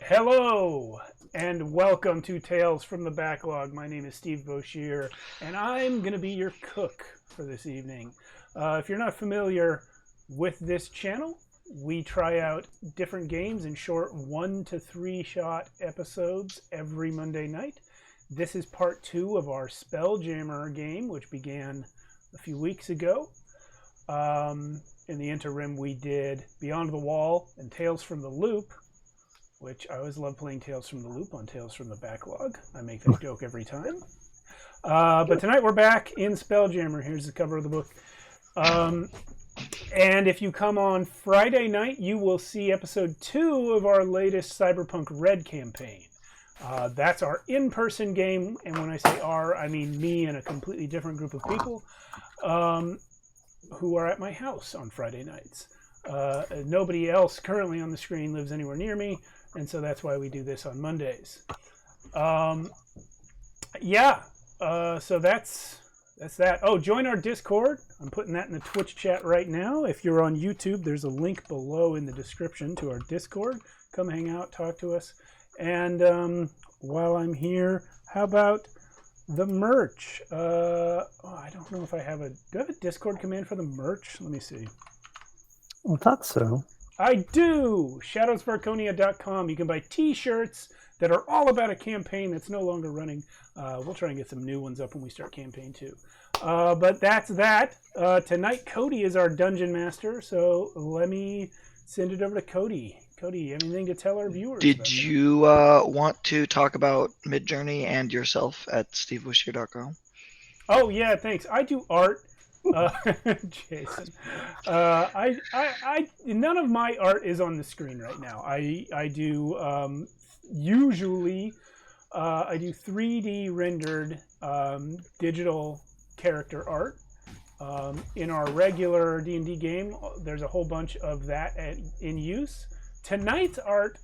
Hello, and welcome to Tales from the Backlog. My name is Steve Boshear, and I'm going to be your cook for this evening. If you're not familiar with this channel, we try out different games in short 1 to 3 shot episodes every Monday night. This is part 2 of our Spelljammer game, which began a few weeks ago. In the interim, we did Beyond the Wall and Tales from the Loop, which I always love playing Tales from the Loop on Tales from the Backlog. I make that joke every time. But tonight we're back in Spelljammer. Here's the cover of the book. And if you come on Friday night, you will see episode 2 of our latest Cyberpunk Red campaign. That's our in-person game, and when I say our, I mean me and a completely different group of people who are at my house on Friday nights. Nobody else currently on the screen lives anywhere near me, and so that's why we do this on Mondays. So that's that. Oh, join our Discord. I'm putting that in the Twitch chat right now. If you're on YouTube, there's a link below in the description to our Discord. Come hang out, talk to us. And while I'm here, how about the merch? I don't know if I have do I have a Discord command for the merch? Let me see. I thought so. I do! ShadowsVarconia.com. You can buy t-shirts that are all about a campaign that's no longer running. We'll try and get some new ones up when we start campaign 2. But that's that. Tonight, Cody is our dungeon master, so let me send it over to Cody. Cody, anything to tell our viewers? Did you want to talk about Midjourney and yourself at stevebushier.com? Oh, yeah, thanks. I do art. Jason. None of my art is on the screen right now. I do usually I do 3D rendered digital character art. In our regular D&D game, there's a whole bunch of that in use. Tonight's art,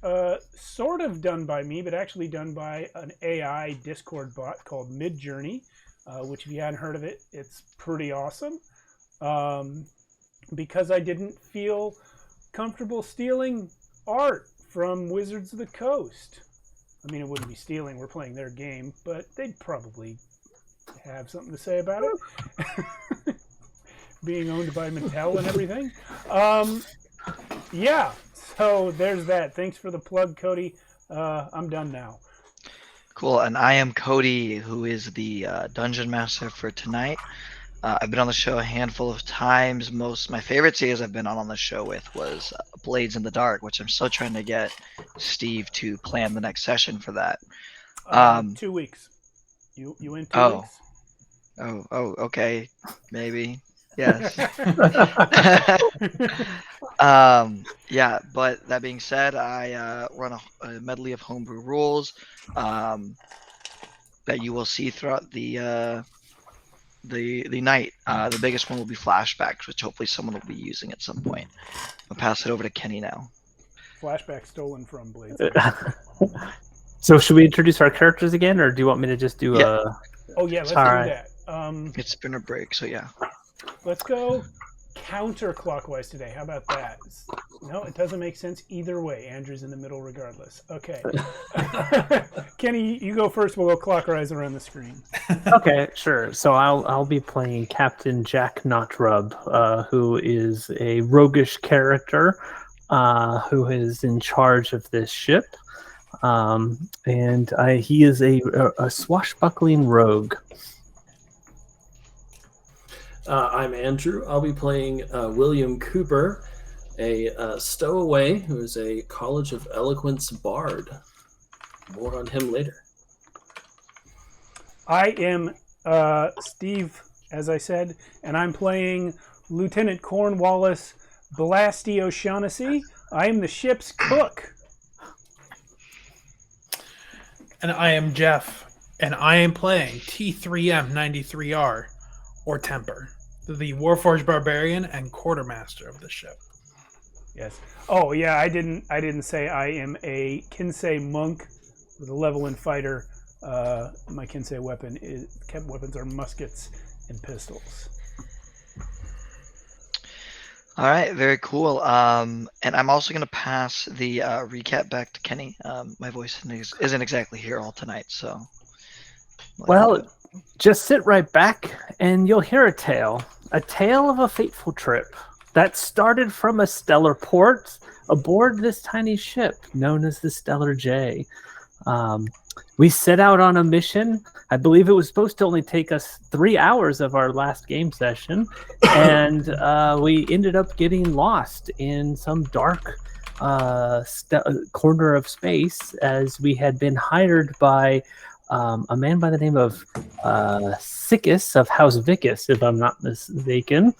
sort of done by me, but actually done by an AI Discord bot called Midjourney. Which if you hadn't heard of it, it's pretty awesome. Because I didn't feel comfortable stealing art from Wizards of the Coast. I mean, it wouldn't be stealing, we're playing their game, but they'd probably have something to say about it. Being owned by Mattel and everything. Yeah, so there's that. Thanks for the plug, Cody. I'm done now. Cool, and I am Cody, who is the Dungeon Master for tonight. I've been on the show a handful of times. My favorite series I've been on the show with was Blades in the Dark, which I'm still trying to get Steve to plan the next session for that. 2 weeks. You in 2 weeks? Oh, okay, maybe. Yes. Yeah, but that being said, I run a medley of homebrew rules that you will see throughout the night. The biggest one will be flashbacks, which hopefully someone will be using at some point. I'll pass it over to Kenny now. Flashback stolen from Blades. So should we introduce our characters again, or do you want me to just do a... Oh yeah, let's do that. It's been a break, so yeah. Let's go counterclockwise today. How about that? No, it doesn't make sense either way. Andrew's in the middle regardless. Okay. Kenny, you go first. We'll go clockwise around the screen. Okay, sure. So I'll be playing Captain Jack Notrub, who is a roguish character who is in charge of this ship. And he is a swashbuckling rogue. I'm Andrew. I'll be playing William Cooper, a stowaway who is a College of Eloquence bard. More on him later. I am Steve, as I said, and I'm playing Lieutenant Cornwallis Blasty O'Shaughnessy. I am the ship's cook. And I am Jeff, and I am playing T3M93R, or Temper, the Warforged Barbarian and Quartermaster of the ship. Yes. Oh yeah, I didn't say I am a Kinsei monk with a level in fighter. My Kinsei weapons are muskets and pistols. All right, very cool. And I'm also going to pass the recap back to Kenny. My voice isn't exactly here all tonight, so. Well, just sit right back and you'll hear a tale of a fateful trip that started from a stellar port aboard this tiny ship known as the Stellar J. We set out on a mission. I believe it was supposed to only take us 3 hours of our last game session, and we ended up getting lost in some dark corner of space as we had been hired by a man by the name of Sickis of House Vicus, if I'm not mistaken,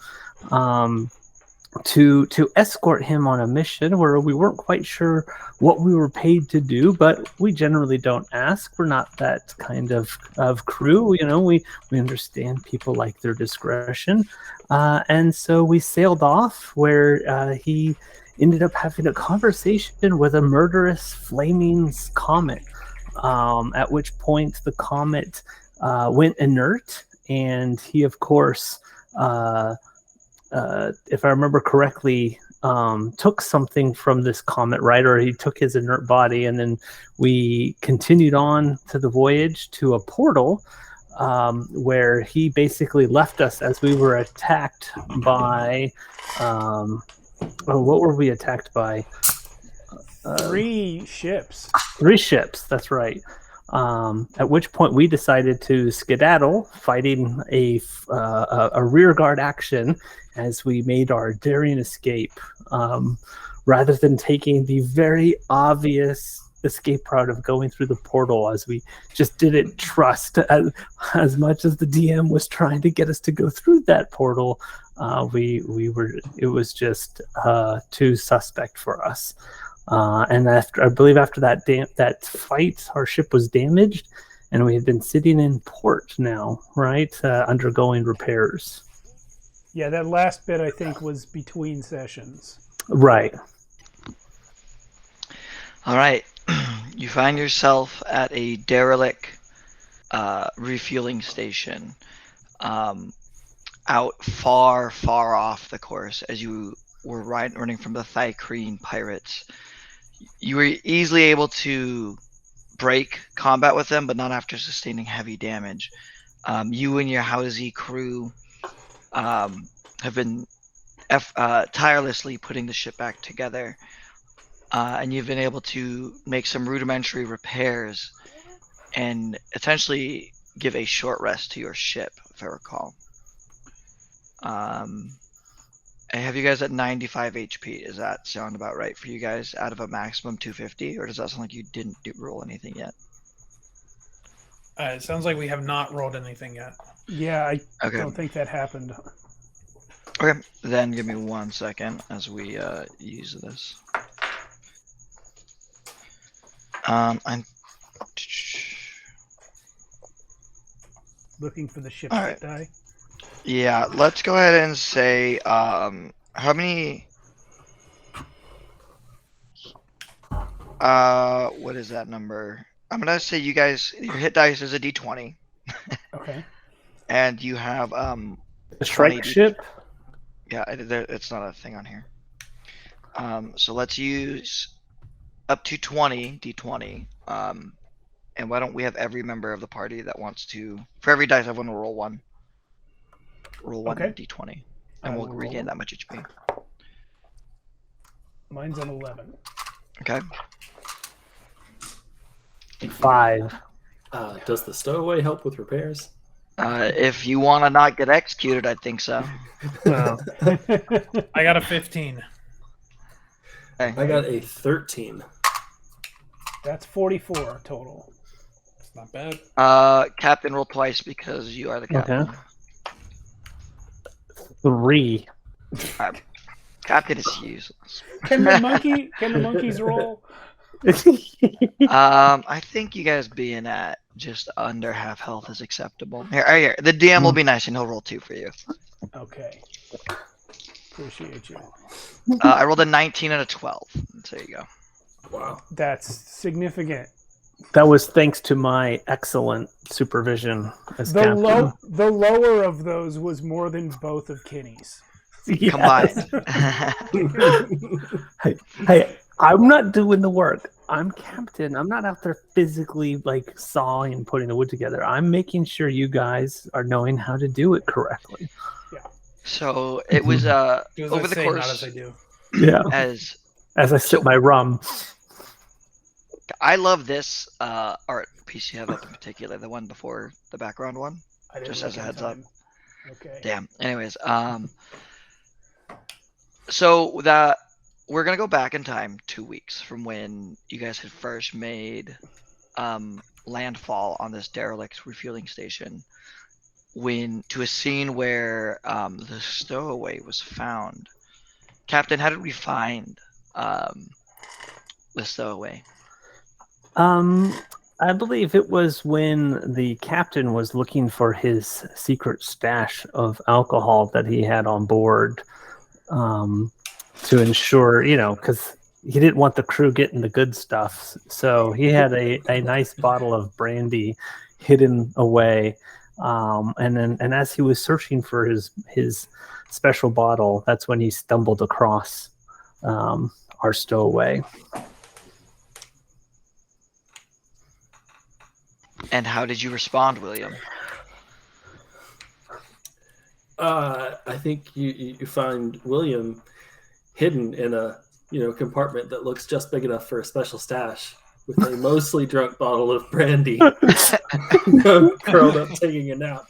to escort him on a mission where we weren't quite sure what we were paid to do, but we generally don't ask. We're not that kind of crew. You know, we understand people like their discretion. And so we sailed off where he ended up having a conversation with a murderous flaming comet, at which point the comet went inert, and he, of course, if I remember correctly, took something from this comet, right? Or he took his inert body, and then we continued on to the voyage to a portal where he basically left us as we were attacked by... what were we attacked by? 3 ships. 3 ships, that's right. At which point we decided to skedaddle, fighting a rearguard action as we made our daring escape, rather than taking the very obvious escape route of going through the portal, as we just didn't trust as much as the DM was trying to get us to go through that portal. It was just too suspect for us. And I believe after that fight, our ship was damaged, and we had been sitting in port now, right, undergoing repairs. Yeah, that last bit I think was between sessions. Right. All right. You find yourself at a derelict refueling station out far, far off the course as you were running from the Thycrene pirates. You were easily able to break combat with them, but not after sustaining heavy damage. You and your Housey crew have been tirelessly putting the ship back together, and you've been able to make some rudimentary repairs and essentially give a short rest to your ship, if I recall. I have you guys at 95 HP. Does that sound about right for you guys out of a maximum 250, or does that sound like you didn't roll anything yet? It sounds like we have not rolled anything yet. Yeah, I don't think that happened. Okay, then give me 1 second as we use this. I'm looking for the ships All that right. die. Yeah, let's go ahead and say how many what is that number? I'm gonna say you guys, your hit dice is a d20. Okay. And you have The strike ship? Yeah, it's not a thing on here. So let's use up to 20 d20. And why don't we have every member of the party that wants to, for every dice I want to roll one. Roll one Okay. d20, and we'll regain that much HP. Mine's an 11. Okay. 5. Does the stowaway help with repairs? If you want to not get executed, I think so. No. I got a 15. I got a 13. That's 44 total. It's not bad. Captain, roll twice because you are the captain. Okay. 3. Captain is useless. Can the monkeys roll? I think you guys being at just under half health is acceptable. Here. The DM will be nice and he'll roll 2 for you. Okay. Appreciate you. I rolled a 19 and a 12. So there you go. Wow. That's significant. That was thanks to my excellent supervision as captain. The lower of those was more than both of Kenny's. Yes. combined. Hey, I'm not doing the work. I'm captain. I'm not out there physically like sawing and putting the wood together. I'm making sure you guys are knowing how to do it correctly. So it was Do as over I the say, course not as I do. Yeah. as As I sip So- my rum. I love this art piece you have up in particular, the one before the background one. I didn't Just look as a in heads up. time. Okay. Damn. Anyways, so that we're gonna go back in time 2 weeks from when you guys had first made landfall on this derelict refueling station, to a scene where the stowaway was found. Captain, how did we find the stowaway? I believe it was when the captain was looking for his secret stash of alcohol that he had on board, to ensure, because he didn't want the crew getting the good stuff. So he had a nice bottle of brandy hidden away. And as he was searching for his special bottle, that's when he stumbled across our stowaway. And how did you respond, William? I think you find William hidden in a compartment that looks just big enough for a special stash, with a mostly drunk bottle of brandy, curled up taking a nap.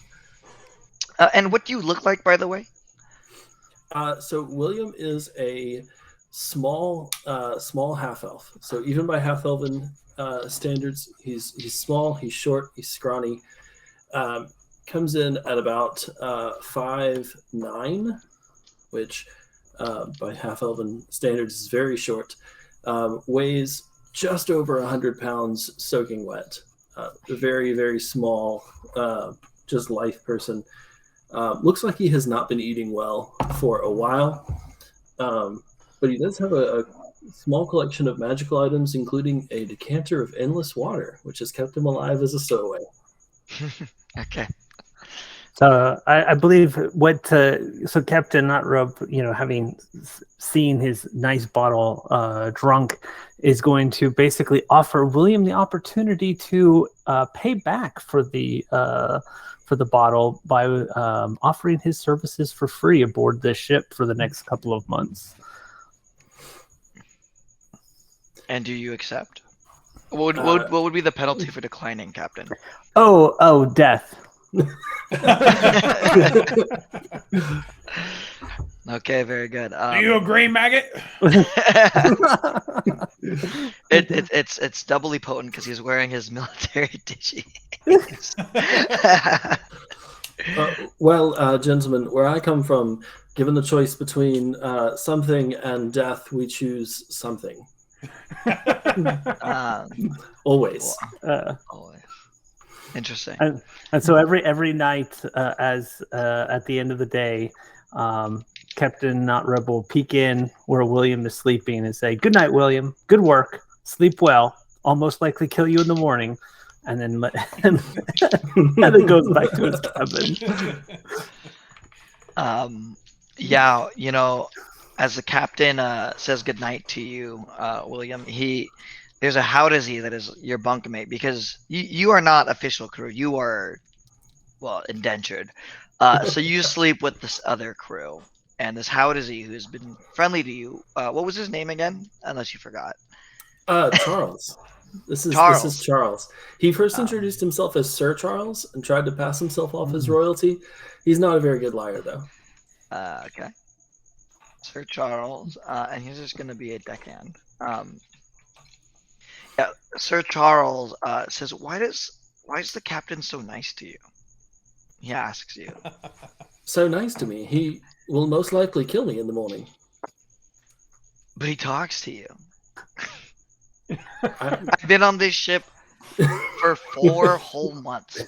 And what do you look like, by the way? So William is a small half elf. So even by half elven standards, he's small, he's short, he's scrawny. Comes in at about 5'9", which by half elven standards is very short. Weighs just over 100 pounds soaking wet. A very, very small, just life person. Looks like he has not been eating well for a while. But he does have a small collection of magical items, including a decanter of endless water, which has kept him alive as a stowaway. Okay. So I believe so Captain Notrub, having seen his nice bottle drunk, is going to basically offer William the opportunity to pay back for the bottle by offering his services for free aboard this ship for the next couple of months. And do you accept? What would be the penalty for declining, Captain? Oh, death. Okay, very good. Do you agree, maggot? It's doubly potent because he's wearing his military digi. Well, gentlemen, where I come from, given the choice between something and death, we choose something. Always. Always. Interesting. And so every night, as at the end of the day, Captain Notrub will peek in where William is sleeping and say, "Good night, William. Good work. Sleep well. I'll most likely kill you in the morning." And then and then goes back to his cabin. Yeah, as the captain says goodnight to you, William, there's a how does he that is your bunkmate, because you are not official crew. You are, well, indentured. So you sleep with this other crew, and this how does he who's been friendly to you. What was his name again? Unless you forgot. Charles. This is Charles. He first introduced himself as Sir Charles and tried to pass himself off as royalty. He's not a very good liar, though. Okay. Sir Charles, and he's just going to be a deckhand. Yeah, Sir Charles says, why is the captain so nice to you? He asks you. So nice to me. He will most likely kill me in the morning. But he talks to you. I've been on this ship for 4 whole months.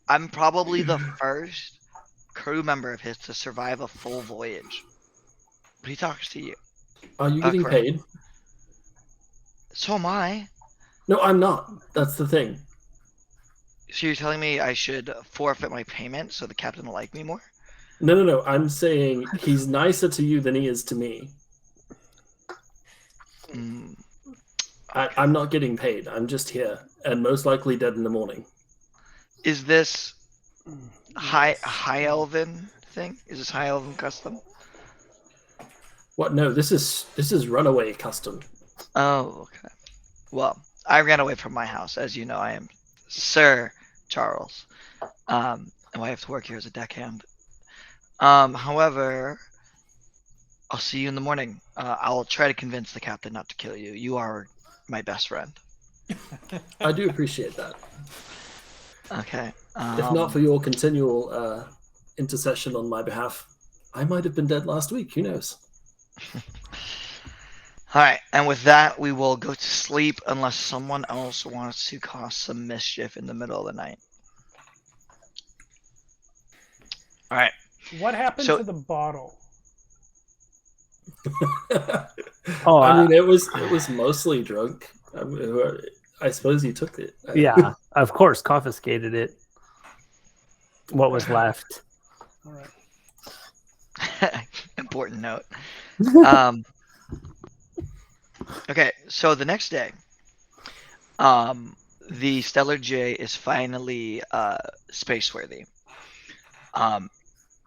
I'm probably the first crew member of his to survive a full voyage. But he talks to you. Are you getting paid? So am I. No, I'm not. That's the thing. So you're telling me I should forfeit my payment so the captain will like me more? No. I'm saying he's nicer to you than he is to me. Mm, I'm not getting paid. I'm just here, and most likely dead in the morning. is this high Yes. elven thing? Is this high elven custom? What? No, this is runaway custom. Oh, okay. Well, I ran away from my house. As you know, I am Sir Charles. And I have to work here as a deckhand. However, I'll see you in the morning. I'll try to convince the captain not to kill you. You are my best friend. I do appreciate that. Okay. If not for your continual intercession on my behalf, I might have been dead last week. Who knows? All right, and with that, we will go to sleep unless someone else wants to cause some mischief in the middle of the night. All right. What happened So- to the bottle? Oh, I mean, it was mostly drunk. I suppose he took it. yeah, of course, confiscated it. What was left? All right. Important note. Okay, so the next day, the Stellar J is finally spaceworthy.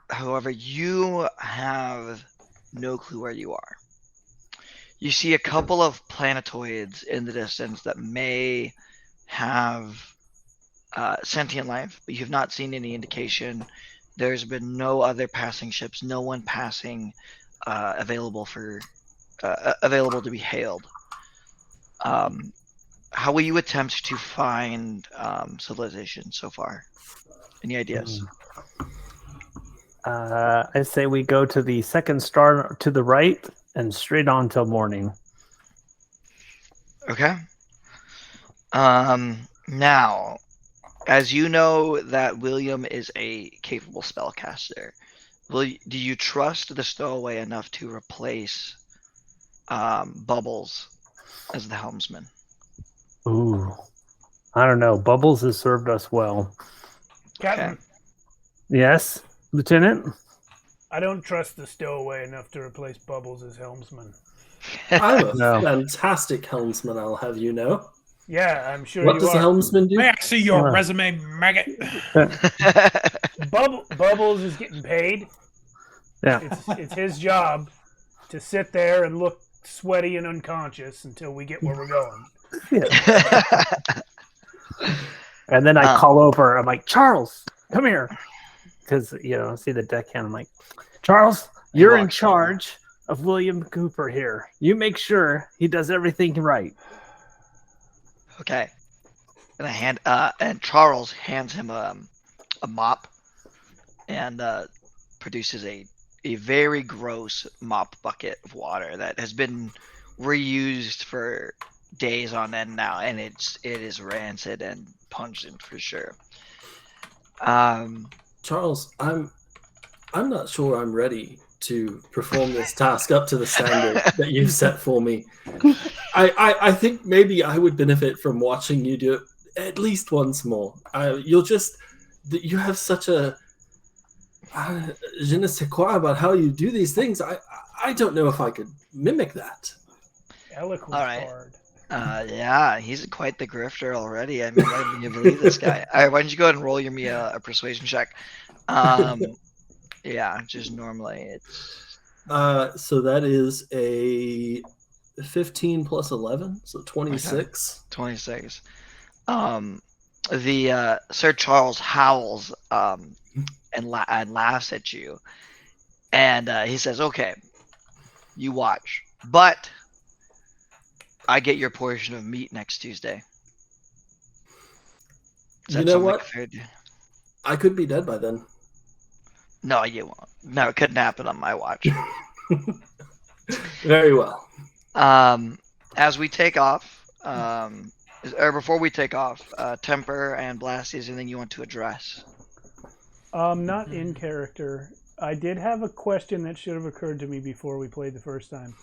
However, you have no clue where you are. You see a couple of planetoids in the distance that may have sentient life, but you have not seen any indication. There's been no other passing ships, no one passing available to be hailed. How will you attempt to find civilization so far? Any ideas? I say we go to the second star to the right and straight on till morning. Okay. Now, as you know that William is a capable spellcaster, do you trust the stowaway enough to replace Bubbles as the helmsman? Ooh, I don't know. Bubbles has served us well. Captain, Yes, Lieutenant? I don't trust the stowaway enough to replace Bubbles as helmsman. I'm a No. fantastic helmsman, I'll have you know. Yeah, I'm sure What you does the are. helmsman do? May I see your Wow. resume, maggot? Bubbles is getting paid. Yeah. It's his job to sit there and look sweaty and unconscious until we get where we're going. And then I call over. I'm like, Charles, come here. Because, I see the deckhand. I'm like, Charles, you're in walks over. charge of William Cooper here. You make sure he does everything right. Okay. And Charles hands him a mop and produces a very gross mop bucket of water that has been reused for days on end now, and it is rancid and pungent for sure. Charles, I'm not sure I'm ready to perform this task up to the standard that you've set for me. I think maybe I would benefit from watching you do it at least once more. You have such a je ne sais quoi about how you do these things. I don't know if I could mimic that. Eloquent All right. bard. Yeah, he's quite the grifter already. I mean, why wouldn't you believe this guy? All right, why don't you go ahead and roll me a persuasion check? Yeah, just normally it's So that is a 15 plus 11, so 26. 26. The Sir Charles howls and laughs at you, and he says, "Okay, you watch, but I get your portion of meat next Tuesday." Does You that know sound like what? a fair deal? I could be dead by then. No, you won't. No, it couldn't happen on my watch. Very well. As we take off, or before we take off, Temper and Blasty, is there anything you want to address? Not in character. I did have a question that should have occurred to me before we played the first time.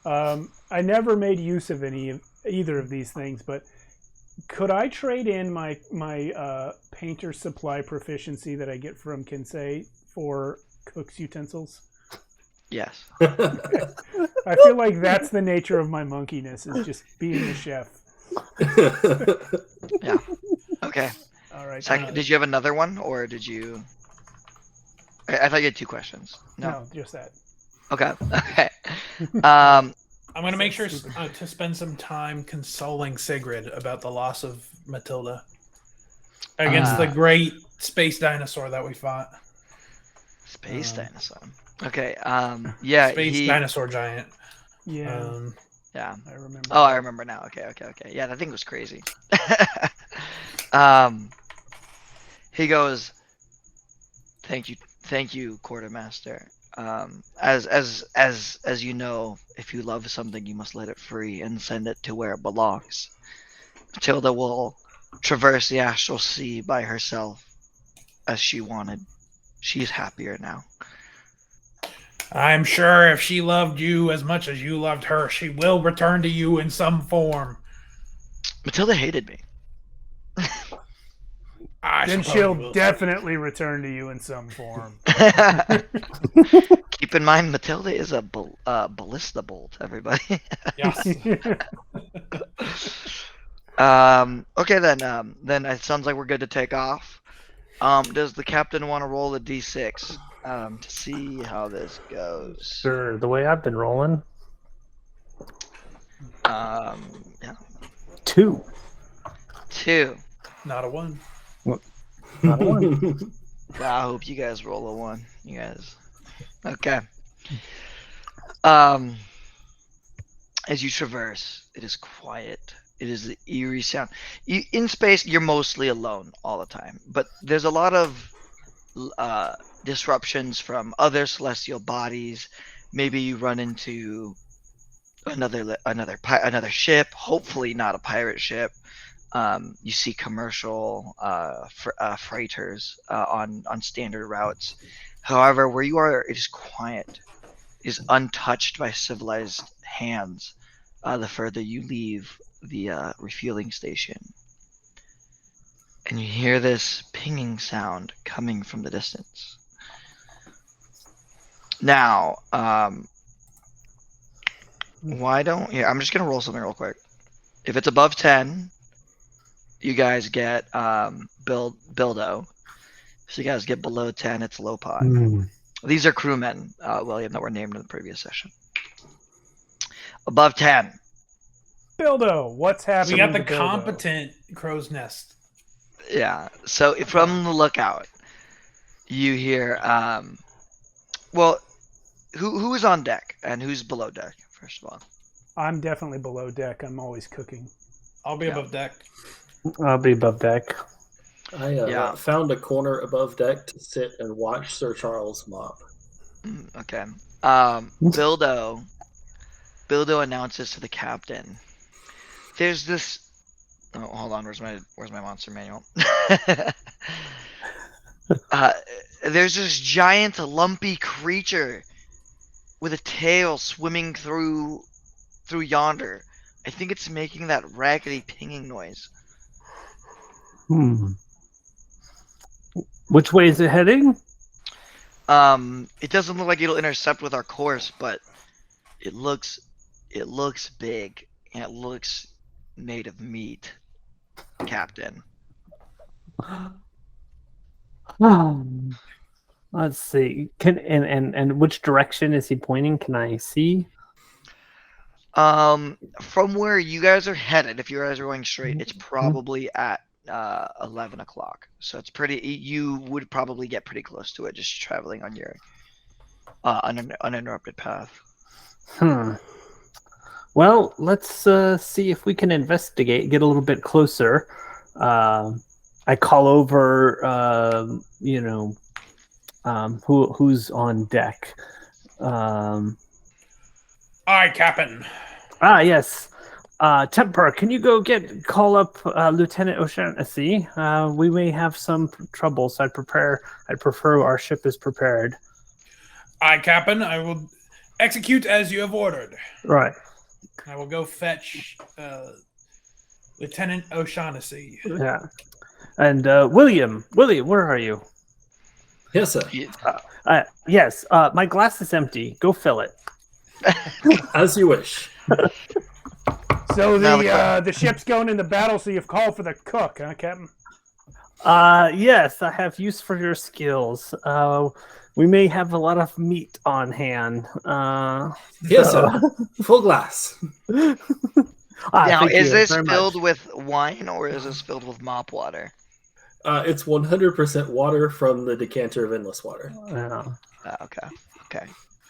I never made use of either of these things, but could I trade in my painter supply proficiency that I get from Kinsei for cook's utensils? Yes. I feel like that's the nature of my monkeyness, is just being a chef. Yeah. Okay. All right. Did you have another one, or did you? I thought you had 2 questions. No, just that. Okay. Okay. I'm going to make sure Stupid. to spend some time consoling Sigrid about the loss of Matilda against the great space dinosaur that we fought. Space dinosaur. Okay. Yeah. Space dinosaur giant. Yeah, Yeah. I remember. Oh, I remember now. Okay. Yeah, that thing was crazy. He goes, thank you, quartermaster. As you know, if you love something, you must let it free and send it to where it belongs. Matilda will traverse the astral sea by herself, as she wanted. She's happier now. I'm sure if she loved you as much as you loved her, she will return to you in some form. Matilda hated me. Then she'll definitely return to you in some form. Keep in mind, Matilda is a ballista bolt, everybody. Yes. Okay, then it sounds like we're good to take off. Does the captain want to roll a d6 to see how this goes? Sure. The way I've been rolling. Yeah. 2. 2. Not a 1. Not a 1. I hope you guys roll a 1. You guys. Okay. As you traverse, it is quiet. It is the eerie sound. In space, you're mostly alone all the time, but there's a lot of disruptions from other celestial bodies. Maybe you run into another ship. Hopefully, not a pirate ship. You see commercial freighters on standard routes. However, where you are, it is quiet. It is untouched by civilized hands. The further you leave the refueling station, and you hear this pinging sound coming from the distance. Now, why don't I'm just gonna roll something real quick. If it's above 10, you guys get Bildo. So you guys get below 10, it's low pod. These are crewmen, William, that were named in the previous session. Above 10. Bildo, what's happening? We got the to Bildo? competent crow's nest. Yeah. So from the lookout, you hear well, who is on deck and who's below deck, first of all? I'm definitely below deck. I'm always cooking. I'll be above deck. I'll be above deck. I found a corner above deck to sit and watch Sir Charles mop. Okay. Bildo announces to the captain, there's this. Oh, hold on. Where's my monster manual? There's this giant, lumpy creature with a tail swimming through yonder. I think it's making that raggedy pinging noise. Which way is it heading? It doesn't look like it'll intercept with our course, but it looks big and it looks made of meat, Captain. Let's see. And which direction is he pointing? Can I see? From where you guys are headed, if you guys are going straight, it's probably at 11 o'clock. So it's pretty. You would probably get pretty close to it just traveling on your uninterrupted path. Well, let's see if we can investigate, get a little bit closer. I call over, who's on deck. Aye, Captain. Yes. Temper, can you go call up Lieutenant O'Shaughnessy? We may have some trouble, so I'd prefer our ship is prepared. Aye, Captain. I will execute as you have ordered. Right. I will go fetch Lieutenant O'Shaughnessy. Yeah. And William, where are you? Yes, sir. Yes, my glass is empty. Go fill it. As you wish. So Now the ship's going into battle, so you've called for the cook, huh, Captain? Yes, I have use for your skills. We may have a lot of meat on hand. Yes, so- sir. Full glass. Now, thank is you this very filled much. with wine or is this filled with mop water? It's 100% water from the decanter of endless water. Yeah. Okay.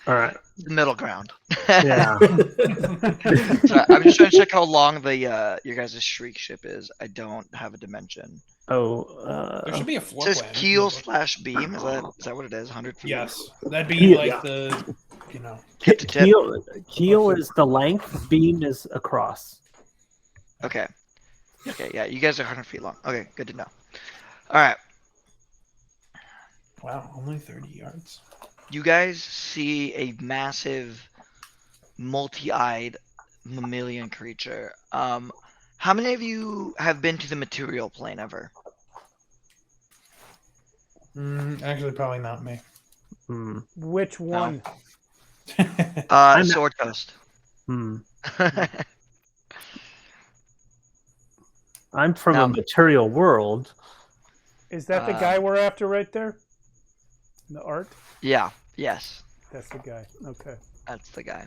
All right. The middle ground. Yeah. So I'm just trying to check how long the your guys' shriek ship is. I don't have a dimension. There should be a It floor says plan. keel/beam. Is that what it is? 100 feet. Yes, that'd be Yeah. like the, you know. Tip to tip. Keel is the length. Beam is across. Okay. Okay. Yeah, you guys are 100 feet long. Okay, good to know. All right. Wow, only 30 yards. You guys see a massive, multi-eyed mammalian creature. How many of you have been to the material plane ever? Actually, probably not me. Hmm. Which one? not- Sword Coast. Hmm. I'm from Now- a material world. Is that the guy we're after right there? The art? Yeah. Yes. That's the guy. Okay. That's the guy.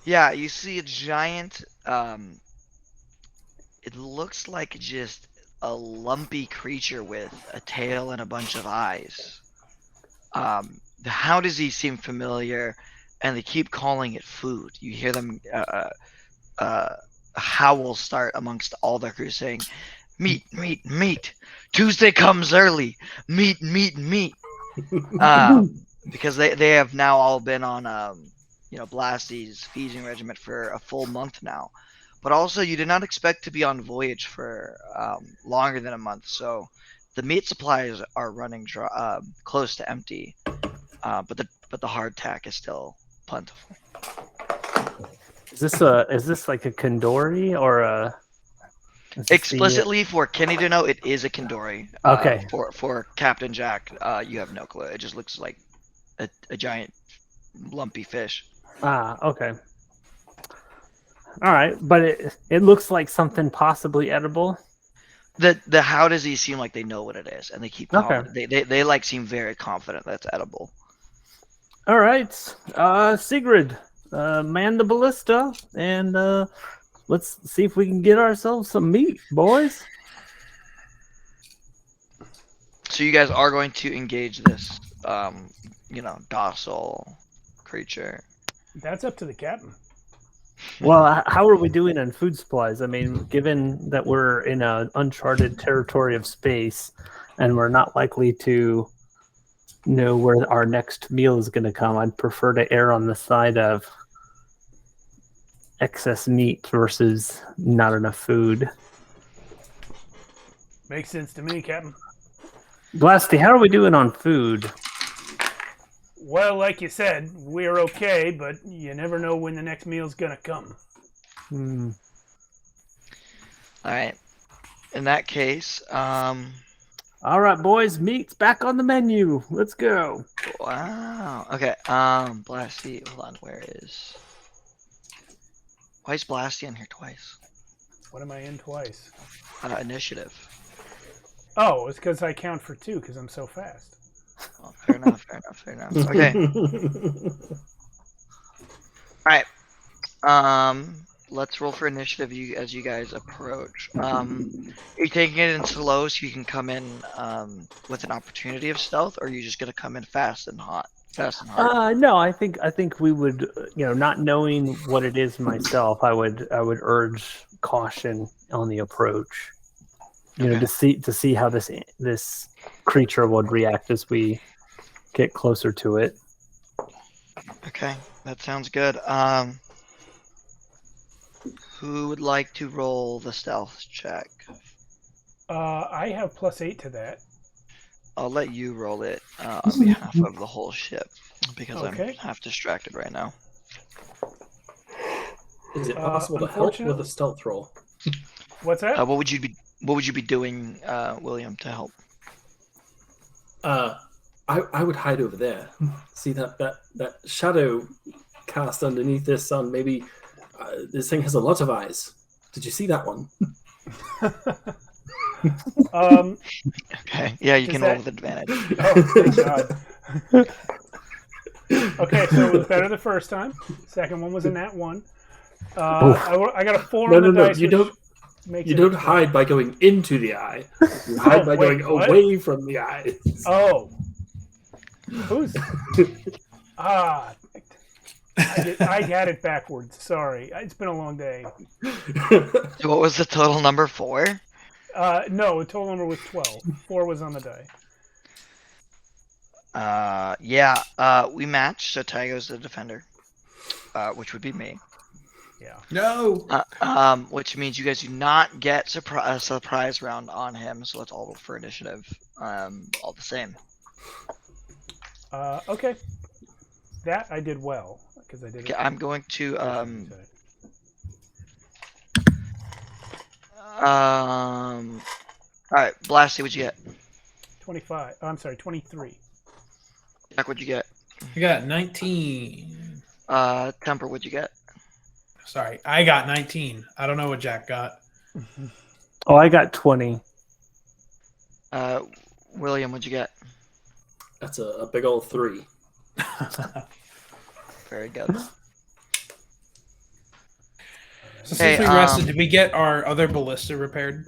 Yeah, you see a giant. It looks like just a lumpy creature with a tail and a bunch of eyes. How does he seem familiar? And they keep calling it food. You hear them howl start amongst all their crew saying, "Meat, meat, meat! Tuesday comes early. Meat, meat, meat!" Because they have now all been on Blasty's feeding regiment for a full month now. But also, you did not expect to be on voyage for longer than a month, so the meat supplies are running dry, close to empty. But the hardtack is still plentiful. Is this like a Kandori or a? is this Explicitly for Kenny to know, it is a Kandori. Okay. For Captain Jack, you have no clue. It just looks like a giant lumpy fish. Okay. All right, but it looks like something possibly edible. The how does he seem like they know what it is, and they keep calling Okay. it. They like seem very confident that's edible. All right, Sigrid, man the ballista, and let's see if we can get ourselves some meat, boys. So you guys are going to engage this, docile creature. That's up to the captain. Well, how are we doing on food supplies? I mean, given that we're in an uncharted territory of space, and we're not likely to know where our next meal is going to come, I'd prefer to err on the side of excess meat versus not enough food. Makes sense to me, Captain. Blasty, how are we doing on food? Well, like you said, we're okay, but you never know when the next meal's gonna come. Hmm. All right. In that case, All right, boys, meat's back on the menu. Let's go. wow. Okay. Blasty, hold on. Why is Blasty in here twice? What am I in twice? Initiative. Oh, it's because I count for 2 because I'm so fast. Oh, fair enough. Okay. All right. Let's roll for initiative as you guys approach. Are you taking it in slow so you can come in with an opportunity of stealth, or are you just gonna come in fast and hard? No, I think we would, not knowing what it is myself, I would urge caution on the approach. Okay. To see how this creature would react as we get closer to it. Okay, that sounds good. Who would like to roll the stealth check? I have +8 to that. I'll let you roll it on behalf of the whole ship because Okay. I'm half distracted right now. Is it possible to help with a stealth roll? What's that? What would you be doing, William, to help? I would hide over there. See that shadow cast underneath this sun? Maybe this thing has a lot of eyes. Did you see that one? Okay. Yeah, you Does can that- roll with advantage. Oh, thank God. Okay, so it was better the first time. Second one was a nat 1. I got a 4 on the No. dice. You which don't. makes You it don't a 12. hide by going into the eye. You hide by wait, going what? away from the eye. Oh. Who's... I had it backwards. Sorry. It's been a long day. So what was the total number 4? No, the total number was 12. 4 was on the die. We match. So Ty goes to the defender, which would be me. Yeah. No. Which means you guys do not get a surprise round on him. So let's all roll for initiative. All the same. Okay. That I did well because I did. Okay, I'm going to all right, Blasty, what'd you get? 25. I'm sorry, 23. Jack, what'd you get? I got 19. Temper, what'd you get? Sorry, I got 19. I don't know what Jack got. Oh, I got 20. William, what'd you get? That's a big old 3. Very good. So Hey, since we rested, did we get our other ballista repaired?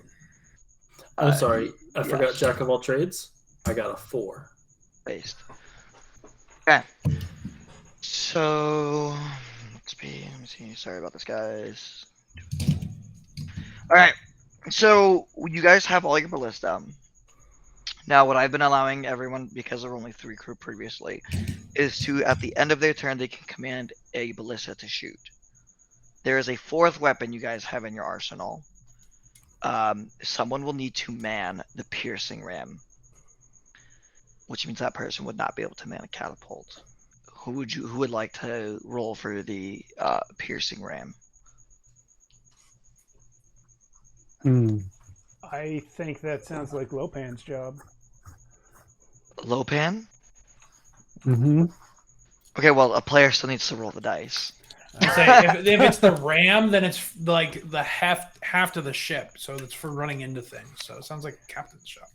I'm sorry, I forgot yes. Jack of all trades. I got a 4. Based. Okay. So let me see. Sorry about this, guys. All right. So you guys have all your ballista. Now, what I've been allowing everyone, because there were only 3 crew previously, is to, at the end of their turn, they can command a ballista to shoot. There is a 4th weapon you guys have in your arsenal. Someone will need to man the piercing ram, which means that person would not be able to man a catapult. Who would like to roll for the piercing ram? I think that sounds like Lopan's job. Lopan? Mm-hmm. Okay, well, a player still needs to roll the dice. I say, if it's the ram, then it's like the half to the ship, so it's for running into things. So it sounds like a captain's job.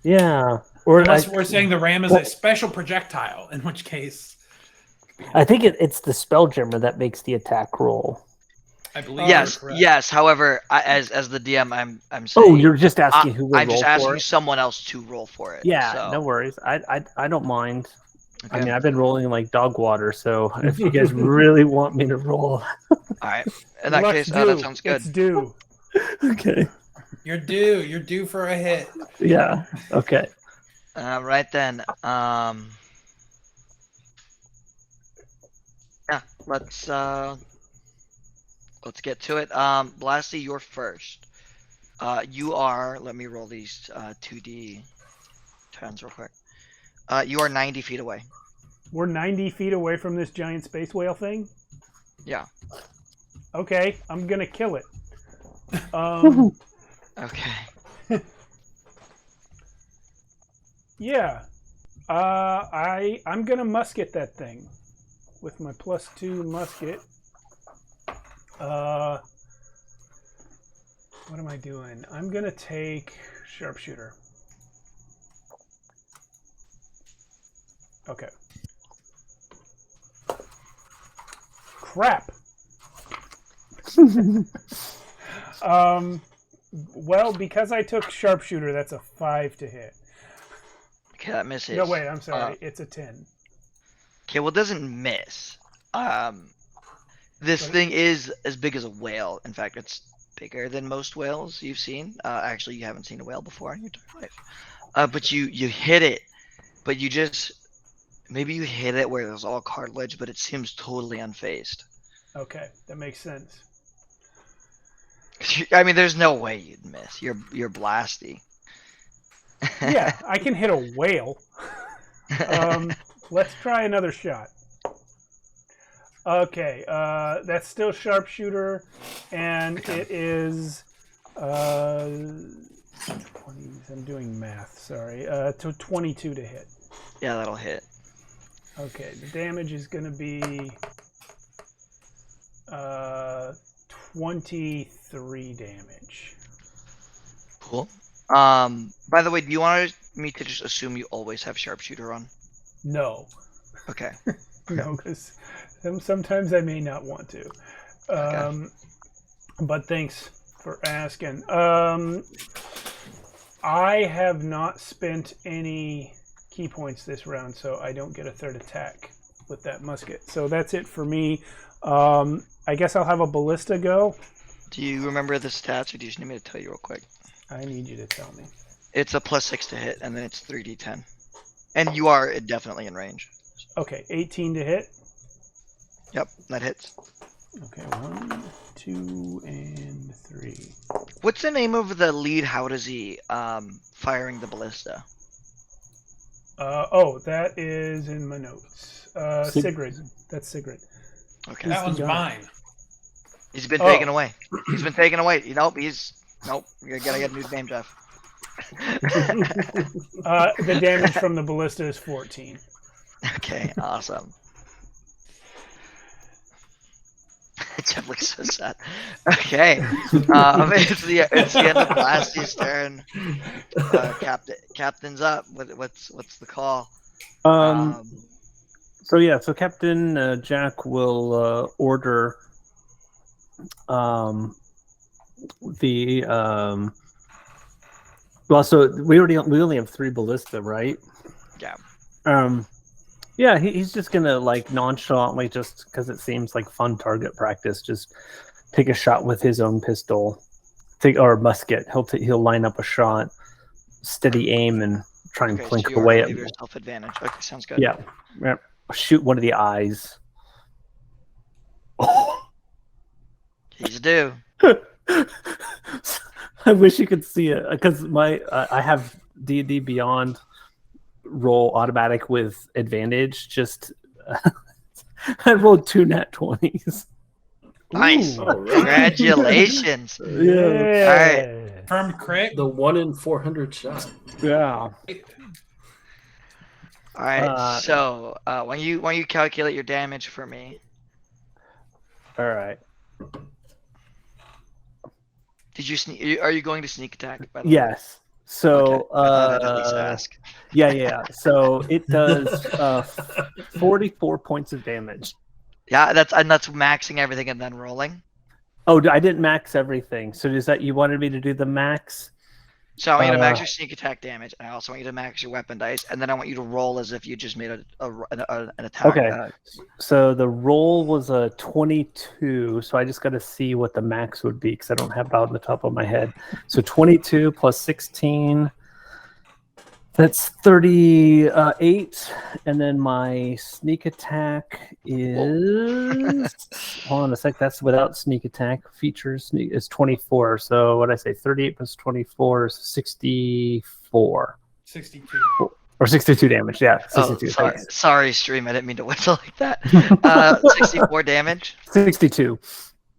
Yeah. Or Unless we're saying the ram is a special projectile, in which case, I think it's the Spelljammer that makes the attack roll. I believe. Yes, you're correct. yes. However, as the DM, I'm saying. Oh, you're just asking who will I'm roll just for asking it? someone else to roll for it. Yeah, so. no worries. I don't mind. Okay. I mean, I've been rolling like dog water, so if you guys really want me to roll, All right. In that case, that sounds good. It's due. okay. You're due. You're due for a hit. Yeah. Okay. Right then. Yeah. Let's get to it. Blasty, you're first. You are. Let me roll these 2D 10s real quick. You are 90 feet away. We're 90 feet away from this giant space whale thing? Yeah. Okay, I'm going to kill it. Okay. Yeah. I'm going to musket that thing with my +2 musket. What am I doing? I'm going to take sharpshooter. Okay. Crap. Well, because I took sharpshooter, that's a 5 to hit. Okay, that misses. No, wait, I'm sorry. It's a 10. Okay, well, it doesn't miss. This thing is as big as a whale. In fact, it's bigger than most whales you've seen. Actually, you haven't seen a whale before in your entire life. But you hit it, but you just maybe you hit it where there's all cartilage, but it seems totally unfazed. Okay, that makes sense. I mean, there's no way you'd miss. You're Blasty. Yeah, I can hit a whale. Let's try another shot. Okay, that's still sharpshooter, and it is 20s. I'm doing math. Sorry. To 22 to hit. Yeah, that'll hit. Okay. The damage is going to be 23 damage. Cool. By the way, do you want me to just assume you always have sharpshooter on? No. Okay. No, because sometimes I may not want to. Okay. But thanks for asking. I have not spent any key points this round, so I don't get a third attack with that musket. So that's it for me. I guess I'll have a ballista go. Do you remember the stats, or do you just need me to tell you real quick? I need you to tell me. It's a +6 to hit, and then it's 3d10. And you are definitely in range. Okay, 18 to hit. Yep, that hits. Okay, 1, 2, and 3. What's the name of the lead Howdesy firing the ballista? That is in my notes. Sig- Sigrid. That's Sigrid. Okay. That the one's guy? mine. He's been taken away. He's been taken away. Nope, you gotta get a new name, Jeff. The damage from the ballista is 14. Okay, awesome. Jeff looks so sad. Okay, it's the end of Blasty's turn. Captain's up. What's the call? So Captain Jack will order so we only have 3 ballista, right? Yeah. He's just gonna like nonchalantly, just because it seems like fun target practice, just take a shot with his own pistol, or musket. He'll line up a shot, steady aim, and try and plink so away give at. yourself advantage. Okay, sounds good. Yeah. Shoot one of the eyes. He's due. I wish you could see it, because I have D&D Beyond roll automatic with advantage. Just I rolled 2 nat 20s. Nice. All right. Congratulations. Yeah. All right. Firm crit. The 1 in 400 shot. Yeah. All right. So when you calculate your damage for me, All right. did you sneak? Are you going to sneak attack? By the way? Yes. So Okay. I thought I'd at least ask. yeah. So it does 44 points of damage. Yeah, that's maxing everything and then rolling. Oh, I didn't max everything. So is that you wanted me to do the max? So I want you to max your sneak attack damage, and I also want you to max your weapon dice, and then I want you to roll as if you just made an attack. Okay. So the roll was a 22. So I just got to see what the max would be, because I don't have it on the top of my head. So 22 plus 16. That's 38. And then my sneak attack is. Hold on a sec. That's without sneak attack. Features is 24. So what did I say? 38 plus 24 is 64. 62. Or 62 damage. Yeah. 62. Oh, sorry, stream. I didn't mean to whistle like that. 64 damage. 62.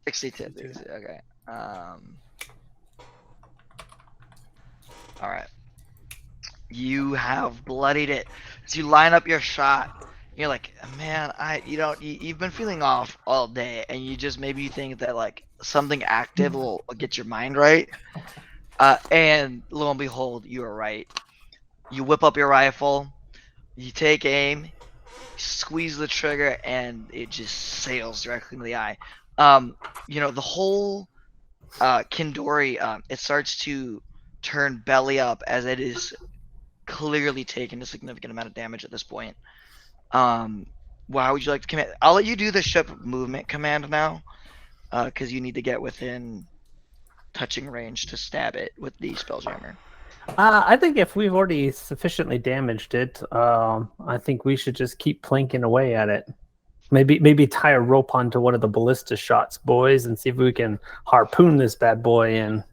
62. Okay. All right. You have bloodied it. As you line up your shot, you're like, man, you've been feeling off all day, and you think that like something active will get your mind right. And lo and behold, you are right. You whip up your rifle, you take aim, squeeze the trigger, and it just sails directly into the eye. The whole Kindori, it starts to turn belly up as it is clearly taken a significant amount of damage at this point. How would you like to command? I'll let you do the ship movement command now, because you need to get within touching range to stab it with the Spelljammer. I think if we've already sufficiently damaged it, I think we should just keep plinking away at it. Maybe tie a rope onto one of the ballista shots, boys, and see if we can harpoon this bad boy in.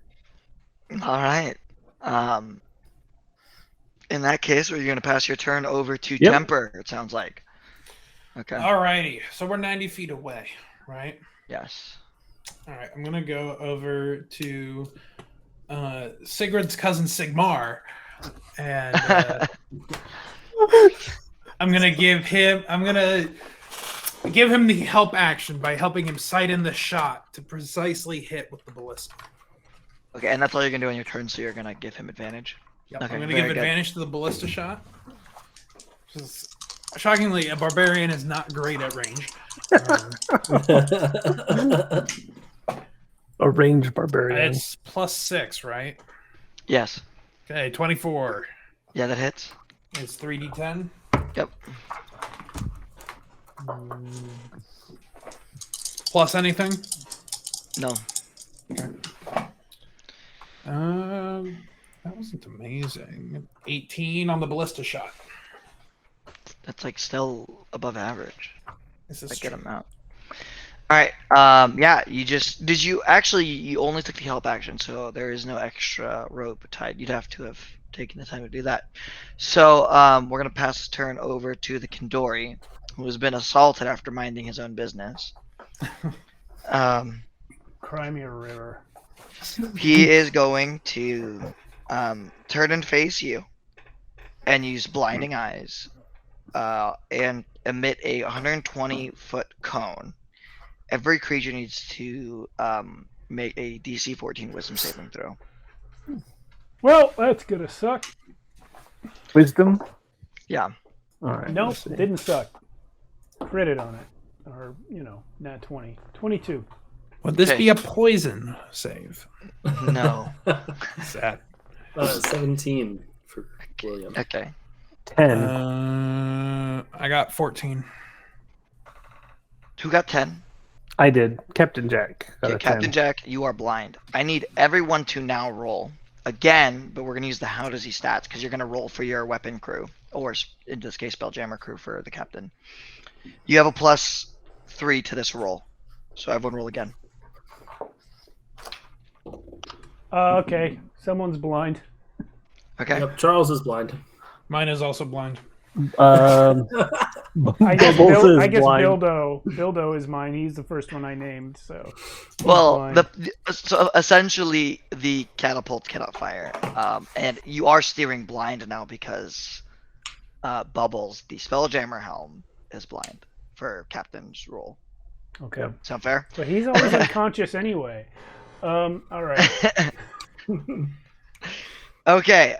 All right. In that case, you're going to pass your turn over to Yep. Temper, it sounds like. Okay. Alrighty. So we're 90 feet away, right? Yes. All right. I'm going to go over to Sigurd's cousin Sigmar, and I'm gonna give him the help action by helping him sight in the shot to precisely hit with the ballista. Okay, and that's all you're gonna do on your turn, so you're gonna give him advantage. Yep. Okay, I'm gonna very give good. advantage to the ballista shot. Shockingly, a barbarian is not great at range. A ranged barbarian. It's +6, right? Yes. Okay, 24. Yeah, that hits. It's 3d10. Yep. Plus anything? No. That wasn't amazing. 18 on the ballista shot. That's like still above average. This is I get true. him out. All right. Yeah. You only took the help action, so there is no extra rope tied. You'd have to have taken the time to do that. So we're gonna pass this turn over to the Kindori, who has been assaulted after minding his own business. Cry me a river. He is going to turn and face you, and use blinding eyes, and emit a 120-foot cone. Every creature needs to make a DC 14 Wisdom saving throw. Well, that's gonna suck. Wisdom? Yeah. All right. Nope, let's see. didn't suck. Critted on it. Or, nat 20. 22. Would this Okay. be a poison save? No. Sad. 17 for William. Okay. 10. I got 14. Who got 10? I did. Captain Jack got Okay, a 10. Captain Jack, you are blind. I need everyone to now roll again, but we're going to use the how does he stats because you're going to roll for your weapon crew, or in this case, Spelljammer crew for the captain. You have a +3 to this roll, so everyone roll again. Okay, someone's blind. Okay. Yep, Charles is blind. Mine is also blind. I guess, Bubbles is blind. Bildo is mine. He's the first one I named, so. he's Well, blind. so essentially the catapult cannot fire, and you are steering blind now because Bubbles, the Spelljammer helm, is blind for captain's role. Okay. Sound fair? But he's always unconscious anyway. All right. Okay.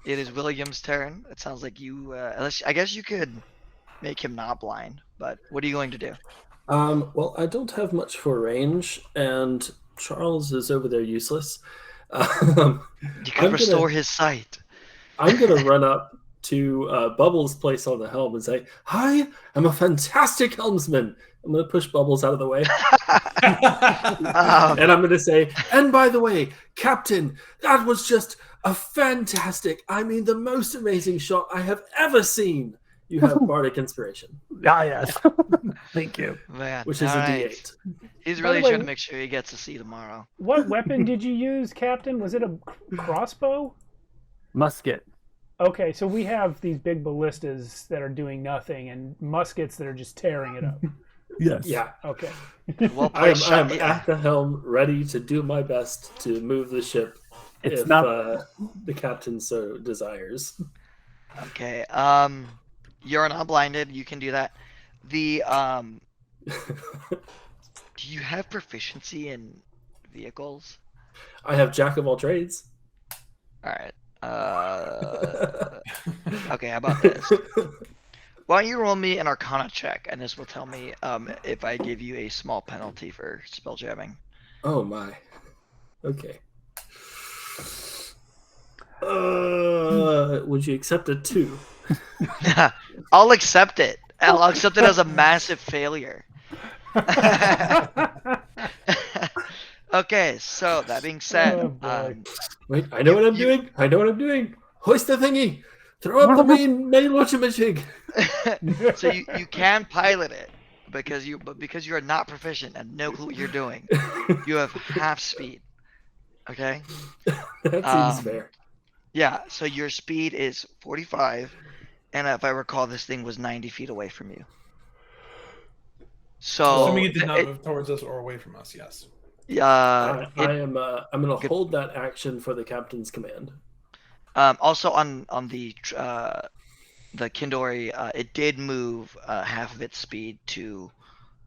It is William's turn. It sounds like you. I guess you could make him not blind, but what are you going to do? Well, I don't have much for range, and Charles is over there useless. You could restore his sight. I'm going to run up to Bubbles' place on the helm and say, "Hi, I'm a fantastic helmsman." I'm going to push Bubbles out of the way. And I'm going to say, "And by the way, Captain, that was just a fantastic, the most amazing shot I have ever seen. You have bardic inspiration." Ah, yes. Thank you. Man, Which is a alright. D8. He's By really the way- trying to make sure he gets to see tomorrow. What weapon did you use, Captain? Was it a crossbow? Musket. Okay, so we have these big ballistas that are doing nothing and muskets that are just tearing it up. Yes. Yeah. Okay. Well I am played, shot. at the helm, ready to do my best to move the ship It's if not. the captain so desires. Okay. You're not blinded. You can do that. The Do you have proficiency in vehicles? I have Jack of all trades. All right. Okay. How about this? Why don't you roll me an Arcana check, and this will tell me if I give you a small penalty for spell jamming. Oh my. Okay. Would you accept a 2? I'll accept it. I'll accept it as a massive failure. Okay, so that being said, Oh, boy. Wait, I know what I'm doing. I know what I'm doing. Hoist the thingy. Throw up the main watchamajig. so you can pilot it because you are not proficient and no clue what you're doing. You have half speed. Okay. That seems fair. Yeah. So your speed is 45, and if I recall, this thing was 90 feet away from you. So Assuming it did not move towards us or away from us, yes. Yeah. I am. I'm going to hold that action for the captain's command. Also on the Kindori, it did move half of its speed to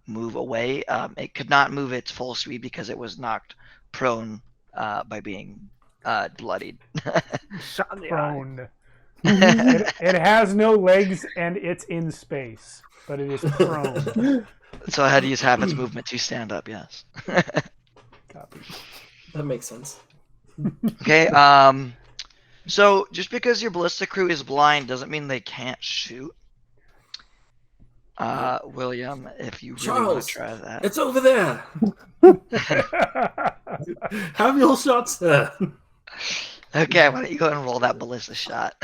move away. It could not move its full speed because it was knocked prone by being bloodied. Shot in the eye. Prone. It has no legs and it's in space, but it is prone. So I had to use half its movement to stand up. Yes. Copy. That makes sense. Okay. So just because your ballista crew is blind doesn't mean they can't shoot. William, if you really want Charles, to try that. it's over there. Have your shots there. Okay, why don't you go ahead and roll that ballista shot?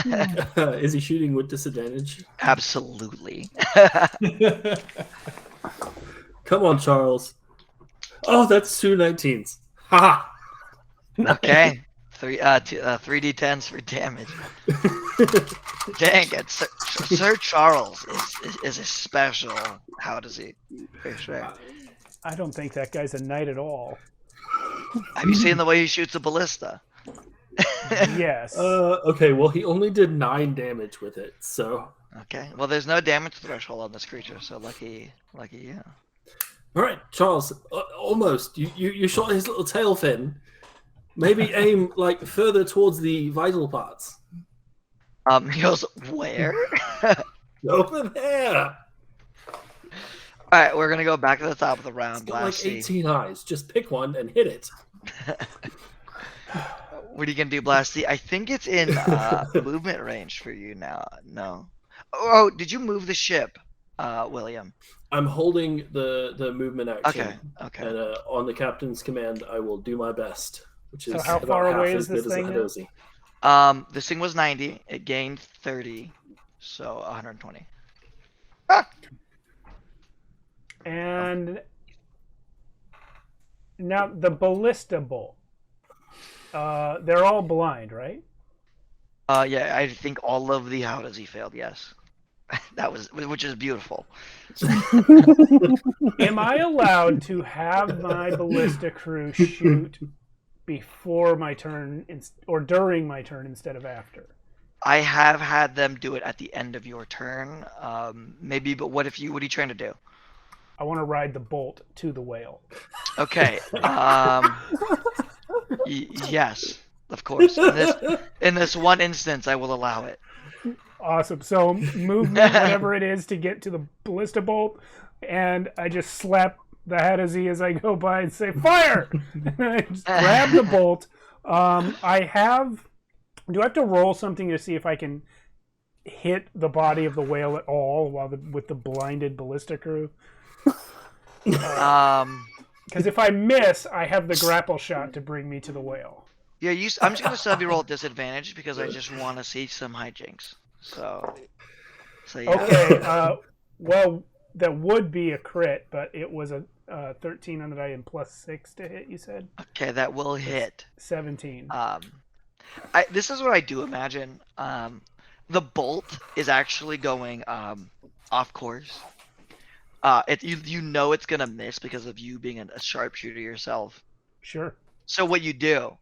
Is he shooting with disadvantage? Absolutely. Come on, Charles. Oh, that's 2 19s. Ha! Okay. 3d10s for damage. Dang it. Sir Charles is a special. How does he? For sure. I don't think that guy's a knight at all. Have you seen the way he shoots a ballista? Yes. Okay, well, he only did 9 damage with it, so. Okay. Well, there's no damage threshold on this creature, so lucky you. All right, Charles, almost. You shot his little tail fin. Maybe aim like further towards the vital parts. He goes, where? Over there. All right, we're gonna go back to the top of the round. It's got like Blasty. 18 eyes. Just pick one and hit it. What are you gonna do, Blasty? I think it's in movement range for you now. No. Oh, did you move the ship, William? I'm holding the movement action. Okay. And on the captain's command, I will do my best. Which is So how about far half away as is this good as a thing now? Hadozi. This thing was 90. It gained 30, so 120. And now the ballista bolt. They're all blind, right? Yeah, I think all of the how does he failed. Yes, which is beautiful. Am I allowed to have my ballista crew shoot before my turn or during my turn instead of after? I have had them do it at the end of your turn, maybe. But what are you trying to do? I want to ride the bolt to the whale. Okay. Yes, of course. In this one instance, I will allow it. Awesome. So movement, whatever it is, to get to the ballista bolt, and I just slap the Hadozi as I go by and say, fire! And I just grab the bolt. Do I have to roll something to see if I can hit the body of the whale at all with the blinded ballista crew? Because if I miss, I have the grapple shot to bring me to the whale. Yeah, I'm just gonna sub you roll at disadvantage because I just want to see some hijinks. So yeah. Okay. Well, that would be a crit, but it was a 13 on the die and +6 to hit. You said. Okay, that will hit. 17. This is what I do imagine. The bolt is actually going off course. You know it's gonna miss because of you being a sharpshooter yourself. Sure. So what you do,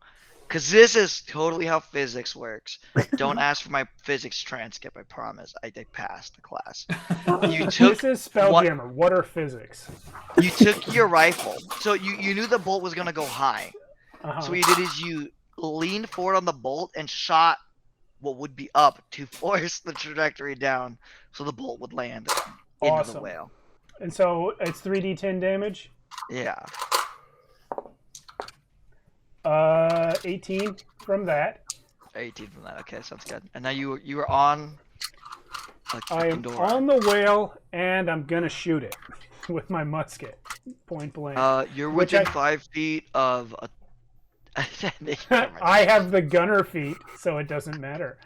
because this is totally how physics works. Don't ask for my physics transcript. I promise. I passed the class. This is Spelljammer. What are physics? You took your rifle, so you knew the bolt was gonna go high. So what you did is you leaned forward on the bolt and shot what would be up to force the trajectory down, so the bolt would land into the whale. And so it's 3d10 damage? Yeah. 18 from that. 18 from that. Okay, sounds good. And now you are on. I am on the whale, and I'm gonna shoot it with my musket, point blank. You're within 5 feet of a. I have the gunner feet, so it doesn't matter.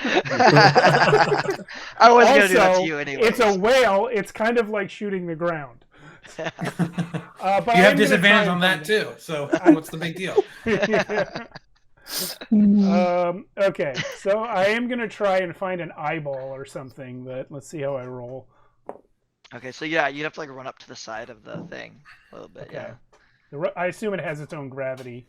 I was gonna do that to you anyway. It's a whale. It's kind of like shooting the ground. But you have disadvantage on that too. So what's the big deal? Okay, so I am gonna try and find an eyeball or something. But let's see how I roll. Okay, so yeah, you'd have to like run up to the side of the thing a little bit. Okay. I assume it has its own gravity.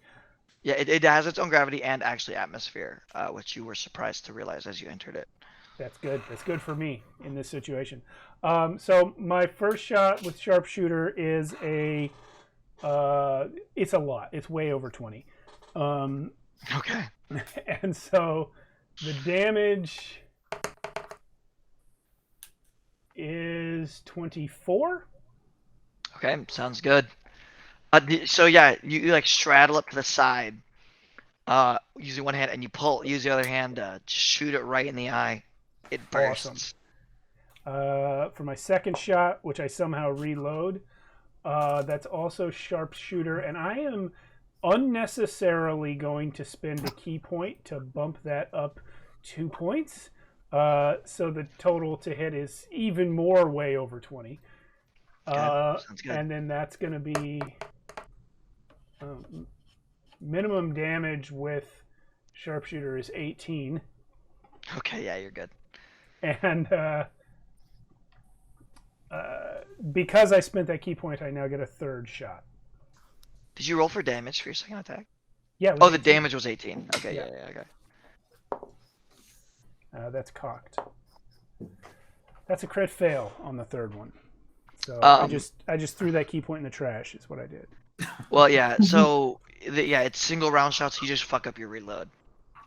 Yeah, it has its own gravity and actually atmosphere, which you were surprised to realize as you entered it. That's good. That's good for me in this situation. So my first shot with sharpshooter is it's a lot. It's way over 20. Okay. And so the damage is 24. Okay, sounds good. So yeah, you like straddle up to the side, using one hand, and you use the other hand to shoot it right in the eye. It bursts. Awesome. For my second shot, which I somehow reload, that's also sharpshooter, and I am unnecessarily going to spend a key point to bump that up 2 points. So the total to hit is even more way over 20. Sounds good. And then that's going to be minimum damage with sharpshooter is 18. Okay, yeah, you're good. And because I spent that key point, I now get a third shot. Did you roll for damage for your second attack? Yeah. Oh, the damage was 18. Okay, Yeah. okay. That's cocked. That's a crit fail on the third one. So I just threw that key point in the trash. Is what I did. Well, yeah. So it's single round shots. You just fuck up your reload.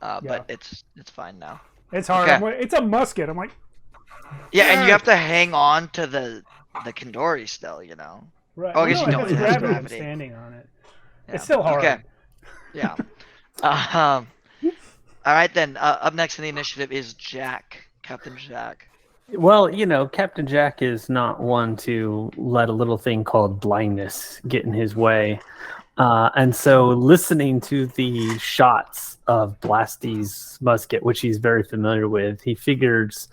But it's fine now. It's hard. Okay. It's a musket. I'm like. Yeah, and you have to hang on to the Kandori still, you know. Right. Oh, I guess no, you don't. It has It has gravity. I'm gravity. standing on it. Yeah. It's still hard. Okay. Yeah. All right then. Up next in the initiative is Jack, Captain Jack. Well, Captain Jack is not one to let a little thing called blindness get in his way. And so listening to the shots of Blasty's musket, which he's very familiar with, he figures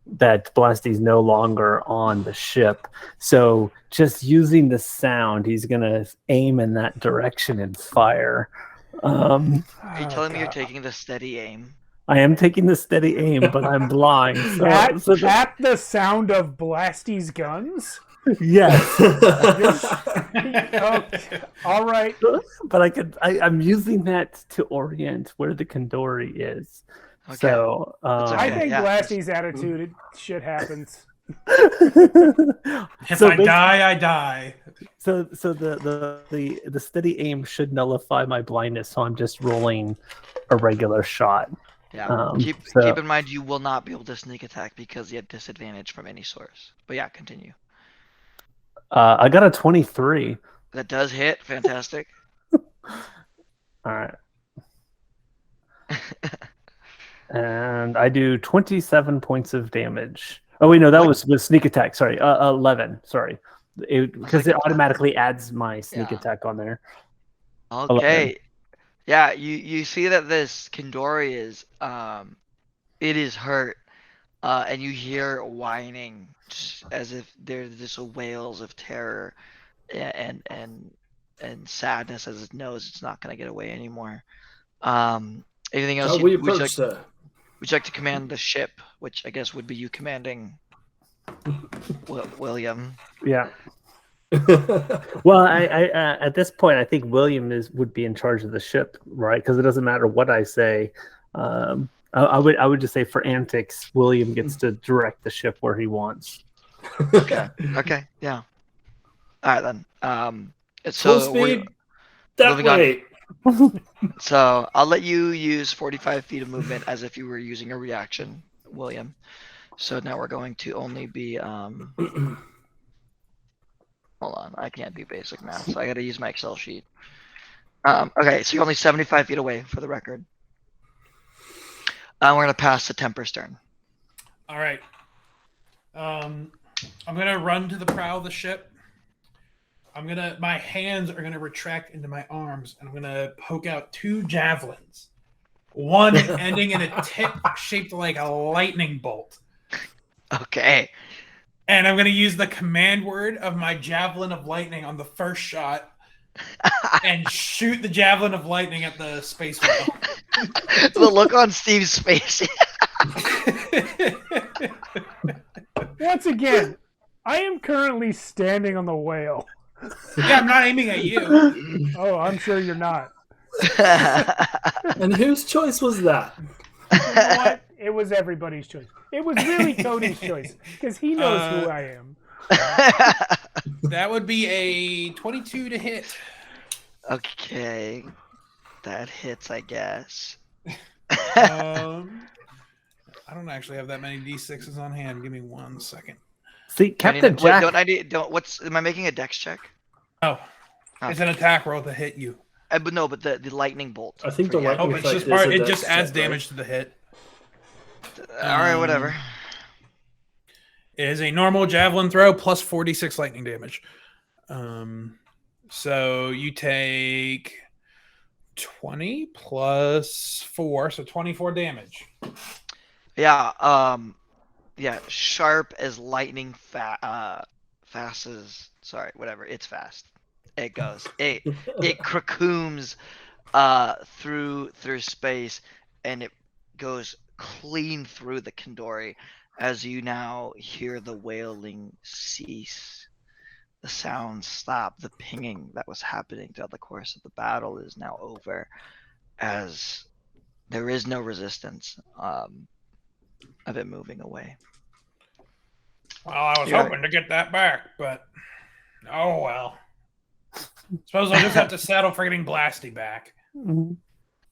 that Blasty's no longer on the ship. So just using the sound, he's going to aim in that direction and fire. Are you telling me you're taking the steady aim? I am taking the steady aim, but I'm blind. At the sound of Blasty's guns? Yes. Okay. All right. But I'm using that to orient where the Kandori is. Okay. So okay. I think Yeah. Blasty's attitude, shit happens. If So I die, I die. So the steady aim should nullify my blindness, so I'm just rolling a regular shot. Yeah. Keep in mind you will not be able to sneak attack because you have disadvantage from any source. But yeah, continue. I got a 23. That does hit. Fantastic. All right. And I do 27 points of damage. Oh wait, no, that was with sneak attack. Sorry, 11. Sorry, because it automatically adds my sneak attack on there. Okay. 11. Yeah, you see that this Kandori is it is hurt, and you hear whining as if there's just wails of terror and sadness as it knows it's not gonna get away anymore. Anything else? Would you like to command the ship, which I guess would be you commanding William? Yeah. Well, I at this point, I think William would be in charge of the ship, right? Because it doesn't matter what I say. I would just say for antics, William gets to direct the ship where he wants. Okay. Yeah. All right then. Full speed. That way. So I'll let you use 45 feet of movement as if you were using a reaction, William. So now we're going to only be hold on, I can't do basic math, so I gotta use my Excel sheet. Okay, so you're only 75 feet away for the record. We're gonna pass to Temper's turn. All right. I'm gonna run to the prow of the ship. My hands are gonna retract into my arms, and I'm gonna poke out 2 javelins. One ending in a tip shaped like a lightning bolt. Okay. And I'm gonna use the command word of my javelin of lightning on the first shot, and shoot the javelin of lightning at the space whale. The look on Steve's face. Once again, I am currently standing on the whale. Yeah, I'm not aiming at you. Oh, I'm sure you're not. And whose choice was that? You know what? It was everybody's choice. It was really Cody's choice because he knows who I am. That would be a 22 to hit. Okay. That hits, I guess. I don't actually have that many D6s on hand. Give me 1 second. See, Captain Jack. Am I making a dex check? Oh, it's an attack roll to hit you. But no, but the lightning bolt. I think the Forget lightning Oh, it. it's effect just is a it dex just adds check, right? damage to the hit. All right, whatever. It is a normal javelin throw plus 46 lightning damage. So you take 20 plus 4, so 24 damage. Yeah. Yeah. Sharp as lightning. Fast as it's fast. It goes. It cracooms through space, and it goes clean through the Kandori as you now hear the wailing cease. The sounds stop. The pinging that was happening throughout the course of the battle is now over, as there is no resistance of it moving away. Well, I was hoping to get that back, but oh well. Suppose I'll just have to settle for getting Blasty back.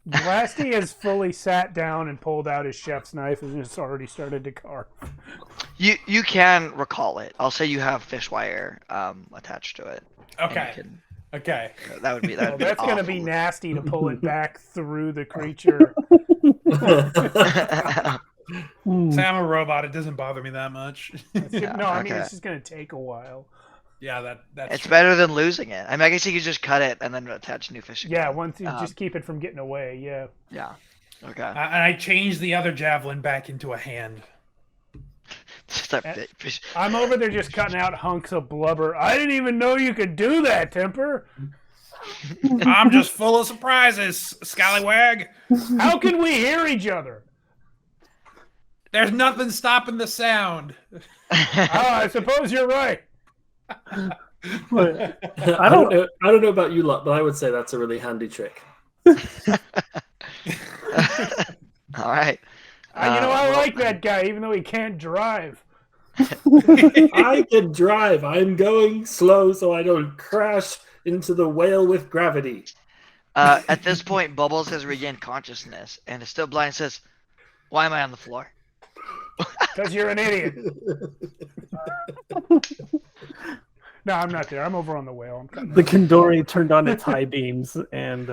Blasty has fully sat down and pulled out his chef's knife and has already started to carve. You can recall it. I'll say you have fish wire attached to it. Okay. Okay. That would be that. That's going to be nasty to pull it back through the creature. Say I'm a robot. It doesn't bother me that much. I mean, it's just going to take a while. Yeah, that's It's true. better than losing it. I mean, I guess you could just cut it and then attach new fishing. Yeah, once you just keep it from getting away. Yeah. Yeah. Okay. And I changed the other javelin back into a hand. Fish. I'm over there just cutting out hunks of blubber. I didn't even know you could do that, Temper. I'm just full of surprises, scallywag. How can we hear each other? There's nothing stopping the sound. I suppose you're right. I don't know about you lot, but I would say that's a really handy trick. All right. I like that guy, even though he can't drive. I can drive. I'm going slow so I don't crash into the whale with gravity. At this point, Bubbles has regained consciousness and is still blind. Says, "Why am I on the floor?" Because you're an idiot. No, I'm not there. I'm over on the whale. The Kandori turned on its high beams and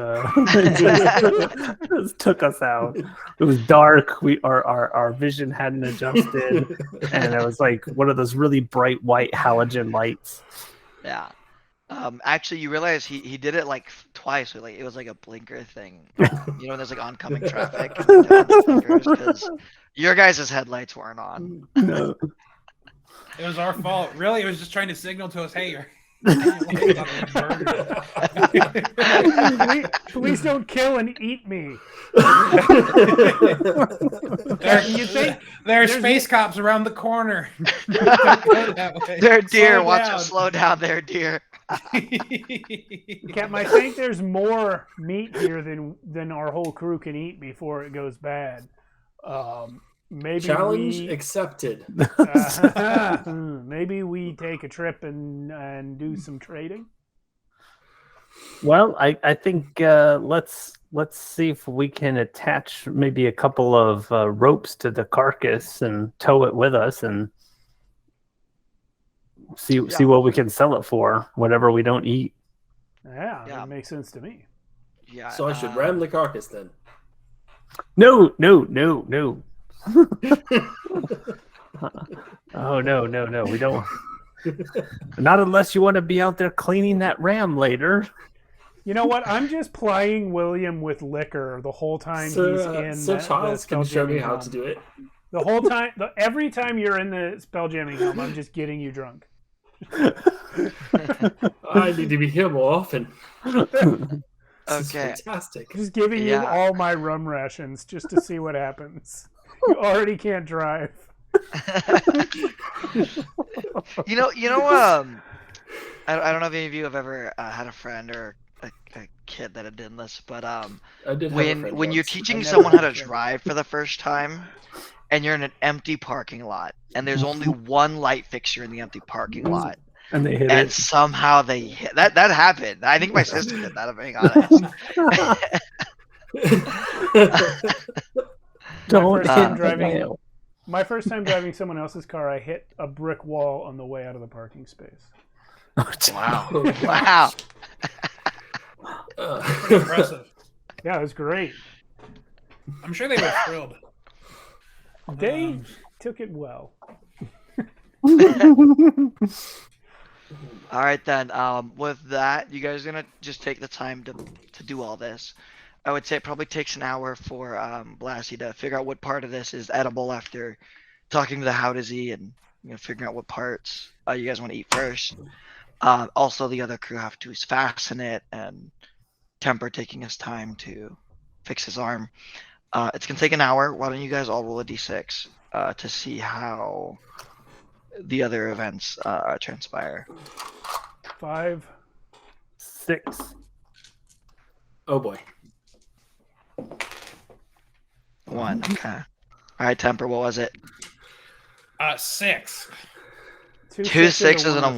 just took us out. It was dark. Our vision hadn't adjusted, and it was like one of those really bright white halogen lights. Yeah. Actually, you realize he did it like twice. Like it was like a blinker thing. You know, when there's like oncoming traffic. Because your guys' headlights weren't on. No. It was our fault. Really, it was just trying to signal to us, hey, you're... Please don't kill and eat me. There are space cops around the corner. They're deer. Slow Watch down. it. Slow down there, deer. Captain, I think there's more meat here than our whole crew can eat before it goes bad. Maybe Challenge accepted. Maybe we take a trip and do some trading. Well, I think let's see if we can attach maybe a couple of ropes to the carcass and tow it with us and see what we can sell it for, whatever we don't eat. Yeah, that makes sense to me. Yeah. So I should ram the carcass then. No. Oh no, we don't. Not unless you want to be out there cleaning that ram later. You know what? I'm just plying William with liquor the whole time he's in. So Charles can show me Spelljamming how helm. to do it. The whole time, every time you're in the Spelljamming helm, I'm just getting you drunk. I need to be here more often. This is Okay. fantastic. Just giving you all my rum rations just to see what happens. You already can't drive. You know. I don't know if any of you have ever had a friend or a kid that had done this, but I did have a when friend you're once. teaching never someone how to had a friend. drive for the first time, and you're in an empty parking lot, and there's only one light fixture in the empty parking lot, And they hit and it. somehow they hit that happened. I think my sister did that, if I'm being honest. Don't first hit time the driving- nail. My first time driving someone else's car, I hit a brick wall on the way out of the parking space. Wow. Oh, Wow. Pretty impressive. Yeah, it was great. I'm sure they were thrilled. They took it well. All right then. With that, you guys are gonna just take the time to do all this. I would say it probably takes an hour for Blassie to figure out what part of this is edible after talking to the Howdizzy and figuring out what parts you guys want to eat first. Also, the other crew have to fasten it, and Temper taking his time to fix his arm. It's gonna take an hour. Why don't you guys all roll a d6 to see how the other events transpire? 5. 6. Oh boy. 1. Okay. All right, Temper. What was it? 6. 2 sixes and a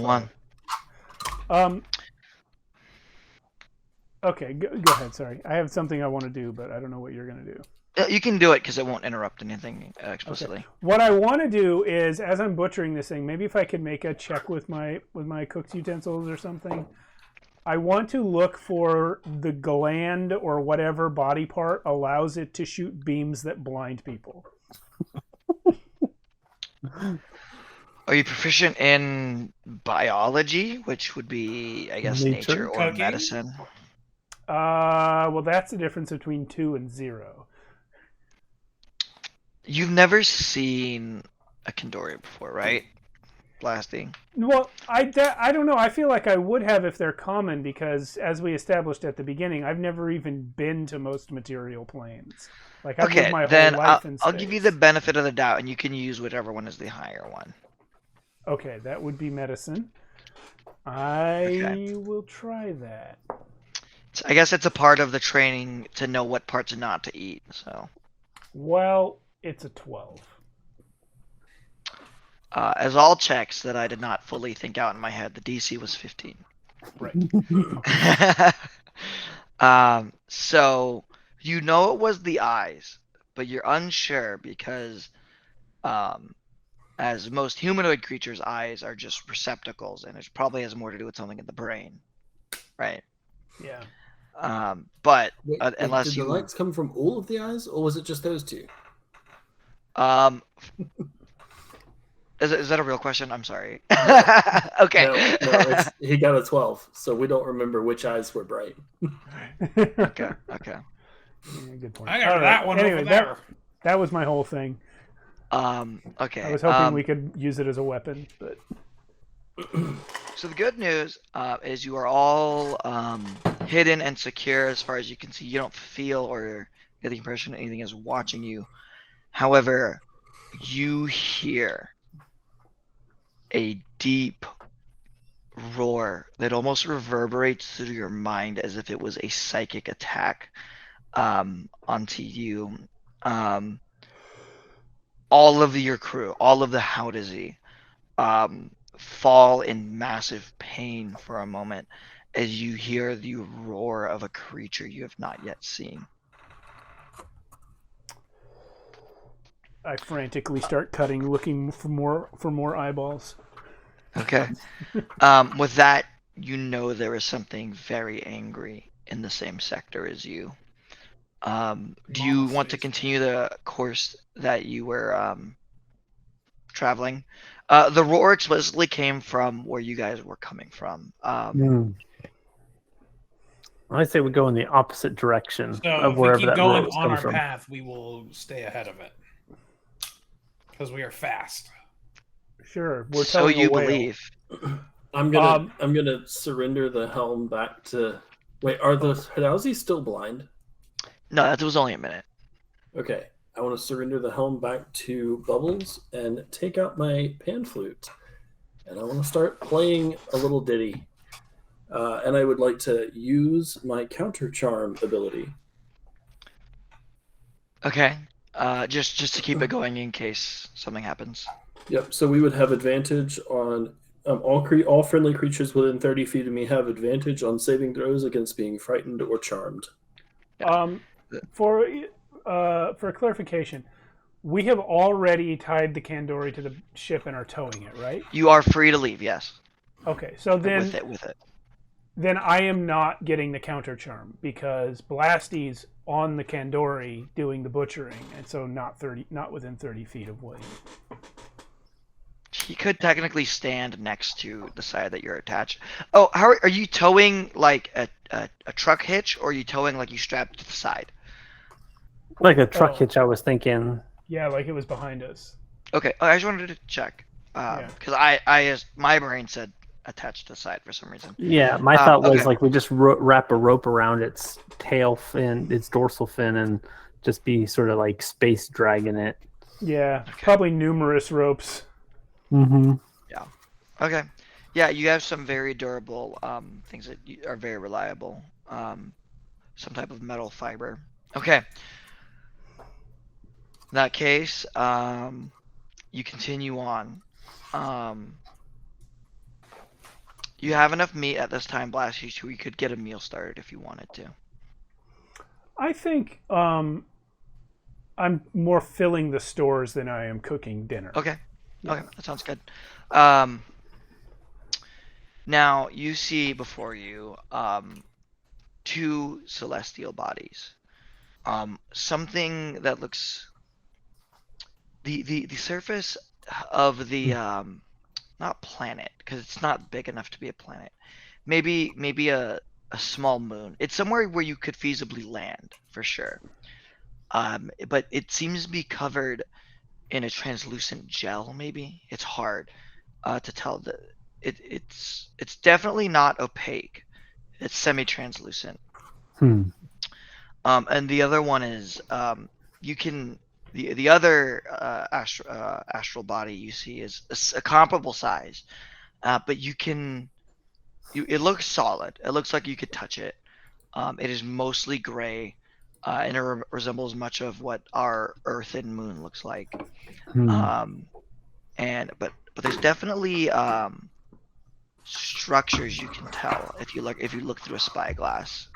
1. Okay, go ahead. Sorry, I have something I want to do, but I don't know what you're going to do. You can do it because it won't interrupt anything explicitly. What I want to do is, as I'm butchering this thing, maybe if I could make a check with my cook's utensils or something. I want to look for the gland or whatever body part allows it to shoot beams that blind people. Are you proficient in biology, which would be, I guess, nature or Cooking? medicine? Well, that's the difference between 2 and 0. You've never seen a Kandori before, right? Blasting. Well, I don't know. I feel like I would have if they're common because, as we established at the beginning, I've never even been to most material planes. Like I've Okay, lived my then whole life in I'll space. give you the benefit of the doubt, and you can use whichever one is the higher one. Okay, that would be medicine. I Okay. will try that. I guess it's a part of the training to know what parts not to eat. So, Well, it's a 12. as all checks that I did not fully think out in my head, the DC was 15. Right. So you know it was the eyes, but you're unsure because, as most humanoid creatures, eyes are just receptacles, and it probably has more to do with something in the brain, right? Yeah. But Wait, unless did you the lights come from all of the eyes, or was it just those two? Is that a real question? I'm sorry. Okay. No, he got a 12, so we don't remember which eyes were bright. Okay. Yeah, good point. I got All that one Anyway, over there. that was my whole thing. Okay. I was hoping we could use it as a weapon, but So the good news is you are all hidden and secure as far as you can see. You don't feel or get the impression that anything is watching you. However, you hear a deep roar that almost reverberates through your mind as if it was a psychic attack onto you. All of your crew, all of the Howdizzy, fall in massive pain for a moment as you hear the roar of a creature you have not yet seen. I frantically start cutting, looking for more eyeballs. Okay. With that, you know there is something very angry in the same sector as you. Do you want to continue the course that you were traveling? The roar explicitly came from where you guys were coming from. I say we go in the opposite direction So of if we wherever keep that roar going was on coming our from. path, we will stay ahead of it because we are fast. Sure, we're So telling you a whale. believe. I'm gonna surrender the helm back to. Wait, are the Howdizzy still blind? No, that was only a minute. Okay, I want to surrender the helm back to Bubbles and take out my pan flute, and I want to start playing a little ditty and I would like to use my counter charm ability. Okay. Just to keep it going in case something happens. Yep. So we would have advantage on all friendly creatures within 30 feet of me have advantage on saving throws against being frightened or charmed. For clarification, we have already tied the Kandori to the ship and are towing it, right? You are free to leave. Yes. Okay, so then With it. Then I am not getting the counter charm because Blasty's on the Kandori doing the butchering, and so not within 30 feet of William. He could technically stand next to the side that you're attached. Oh, how are you towing like a truck hitch, or are you towing like you strapped to the side? Like a truck hitch, I was thinking. Yeah, like it was behind us. Okay, I just wanted to check because my brain said attached to the side for some reason. Yeah, my thought was okay. like we just wrap a rope around its tail fin, its dorsal fin, and just be sort of like space dragging it. Yeah, probably numerous ropes. Mm-hmm. Yeah. Okay. Yeah, you have some very durable things that are very reliable. Some type of metal fiber. Okay. In that case, you continue on. You have enough meat at this time, Blasty, so we could get a meal started if you wanted to. I think I'm more filling the stores than I am cooking dinner. Okay. Okay, that sounds good. Now you see before you two celestial bodies. Something that looks the surface of the not planet, because it's not big enough to be a planet. Maybe a small moon. It's somewhere where you could feasibly land for sure. But it seems to be covered in a translucent gel. Maybe it's hard to tell. It's definitely not opaque. It's semi-translucent. Hmm. And the other one is you can the other astral body you see is a comparable size, but it looks solid. It looks like you could touch it. It is mostly gray, and it resembles much of what our Earth and Moon looks like. Hmm. But there's definitely structures you can tell if you look through a spyglass,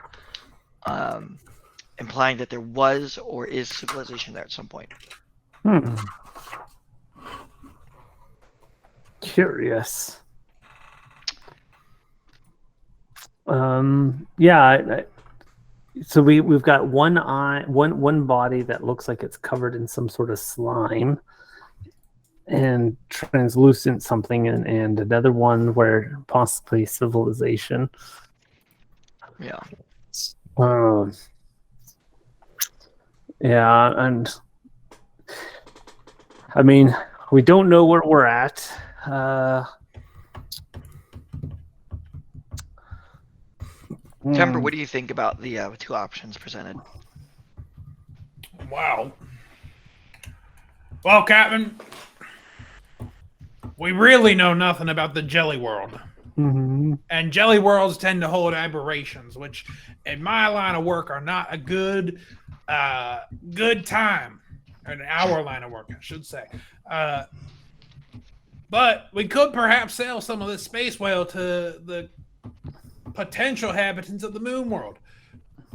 implying that there was or is civilization there at some point. Hmm. Curious. Yeah. So we've got one body that looks like it's covered in some sort of slime and translucent something, and another one where possibly civilization. Yeah. Yeah, and I mean, we don't know where we're at. Temper, what do you think about the two options presented? Wow. Well, Captain, we really know nothing about the jelly world. Mm-hmm. And jelly worlds tend to hold aberrations, which in my line of work are not a good time. Or in our line of work, I should say. But we could perhaps sell some of this space whale to the potential inhabitants of the moon world.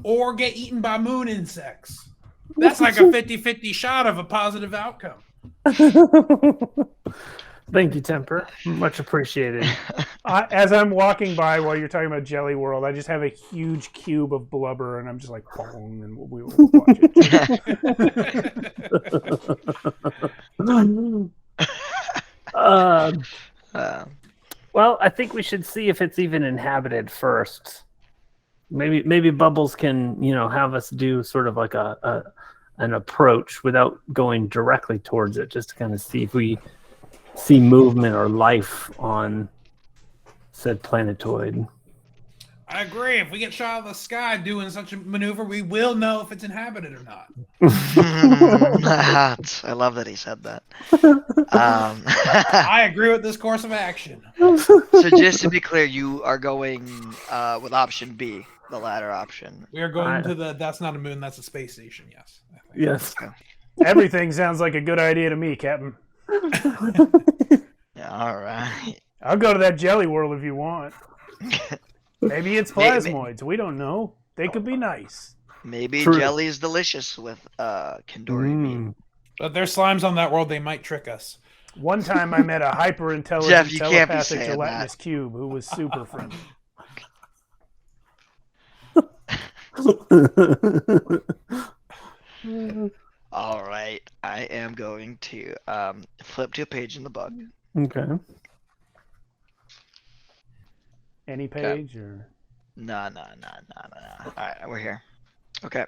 Or get eaten by moon insects. That's like a 50-50 shot of a positive outcome. Thank you, Temper. Much appreciated. As I'm walking by while you're talking about Jelly World, I just have a huge cube of blubber, and I'm just like, bong, and we will watch it. Well, I think we should see if it's even inhabited first. Maybe Bubbles can, have us do sort of like an approach without going directly towards it, just to kind of see if we see movement or life on said planetoid. I agree. If we get shot out of the sky doing such a maneuver, we will know if it's inhabited or not. I love that he said that. I agree with this course of action. So just to be clear, you are going with option B, the latter option. We are going to the. That's not a moon. That's a space station. Yes. I think. Yes. Everything sounds like a good idea to me, Captain. Yeah, all right. I'll go to that jelly world if you want. Maybe it's plasmoids. We don't know. They could be nice. Maybe True. jelly is delicious with Kendori meat. But there's slimes on that world. They might trick us. One time I met a hyper-intelligent Jeff, you can't be telepathic saying gelatinous cube who was super friendly. All right, I am going to flip to a page in the book. Okay. Any page or No. All right, we're here. Okay.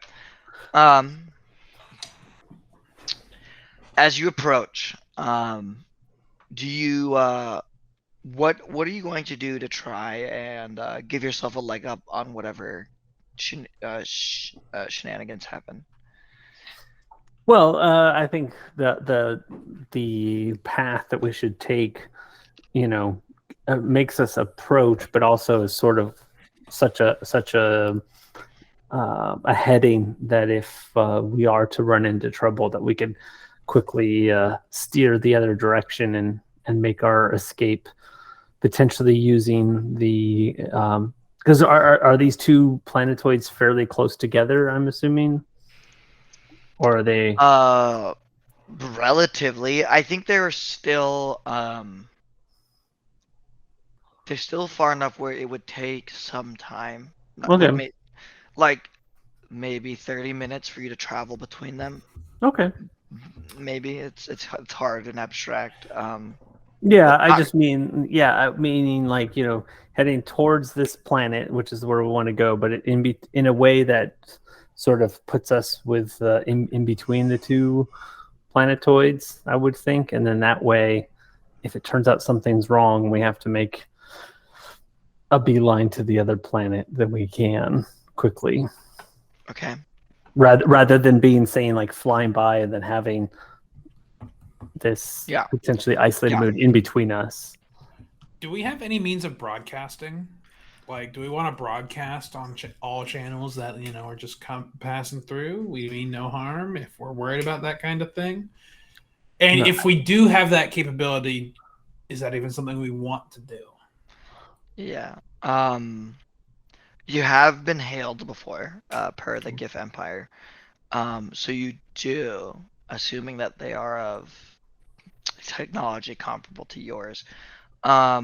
As you approach, do you what are you going to do to try and give yourself a leg up on whatever shenanigans happen? Well, I think the path that we should take, makes us approach, but also is sort of such a heading that if we are to run into trouble, that we can quickly steer the other direction and make our escape, potentially using the because are these two planetoids fairly close together, I'm assuming, or are they relatively? I think they're still far enough where it would take some time. Okay. Like maybe 30 minutes for you to travel between them. Okay. Maybe it's hard and abstract. Yeah, I just mean, meaning like, heading towards this planet, which is where we want to go, but in a way that sort of puts us with in between the two planetoids, I would think, and then that way, if it turns out something's wrong, we have to make a beeline to the other planet, then we can quickly. Okay. Rather than saying like flying by and then having this potentially isolated moon in between us. Do we have any means of broadcasting? Like, do we want to broadcast on all channels that, are just passing through? We mean no harm if we're worried about that kind of thing. And if we do have that capability, is that even something we want to do? Yeah. You have been hailed before, per the GIF Empire. So you do, assuming that they are of technology comparable to yours. But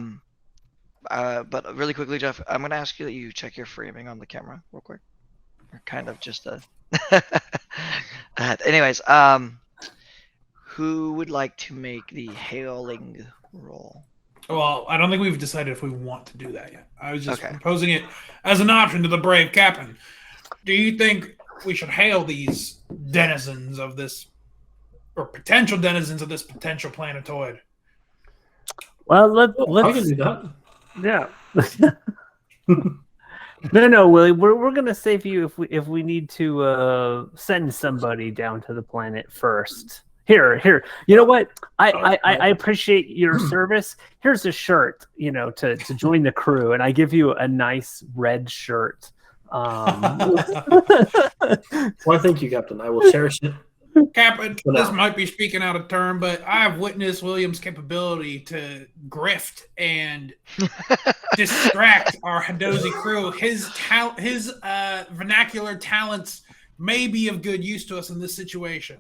really quickly, Jeff, I'm going to ask you that you check your framing on the camera real quick. Or kind of just a... Anyways, who would like to make the hailing roll? Well, I don't think we've decided if we want to do that yet. I was just proposing it as an option to the brave captain. Do you think we should hail these denizens of this, or potential denizens of this potential planetoid? Well, let's. I can do that. Yeah. No, Willie. We're gonna save you if we need to send somebody down to the planet first. Here. You know what? I appreciate your service. Here's a shirt, to join the crew, and I give you a nice red shirt. Well, thank you, Captain. I will cherish it. Captain, this might be speaking out of turn, but I have witnessed William's capability to grift and distract our Hadozi crew. His vernacular talents may be of good use to us in this situation.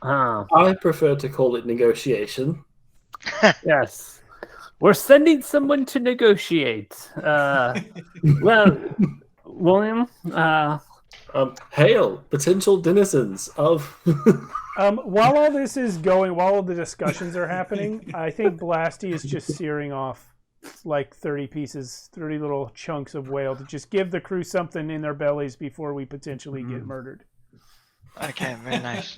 I prefer to call it negotiation. Yes. We're sending someone to negotiate. Well, William, hail potential denizens of... While all this is going, while all the discussions are happening, I think Blasty is just searing off like 30 little chunks of whale to just give the crew something in their bellies before we potentially get murdered. Okay, very nice.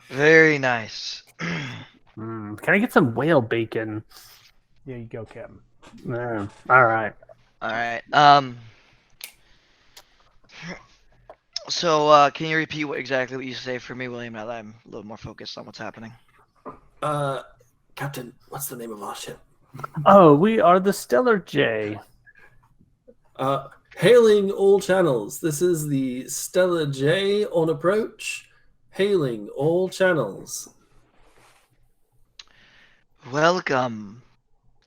Very nice. Can I get some whale bacon? There you go, Captain. All right. All right. So, can you repeat exactly what you say for me, William, now that I'm a little more focused on what's happening? Captain, what's the name of our ship? Oh, we are the Stellar J. Hailing all channels. This is the Stellar J on approach. Hailing all channels. Welcome,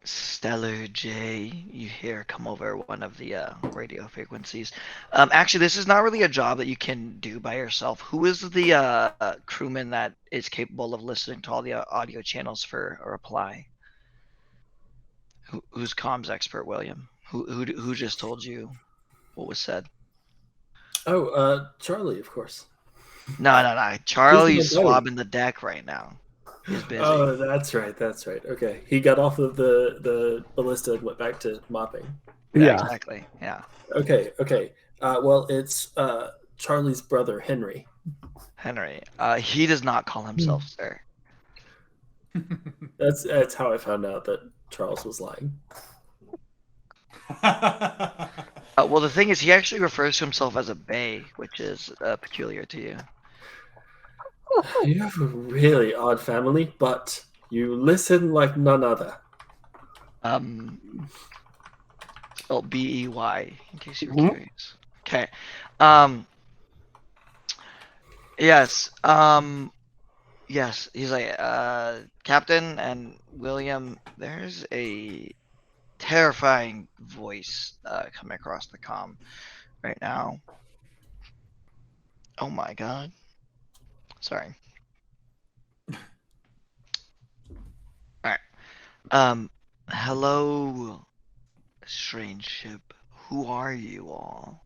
Stellar J. You hear come over one of the radio frequencies. Actually, this is not really a job that you can do by yourself. Who is the crewman that is capable of listening to all the audio channels for a reply? Who's comms expert, William? Who just told you what was said? Oh, Charlie, of course. No. Charlie's He's my buddy. swabbing the deck right now. He's busy. Oh, that's right. Okay, he got off of the ballista and went back to mopping. Yeah. Exactly. Yeah. Okay. Well, it's Charlie's brother, Henry. Henry. He does not call himself sir. That's how I found out that Charles was lying. Well, the thing is, he actually refers to himself as a bay, which is peculiar to you. You have a really odd family, but you listen like none other. Spelled B-E-Y, in case you were curious. Okay. Yes. Yes. He's like, Captain and William, there's a terrifying voice coming across the comm right now. Oh my god. Sorry. Alright. Hello, strange ship. Who are you all?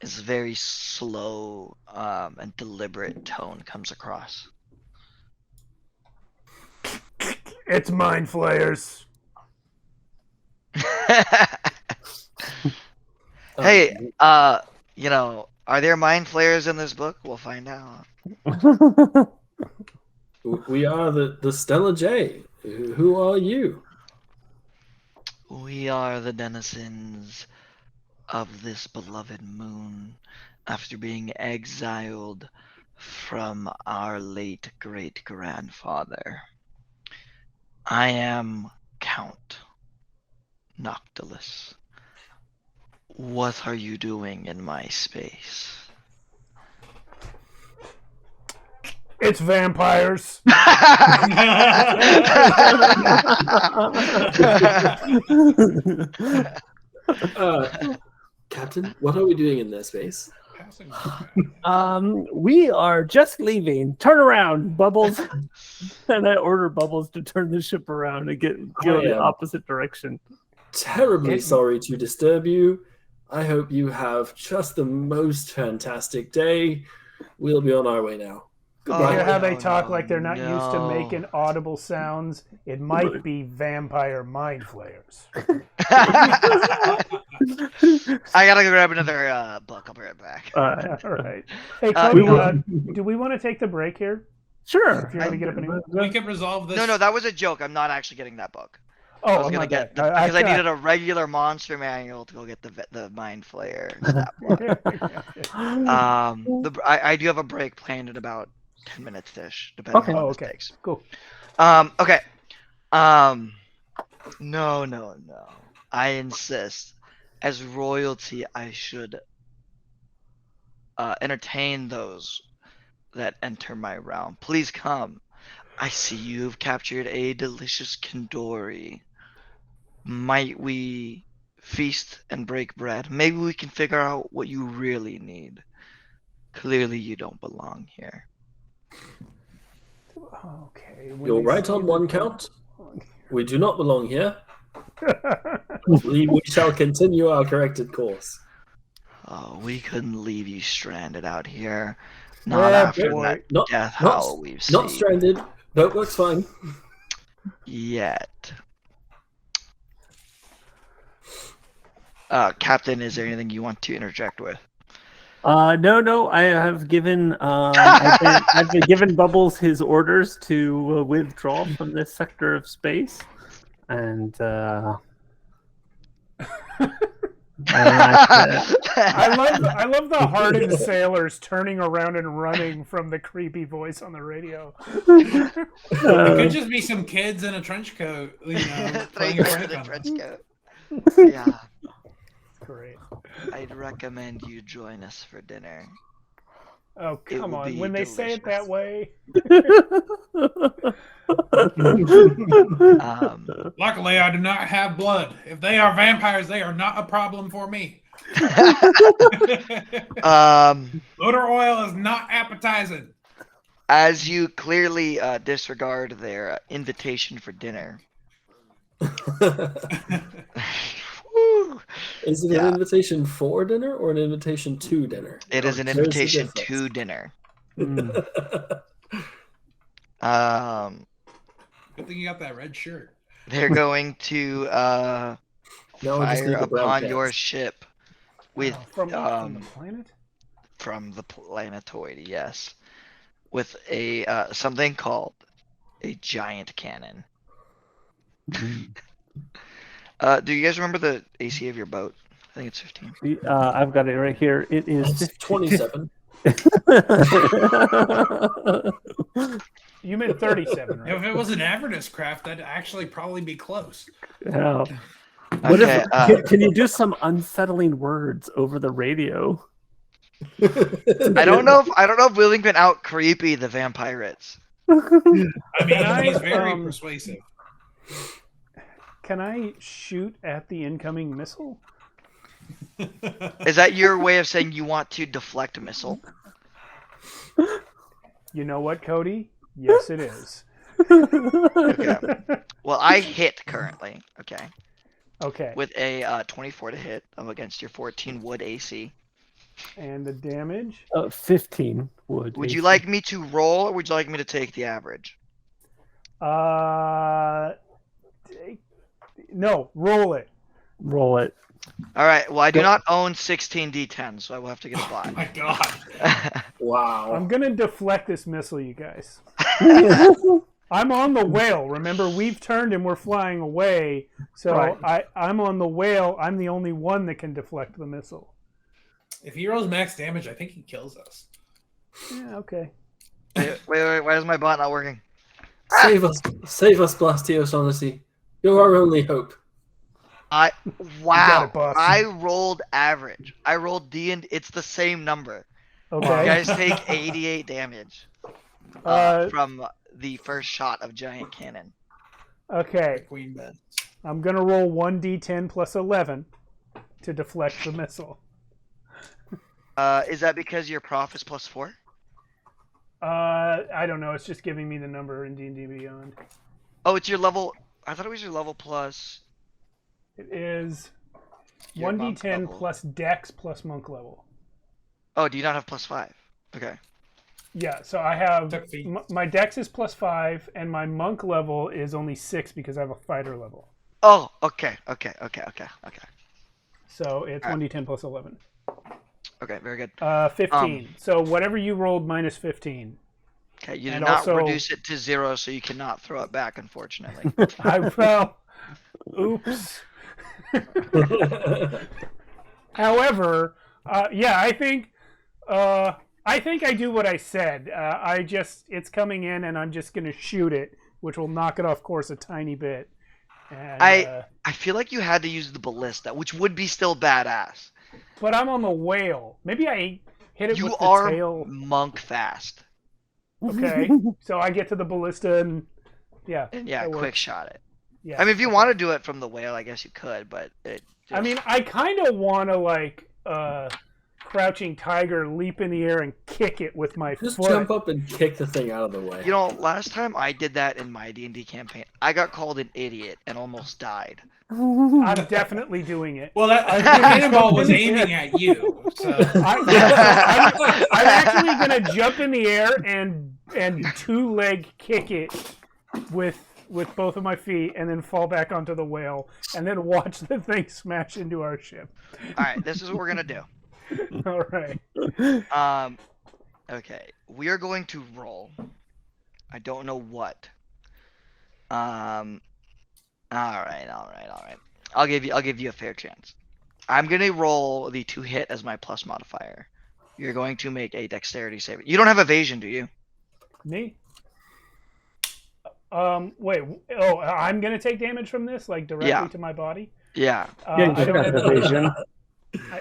It's a very slow and deliberate tone comes across. It's mind flayers. Hey, you know, are there mind flayers in this book? We'll find out. We are the Stella J. Who are you? We are the denizens of this beloved moon after being exiled from our late great-grandfather. I am Count Noctilus. What are you doing in my space? It's vampires. Captain, what are we doing in this space? We are just leaving. Turn around, Bubbles. And I order Bubbles to turn the ship around and go the opposite direction. Terribly sorry to disturb you. I hope you have just the most fantastic day. We'll be on our way now. You hear how they talk like they're not used to making audible sounds? It might be vampire mind flayers. I gotta go grab another book. I'll be right back. All right. Hey, Cody, do we want to take the break here? Sure. If you're going to get up and We can resolve this. No, that was a joke. I'm not actually getting that book. Oh, I was gonna get because I needed a regular monster manual to go get the mind flayer. I do have a break planned in about 10 minutes ish, depending on how long this takes. Cool. Okay. No. I insist. As royalty, I should entertain those that enter my realm. Please come. I see you've captured a delicious Kandori. Might we feast and break bread? Maybe we can figure out what you really need. Clearly you don't belong here. Okay. You're right on one count. We do not belong here. We shall continue our corrected course. Oh, we couldn't leave you stranded out here. Not after that death howl we've seen. Not stranded. That works fine. Yet. Captain, is there anything you want to interject with? No. I have given. I've been given Bubbles his orders to withdraw from this sector of space, and I love the hardened sailors turning around and running from the creepy voice on the radio. It could just be some kids in a trench coat, playing a trench coat. Yeah. Great. I'd recommend you join us for dinner. Oh, come on. When they say it that way. Luckily, I do not have blood. If they are vampires, they are not a problem for me. Motor oil is not appetizing. As you clearly disregard their invitation for dinner. Is it an invitation for dinner or an invitation to dinner? It is an invitation to dinner. Good thing you got that red shirt. They're going to fire upon your ship with from the planet? From the planetoid, yes. With a something called a giant cannon. Do you guys remember the AC of your boat? I think it's 15. I've got it right here. It is 27. You meant 37, right? If it was an Avernus craft, that'd actually probably be close. Yeah. What if, can you do some unsettling words over the radio? I don't know if Willing can out creepy the vampirates. I mean, he's very persuasive. Can I shoot at the incoming missile? Is that your way of saying you want to deflect a missile? You know what, Cody? Yes, it is. Okay. Well, I hit currently. Okay. Okay. With a 24 to hit. I'm against your 14 wood AC. And the damage? 15 wood. Would AC. you like me to roll, or would you like me to take the average? No, roll it. Roll it. All right. Well, I do not own 16 D10, so I will have to get a bot. Oh my God. Wow. I'm going to deflect this missile, you guys. I'm on the whale. Remember, we've turned and we're flying away. So Right. I'm on the whale. I'm the only one that can deflect the missile. If he rolls max damage, I think he kills us. Yeah, okay. Wait. Why is my bot not working? Save us, Blastios Odyssey. You're our only hope. Wow. it, boss. I rolled average. I rolled D, and it's the same number. Okay. You guys take 88 damage from the first shot of giant cannon. Okay. Queen bed. I'm going to roll 1d10 plus 11 to deflect the missile. Is that because your prof is +4? I don't know. It's just giving me the number in D&D Beyond. Oh, it's your level. I thought it was your level plus. It is Your monk 1d10 level. plus Dex plus Monk level. Oh, do you not have +5? Okay. Yeah, so I have Took feet. my Dex is +5 and my Monk level is only 6 because I have a fighter level. Oh, okay. So it's All right. 1d10 plus 11. Okay, very good. 15. So whatever you rolled minus 15. Okay, you did and not also- reduce it to 0, so you cannot throw it back, unfortunately. Oops. However, yeah, I think I do what I said. It's coming in, and I'm just gonna shoot it, which will knock it off course a tiny bit. And, I feel like you had to use the ballista, which would be still badass. but I'm on the whale. Maybe I hit it You with the are tail. monk fast. Okay, so I get to the ballista, and yeah, And yeah, that quick works. shot it. Yeah, I mean, if you okay. want to do it from the whale, I guess you could, but it. I mean, I kind of want to like crouching tiger, leap in the air and kick it with my Just foot. jump up and kick the thing out of the way. You know, last time I did that in my D&D campaign, I got called an idiot and almost died. I'm definitely doing it. Well, that cannonball was aiming at you. So. I'm actually gonna jump in the air and two-leg kick it with both of my feet, and then fall back onto the whale, and then watch the thing smash into our ship. All right, this is what we're gonna do. All right. Okay, we are going to roll. I don't know what. All right. I'll give you a fair chance. I'm gonna roll the 2 hit as my plus modifier. You're going to make a dexterity save. You don't have evasion, do you? Me? Wait. Oh, I'm gonna take damage from this, like directly to my body. Yeah. Yeah, you I should don't have have evasion. I-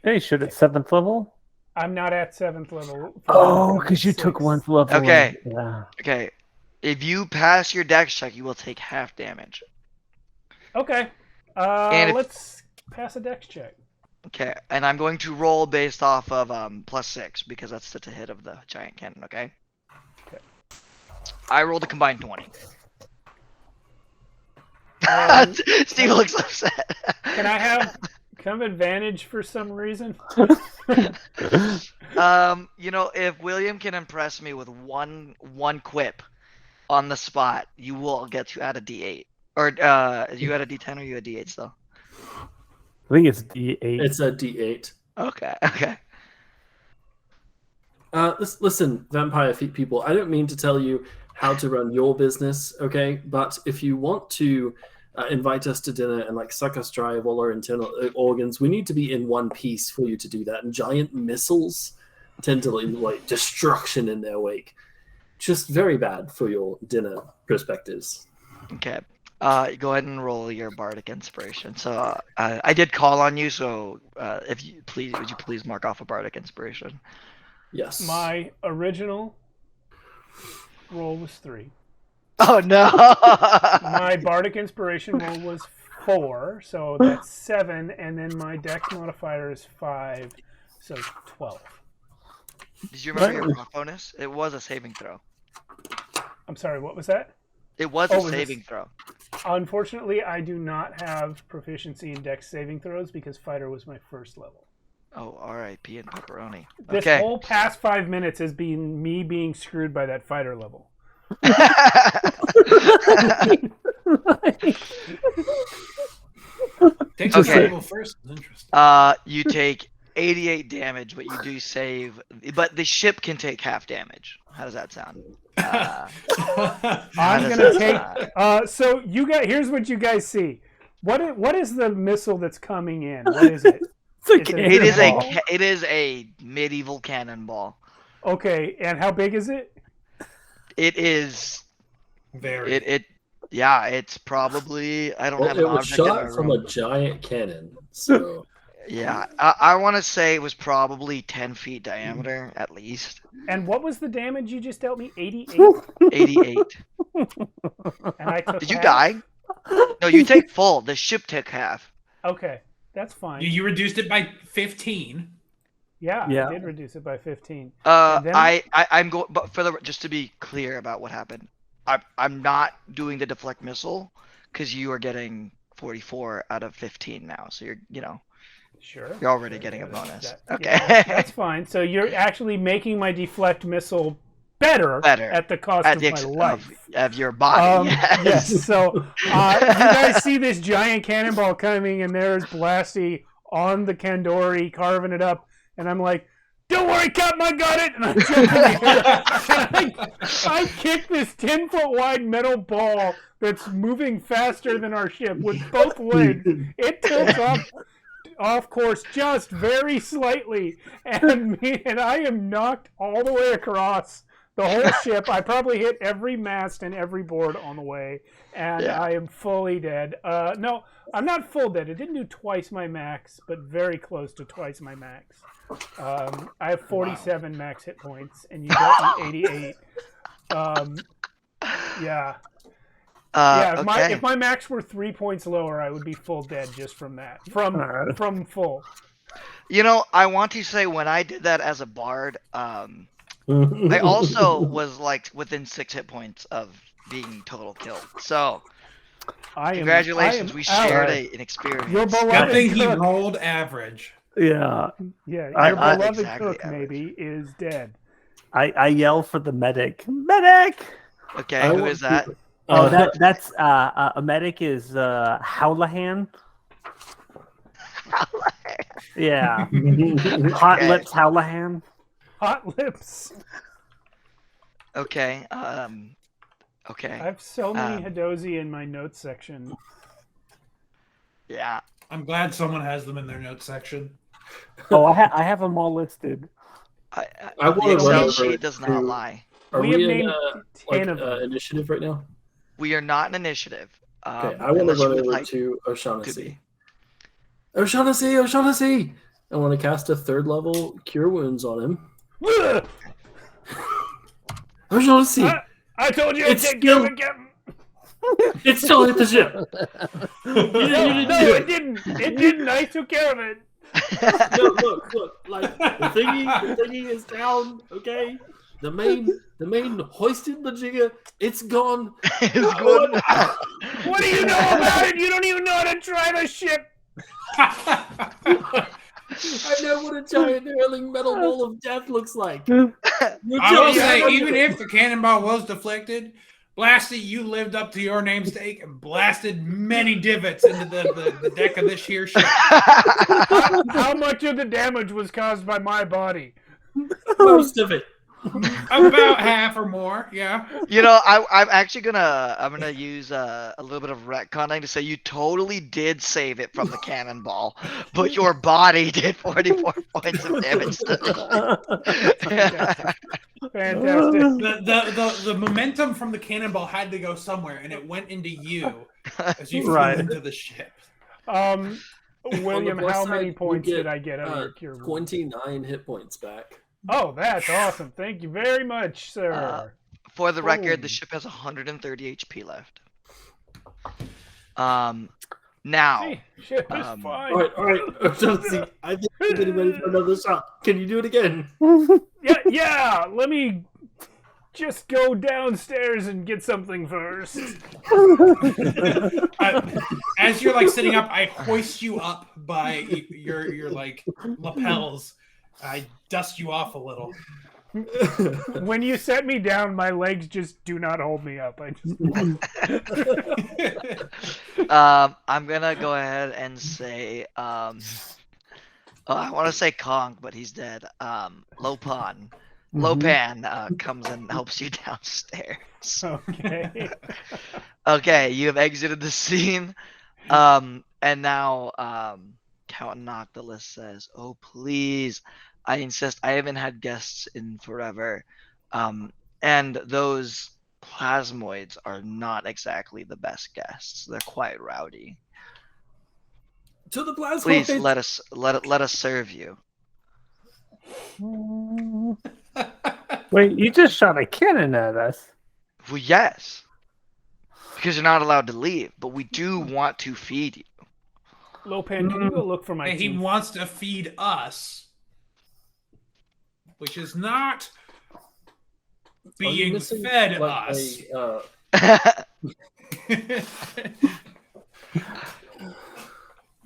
Yeah, you should at 7th level. I'm not at 7th level. Oh, because you took 1th 1th level. Okay. Yeah. Okay. If you pass your dex check, you will take half damage. Okay. And if- Let's pass a dex check. Okay, and I'm going to roll based off of +6 because that's the hit of the giant cannon. Okay. Okay. I rolled a combined 20. Steve looks upset. Can I have advantage for some reason? If William can impress me with one quip on the spot, you will get to add a D8. Or you had a D10 or you had a D8 still? I think it's D8. It's a D8. Okay. Listen, Vampire Feet people, I don't mean to tell you how to run your business, okay? But if you want to invite us to dinner and like suck us dry of all our internal organs, we need to be in one piece for you to do that. And giant missiles tend to leave like destruction in their wake. Just very bad for your dinner perspectives. Okay. Go ahead and roll your bardic inspiration. So I did call on you, so would you please mark off a bardic inspiration? Yes. My original roll was 3. Oh no! My bardic inspiration roll was 4, so that's 7, and then my dex modifier is 5, so 12. Did you remember your rock bonus? It was a saving throw. I'm sorry, what was that? It was a saving throw. Unfortunately, I do not have proficiency in dex saving throws because fighter was my first level. Oh, R.I.P. and pepperoni. This Okay. whole past 5 minutes has been me being screwed by that fighter level. Take Okay. the level first. Interesting. You take 88 damage, but you do save. But the ship can take half damage. How does that sound? I'm gonna take. So you guys, here's what you guys see. What is the missile that's coming in? What is it? It is a medieval cannonball. Okay, and how big is it? It is Very. It's probably I don't have an It was object in my shot from room. a giant cannon, so Yeah, I want to say it was probably 10 feet diameter at least. And what was the damage you just dealt me? 88. 88. And I took Did you half? die? No, you take full. The ship took half. Okay, that's fine. You reduced it by 15. Yeah, Yeah. I did reduce it by 15. I'm then- going, but just to be clear about what happened, I'm not doing the deflect missile because you are getting 44 out of 15 now, so Sure. you're already getting a bonus. Okay. Yeah, that's fine. So you're actually making my deflect missile better at the cost of my life. Of your body. Yes. So you guys see this giant cannonball coming, and there's Blasty on the Kandori carving it up, and I'm like, "Don't worry, Captain, I got it!" And I jump in the air. I kick this 10-foot wide metal ball that's moving faster than our ship with both legs. It tilts off course just very slightly, and I am knocked all the way across the whole ship. I probably hit every mast and every board on the way, and I am fully dead. No, I'm not full dead. It didn't do twice my max, but very close to twice my max. I have 47 max hit points, and you got me 88. Yeah. If my max were 3 points lower, I would be full dead just from that. From full. I want to say when I did that as a bard, I also was like within 6 hit points of being total killed. So, congratulations, we shared an experience. Your Good beloved thing he cook, rolled average. Yeah. your I- beloved exactly cook average. maybe is dead. I yell for the medic. Medic! Okay, who is that? That's a medic is Howlahan. Yeah. Hot Okay. Lips Howlahan. Hot lips. Okay. I have so many Hadozi in my notes section. Yeah. I'm glad someone has them in their notes section. Oh, I have them all listed. I The want to run Excel over sheet does not to- lie. Are We have we in named 10 of them. initiative right now? We are not an initiative. Okay, I want to unless you run would over like. to Could O'Shaughnessy. be. O'Shaughnessy! I want to cast a 3rd level Cure Wounds on him. O'Shaughnessy! I told you I'd It's take care of still- it, Captain. It still hit the ship! No, it didn't. It didn't. I took care of it. No, look, like the thingy is down, okay? The main hoisted the jigger, it's gone. It's good. What do you know about it? You don't even know how to drive a ship. I know what a giant hurling metal ball of death looks like. I will say, Yeah. even if the cannonball was deflected, Blasty, you lived up to your namesake and blasted many divots into the deck of this here ship. How much of the damage was caused by my body? Most of it. About half or more, yeah. You know, I'm actually gonna use a little bit of retconning to say you totally did save it from the cannonball, but your body did 44 points of damage to the Fantastic. The momentum from the cannonball had to go somewhere, and it went into you as you flew Right. into the ship. William, plus how side, many you points get, did I get out of your cure wound? 29 hit points back. Oh, that's awesome. Thank you very much, sir. For the record, the Oh. ship has 130 HP left. Now, Hey, ship is fine. All right. O'Shaughnessy, I think we're getting ready for another shot. Can you do it again? Yeah. Let me just go downstairs and get something first. As you're like sitting up, I hoist you up by your like lapels. I dust you off a little. When you set me down, my legs just do not hold me up. I just I'm gonna go ahead and say, I want to say Kong, but he's dead. Lopan. Lopan comes and helps you downstairs. okay. Okay, you have exited the scene. And now, Count Noctilus says, "Oh, please, I insist. I haven't had guests in forever. And those plasmoids are not exactly the best guests. They're quite rowdy. To the plasma. Please let us serve you." Wait, you just shot a cannon at us. Well, yes, because you're not allowed to leave, but we do want to feed you. Lopan, can you go look for my He teeth? wants to feed us, which is not being missing, fed like, us.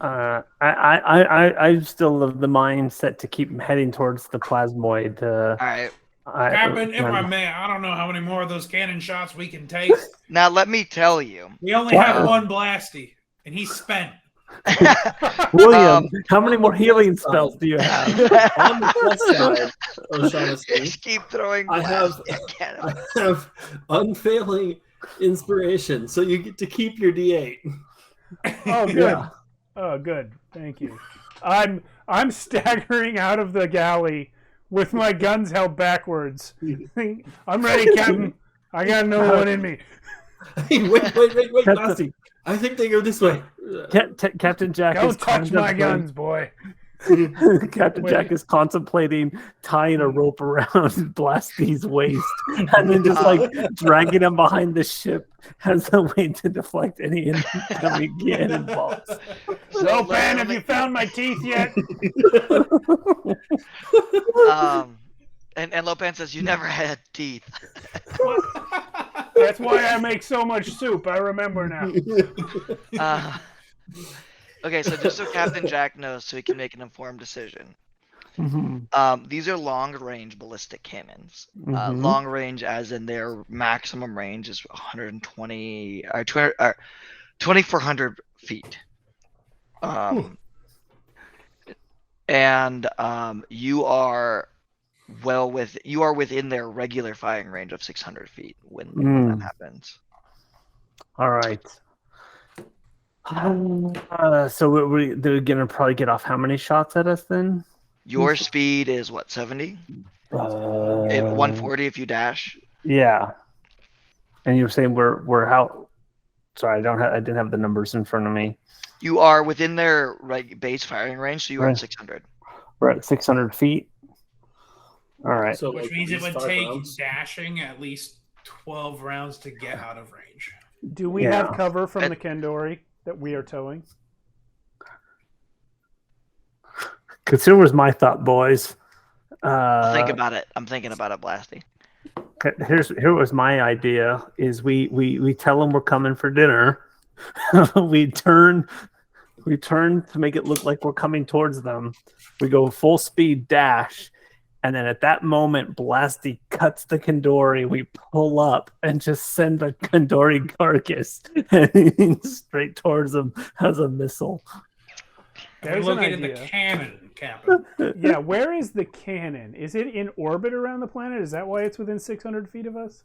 I'm still of the mindset to keep heading towards the plasmoid. All right. Captain, if I may, I don't know how many more of those cannon shots we can take. Now let me tell you. We only have one Blasty, and he's spent. William, how many more healing spells do you have? On the plus side, O'Shaughnessy, Just keep throwing. I have unfailing inspiration, so you get to keep your D8. Oh, good. Yeah. Oh, good. Thank you. I'm staggering out of the galley with my guns held backwards. I'm ready, Captain. I got no one in me. Hey, wait, Basti. I think they go this way. Captain Jack is Don't touch my guns, boy. Captain Jack is contemplating tying a rope around Blasty's waist and then just like dragging him behind the ship as a way to deflect any incoming cannonballs. Lopan, have you found my teeth yet? And Lopan says you never had teeth. That's why I make so much soup. I remember now. Okay, so just so Captain Jack knows, so he can make an informed decision. These are long-range ballistic cannons. Long range, as in their maximum range is 120 or 2,400 feet. And you are within their regular firing range of 600 feet when that happens. All right. So they're gonna probably get off how many shots at us then? Your speed is what, 70? 140 if you dash. Yeah. And you were saying we're how? Sorry, I didn't have the numbers in front of me. You are within their base firing range, so you are Right. at 600. We're at 600 feet. All right. So Which like, means it these would 5 take rounds? dashing at least 12 rounds to get out of range. Do we Yeah. have cover from And- the Kendori that we are towing? Consumer's my thought, boys. Think about it. I'm thinking about it, Blasty. Here was my idea: is we tell them we're coming for dinner. we turn to make it look like we're coming towards them. We go full speed dash, and then at that moment, Blasty cuts the Kendori. We pull up and just send the Kendori carcass straight towards them as a missile. There's we an located the idea. cannon, Captain. Yeah, where is the cannon? Is it in orbit around the planet? Is that why it's within 600 feet of us?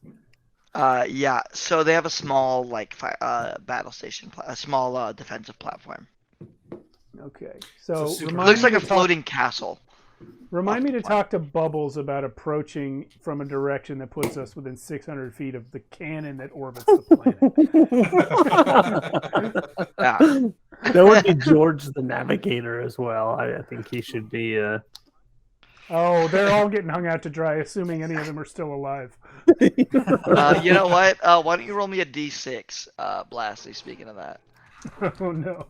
Yeah. So they have a small battle station, a small defensive platform. Okay, so super- It remind looks me like a to floating castle. Remind me off to the talk to Bubbles about approaching from a direction that puts us within 600 feet of the cannon that orbits the planet. Yeah. That would be George the Navigator as well. I think he should be. Oh, they're all getting hung out to dry, assuming any of them are still alive. You know what? Why don't you roll me a d6, Blasty? Speaking of that. Oh no.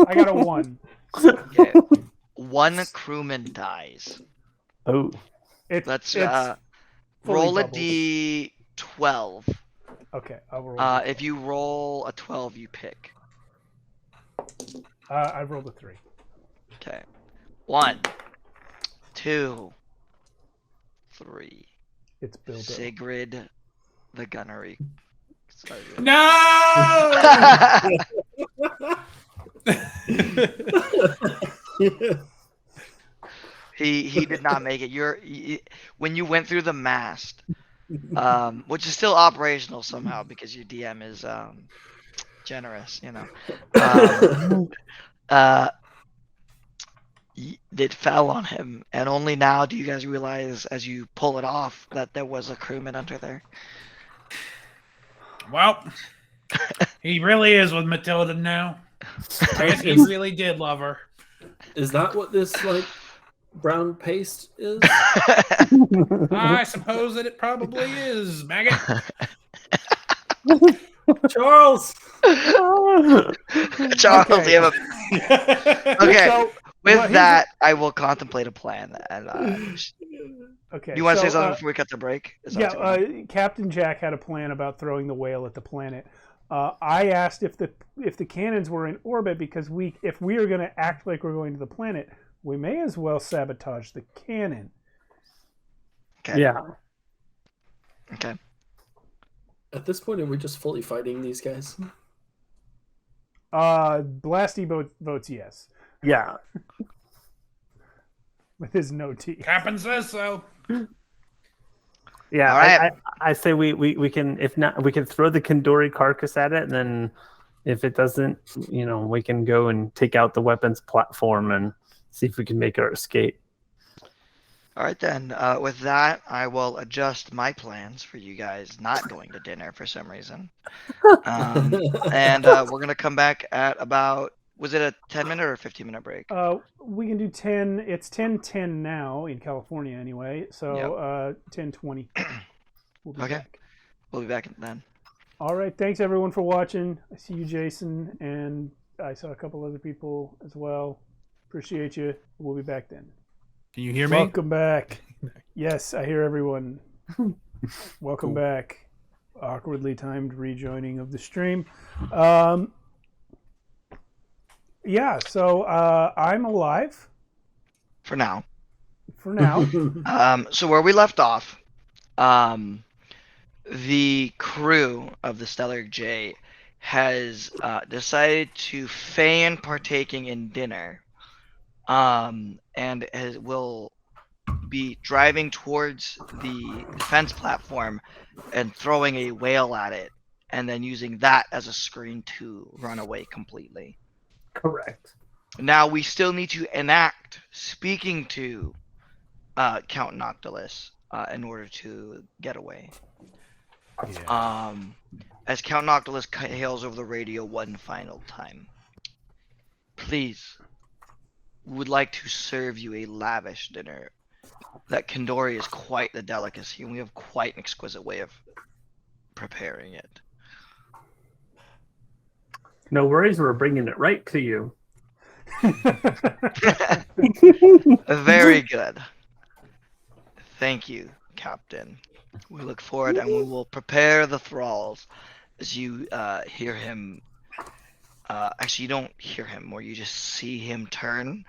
I got a 1. Okay. One crewman dies. Oh, Let's fully roll a Bubbles. d12. Okay, I'll roll. If you roll a 12, you pick. I rolled a 3. Okay. 1, 2, 3. It's built up. Sigrid, the gunnery. Sergeant. No! He did not make it. When you went through the mast, which is still operational somehow because your DM is generous, you know. It fell on him, and only now do you guys realize, as you pull it off, that there was a crewman under there. Well, he really is with Matilda now. I guess he really did love her. Is that what this like brown paste is? I suppose that it probably is, maggot. Charles. Charles, Okay. you have a... Okay, So, with well, here's that, I will contemplate a plan. And okay. you want to so, say something before we cut the break? Is that Yeah, what's going on? Captain Jack had a plan about throwing the whale at the planet. I asked if the cannons were in orbit because if we are going to act like we're going to the planet, we may as well sabotage the cannon. Okay. yeah. Okay. At this point, are we just fully fighting these guys? Blasty votes yes Yeah. with his no T. Captain says so. Yeah, All right. I say we can, if not, we can throw the Kendori carcass at it, and then if it doesn't, we can go and take out the weapons platform and see if we can make our escape. All right, then. With that, I will adjust my plans for you guys not going to dinner for some reason. And we're going to come back at about, was it a 10-minute or a 15-minute break? We can do 10. It's 10:10 now in California anyway. So 10:20. We'll be Okay. back. We'll be back then. All right. Thanks everyone for watching. I see you, Jason, and I saw a couple other people as well. Appreciate you. We'll be back then. Can you hear me? Welcome back. Yes, I hear everyone. Welcome back. Awkwardly timed rejoining of the stream. Yeah, so I'm alive For now. for now. So where we left off, the crew of the Stellar J has decided to feign partaking in dinner, and will be driving towards the defense platform and throwing a whale at it and then using that as a screen to run away completely. Correct. Now we still need to enact speaking to Count Noctilus in order to get away. Yeah. As Count Noctilus hails over the radio one final time. Please, we would like to serve you a lavish dinner. That Kandori is quite the delicacy, and we have quite an exquisite way of preparing it. No worries, we're bringing it right to you. Very good. Thank you, Captain. We look forward, and we will prepare the thralls as you hear him. Actually, you don't hear him, or you just see him turn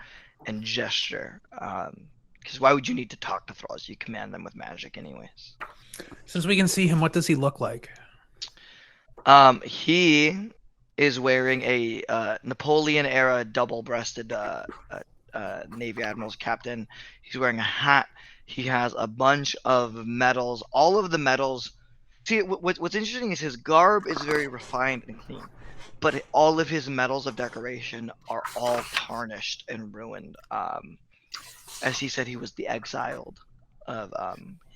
and gesture. Because why would you need to talk to thralls? You command them with magic, anyways. Since we can see him, what does he look like? He is wearing a Napoleon-era double-breasted Navy Admiral's captain. He's wearing a hat. He has a bunch of medals. All of the medals. See, what's interesting is his garb is very refined and clean, but all of his medals of decoration are all tarnished and ruined. As he said, he was the exiled of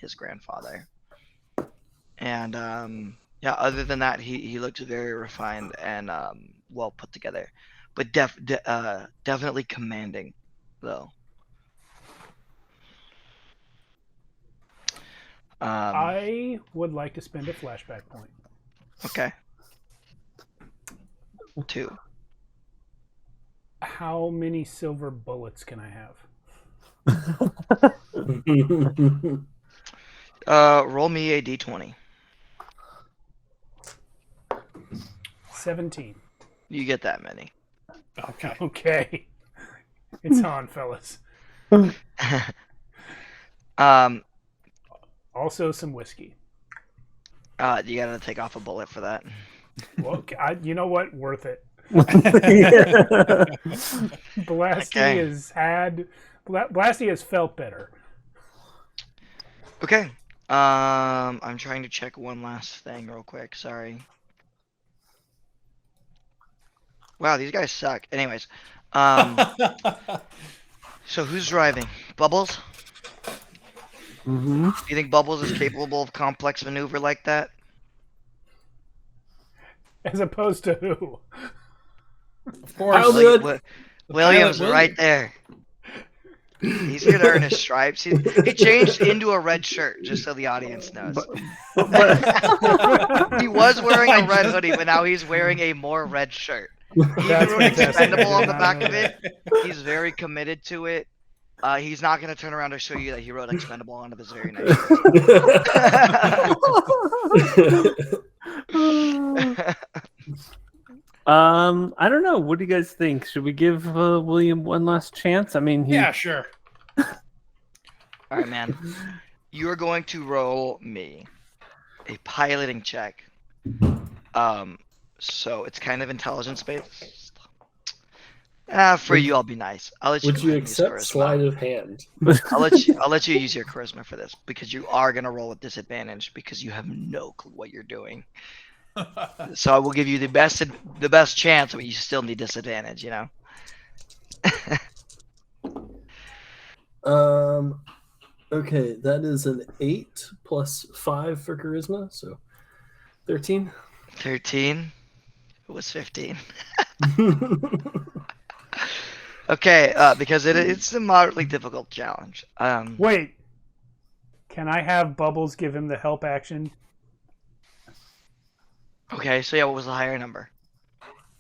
his grandfather. And yeah, other than that, he looks very refined and well put together, but definitely commanding, though. I would like to spend a flashback point. Okay. 2. How many silver bullets can I have? Roll me a d20. 17. You get that many. Okay. Okay. It's on, fellas. Also some whiskey. You gotta take off a bullet for that. Well, you know what? Worth it. Blasty has felt better. Okay. I'm trying to check one last thing real quick. Sorry. Wow, these guys suck. Anyways, so who's driving? Bubbles? Mm-hmm. Do you think Bubbles is capable of complex maneuver like that? As opposed to who? Of course. How good? Williams, Pilot right there. He's here to earn his stripes. He changed into a red shirt, just so the audience knows. He was wearing a red hoodie, but now he's wearing a more red shirt. He That's wrote fantastic. expendable on the I back did of not it. He's very committed to it. He's not going to turn around to show you that he wrote expendable onto this very nice shirt. I don't know. What do you guys think? Should we give William one last chance? I mean, Yeah, sure. All right, man. You are going to roll me a piloting check. So it's kind of intelligence based. For you, I'll be nice. I'll let you. Would go you ahead and use accept charisma. sleight of hand? I'll let you use your charisma for this because you are gonna roll with disadvantage because you have no clue what you're doing. So I will give you the best chance, but you still need disadvantage. You know. Okay, that is an 8 plus 5 for charisma, so 13. 13. It was 15. Okay, because it's a moderately difficult challenge. Wait. Can I have Bubbles give him the help action? Okay, so yeah, what was the higher number?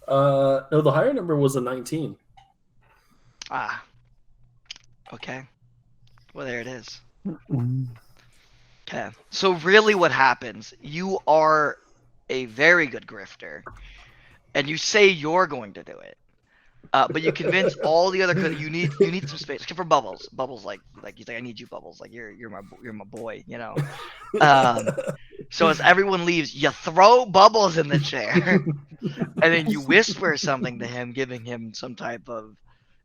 No, the higher number was a 19. Ah. Okay. Well, there it is. Okay. So really what happens, you are a very good grifter, and you say you're going to do it. But you convince all the other you need some space, except for Bubbles. Bubbles like he's like, I need you, Bubbles. Like you're my boy, you know. So as everyone leaves, you throw Bubbles in the chair, and then you whisper something to him, giving him some type of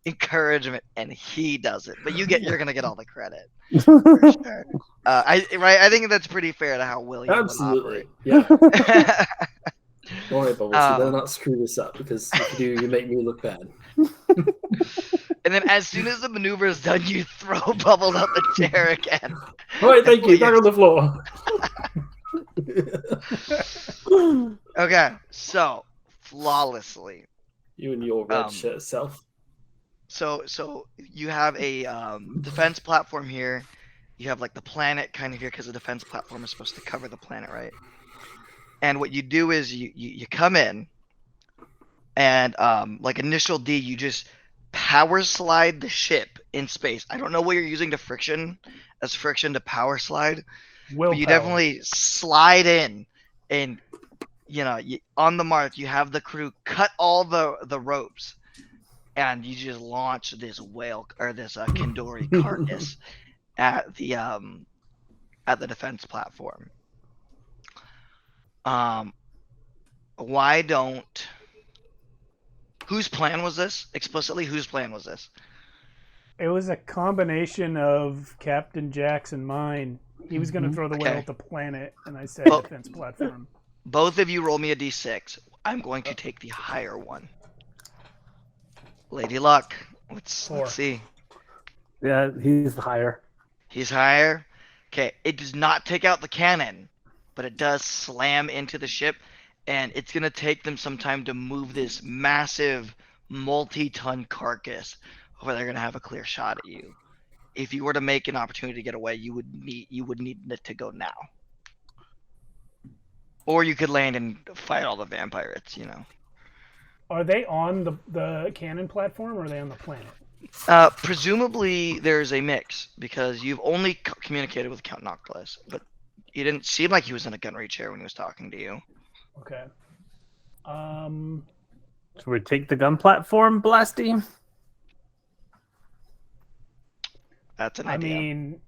encouragement, and he does it. But you're gonna get all the credit. For sure. I think that's pretty fair to how William Absolutely. would operate. Yeah. Don't worry, Bubbles. You better not screw this up, because if you do, you make me look bad. And then as soon as the maneuver is done, you throw Bubbles out the chair again. All right, thank you. Back on the floor. Okay, so flawlessly. You and your red self. So you have a defense platform here. You have like the planet kind of here because the defense platform is supposed to cover the planet, right? And what you do is you come in, and like initial D, you just power slide the ship in space. I don't know what you're using to friction to power slide, but you definitely slide in, and on the mark you have the crew cut all the ropes, and you just launch this whale or this Kindori carcass at the defense platform. Whose plan was this? Explicitly, whose plan was this? It was a combination of Captain Jack's and mine. He was going to throw the whale at the planet, and I said defense platform. Both of you roll me a d6. I'm going to take the higher one. Lady Luck. Let's see. Yeah, he's higher. He's higher? Okay, it does not take out the cannon, but it does slam into the ship, and it's going to take them some time to move this massive multi-ton carcass where they're going to have a clear shot at you. If you were to make an opportunity to get away, you would need it to go now. Or you could land and fight all the vampires, Are they on the cannon platform, or are they on the planet? Presumably there's a mix, because you've only communicated with Count Noctilus, but it didn't seem like he was in a gunnery chair when he was talking to you. Okay. Should we take the gun platform, Blasty? That's an idea. I mean,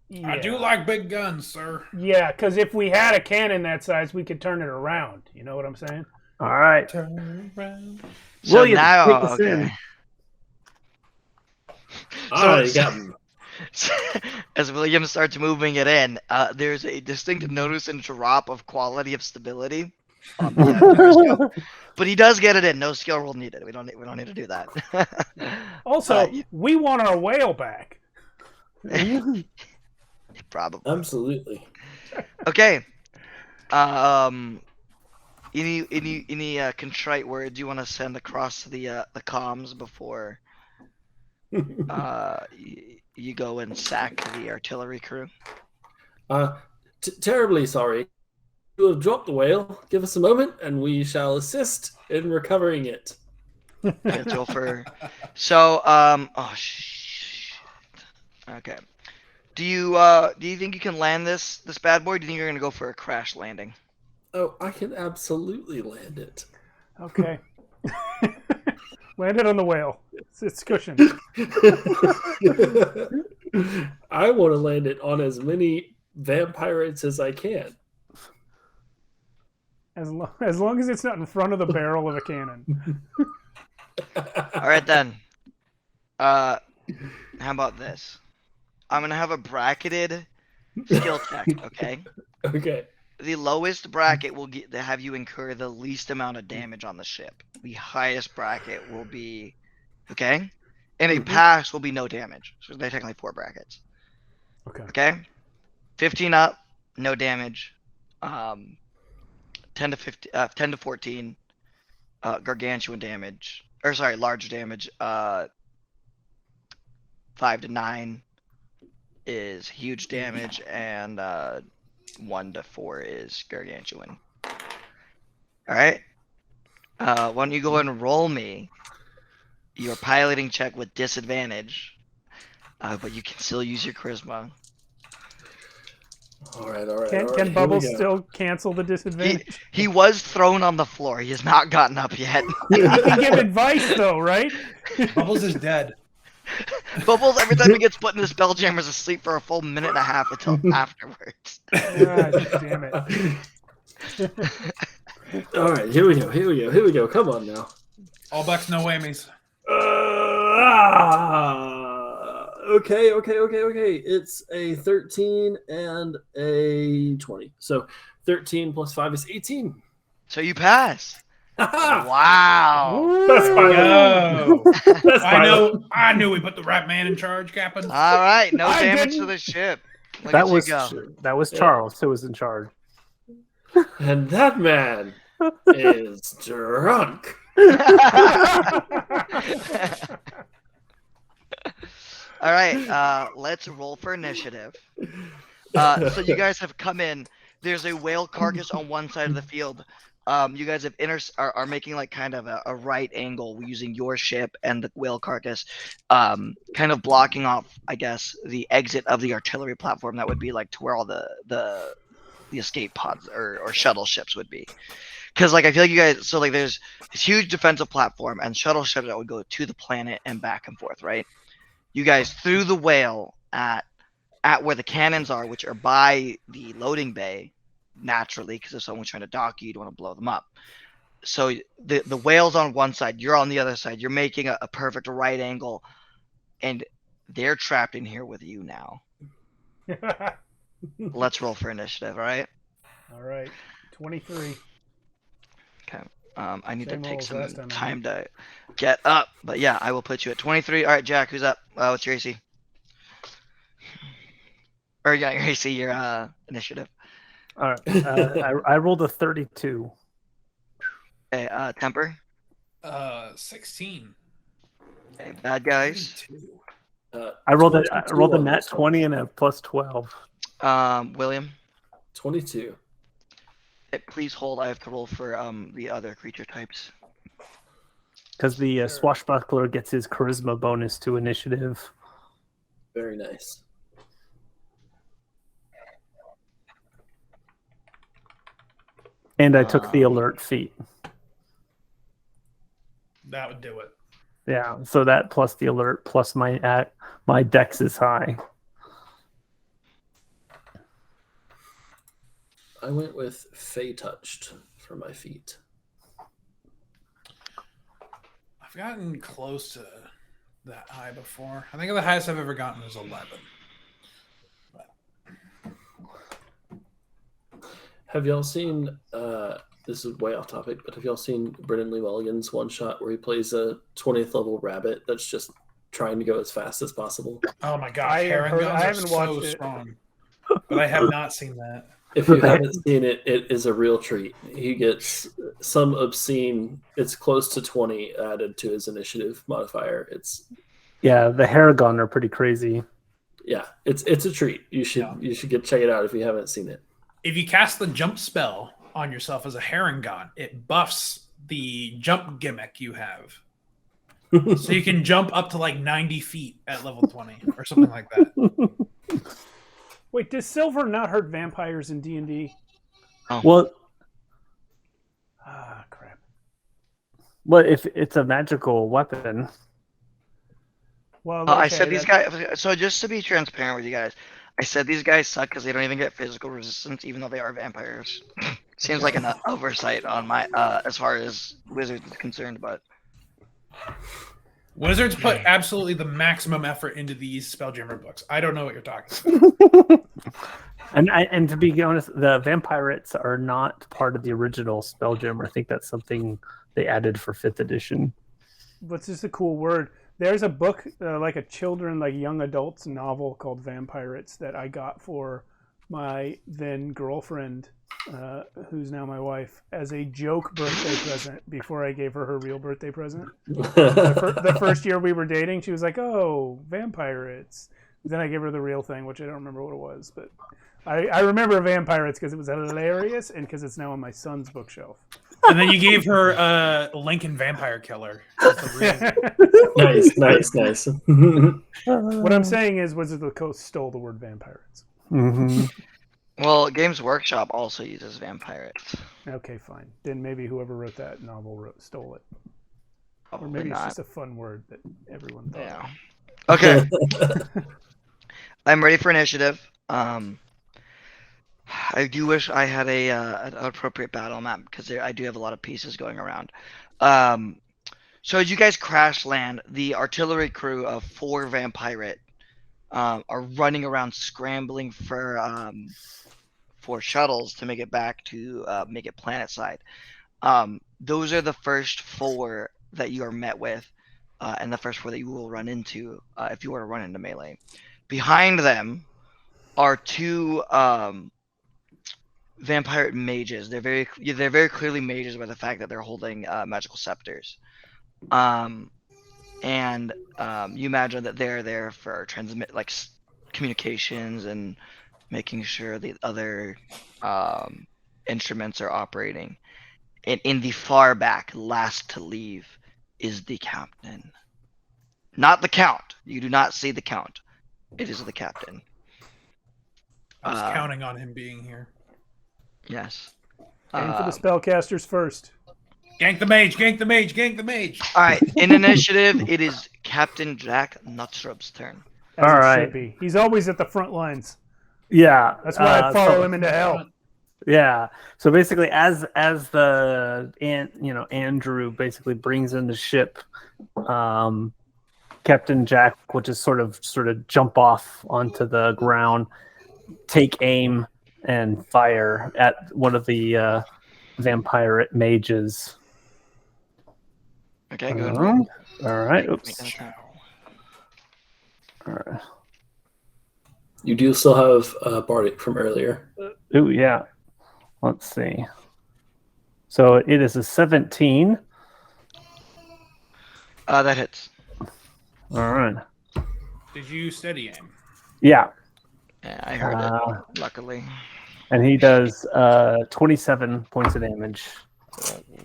yeah. I do like big guns, sir. Yeah, because if we had a cannon that size, we could turn it around. You know what I'm saying? All right. Turn around. So William, now, take us okay. in. You got me. As William starts moving it in, there's a distinct notice and drop of quality of stability on the periscope. But he does get it in. No skill roll needed. We don't need to do that. Also, we want our whale back. Probably. Absolutely. Okay. Any contrite words you want to send across the comms before you go and sack the artillery crew? Terribly sorry. You have dropped the whale. Give us a moment, and we shall assist in recovering it. So, oh shit. Okay. Do you think you can land this bad boy? Or do you think you're gonna go for a crash landing? Oh, I can absolutely land it. Okay. Land it on the whale. It's cushioned. I want to land it on as many vampirates as I can. As long as it's not in front of the barrel of a cannon. All right then. How about this? I'm gonna have a bracketed skill check. Okay. Okay. The lowest bracket will have you incur the least amount of damage on the ship. The highest bracket will be, okay, and a pass will be no damage. So they're technically 4 brackets. Okay. Okay. 15 up, no damage. 10 to 14, gargantuan damage. Or sorry, large damage. 5 to 9 is huge damage, and 1 to 4 is gargantuan. All right. Why don't you go ahead and roll me your piloting check with disadvantage, but you can still use your charisma. All right. Can Bubbles still cancel the disadvantage? He was thrown on the floor. He has not gotten up yet. He can give advice, though, right? Bubbles is dead. Bubbles, every time he gets put in the Spelljammer, is asleep for a full minute and a half until afterwards. God damn it. All right, here we go. Come on now. All bucks, no whammies. Okay. It's a 13 and a 20. So 13 plus 5 is 18. So you pass. Haha! Wow. That's fine. Go. That's I knew we put the right man in charge, Captain. All right, no I damage to didn't. the ship. Look That at was you go. that was Charles who was in charge. And that man is drunk. All right, let's roll for initiative. So you guys have come in. There's a whale carcass on one side of the field. You guys have are making like kind of a right angle using your ship and the whale carcass, kind of blocking off, I guess, the exit of the artillery platform that would be like to where all the escape pods or shuttle ships would be. Because like I feel like you guys, so like there's this huge defensive platform and shuttle ships that would go to the planet and back and forth, right? You guys threw the whale at where the cannons are, which are by the loading bay, naturally, because if someone's trying to dock you, you don't want to blow them up. So the whale's on one side, you're on the other side. You're making a perfect right angle, and they're trapped in here with you now. Let's roll for initiative, all right? All right. 23. Okay. I need Same to roll take as some last time, I time to get up. But yeah, I will put you at 23. All right, Jack, who's up? What's your AC? Or yeah, your AC, your initiative. All right. I rolled a 32. Okay, Temper. 16. Okay, bad guys. I rolled a 22 on nat this one. 20 and a plus 12. William. 22. Okay, please hold. I have to roll for the other creature types. Because the swashbuckler gets his charisma bonus to initiative. Very nice. And I took the alert feat. That would do it. Yeah, so that plus the alert plus my dex is high. I went with Fey Touched for my feet. I've gotten close to that high before. I think the highest I've ever gotten was 11. Have y'all seen, this is way off topic, but have y'all seen Brendan Lee Mulligan's one shot where he plays a 20th level rabbit that's just trying to go as fast as possible? Oh my gosh, I have heard- Herringons I haven't are so watched it. strong. But I have not seen that. If you haven't seen it, it is a real treat. He gets some obscene, it's close to 20 added to his initiative modifier. Yeah, the Haragon are pretty crazy. Yeah, it's a treat. You should check it out if you haven't seen it. If you cast the jump spell on yourself as a Herringon, it buffs the jump gimmick you have. So you can jump up to like 90 feet at level 20 or something like that. Wait, does silver not hurt vampires in D&D? Well, Ah, crap. Well, if it's a magical weapon. Well, I okay, said these guys. So just to be transparent with you guys, I said these guys suck because they don't even get physical resistance, even though they are vampires. Seems like an oversight on my as far as Wizards is concerned, but Wizards put absolutely the maximum effort into these Spelljammer books. I don't know what you're talking about. And to be honest, the vampirates are not part of the original Spelljammer. I think that's something they added for 5th edition. What's just a cool word? There's a book, like a children, like young adults novel called Vampirates that I got for my then girlfriend, who's now my wife, as a joke birthday present before I gave her real birthday present. The first year we were dating, she was like, "Oh, Vampirates." Then I gave her the real thing, which I don't remember what it was, but I remember Vampirates because it was hilarious and because it's now on my son's bookshelf. And then you gave her Lincoln Vampire Killer. Nice. What I'm saying is Wizards of the Coast stole the word vampirates. Mm-hmm. well, Games Workshop also uses vampirates. Okay, fine. Then maybe whoever wrote that novel stole it. Or Probably maybe it's not. just a fun word that everyone thought. Yeah. Okay. I'm ready for initiative. I do wish I had an appropriate battle map because I do have a lot of pieces going around. So as you guys crash land, the artillery crew of 4 Vampirate are running around scrambling for shuttles to make it back to make it planet side. Those are the first 4 that you are met with, and the first 4 that you will run into if you were to run into melee. Behind them are 2 Vampire mages. They're very clearly mages by the fact that they're holding magical scepters. You imagine that they're there for communications and making sure the other instruments are operating. And in the far back, last to leave, is the captain. Not the count. You do not see the count. It is the captain. I was counting on him being here. Yes. Aim for the spellcasters first. Gank the mage, gank the mage, gank the mage. All right. In initiative, it is Captain Jack Nutsrub's turn. As All it right. should be. He's always at the front lines. Yeah. That's why I follow him into hell. Yeah. So basically, as the Andrew basically brings in the ship, Captain Jack will just sort of jump off onto the ground, take aim, and fire at one of the vampire mages. Okay, good. All right. Oops. Make that All right. You do still have Bardic from earlier. Ooh, yeah. Let's see. So it is a 17. That hits. All right. Did you steady aim? Yeah. Yeah, I heard it. Luckily. And he does 27 points of damage.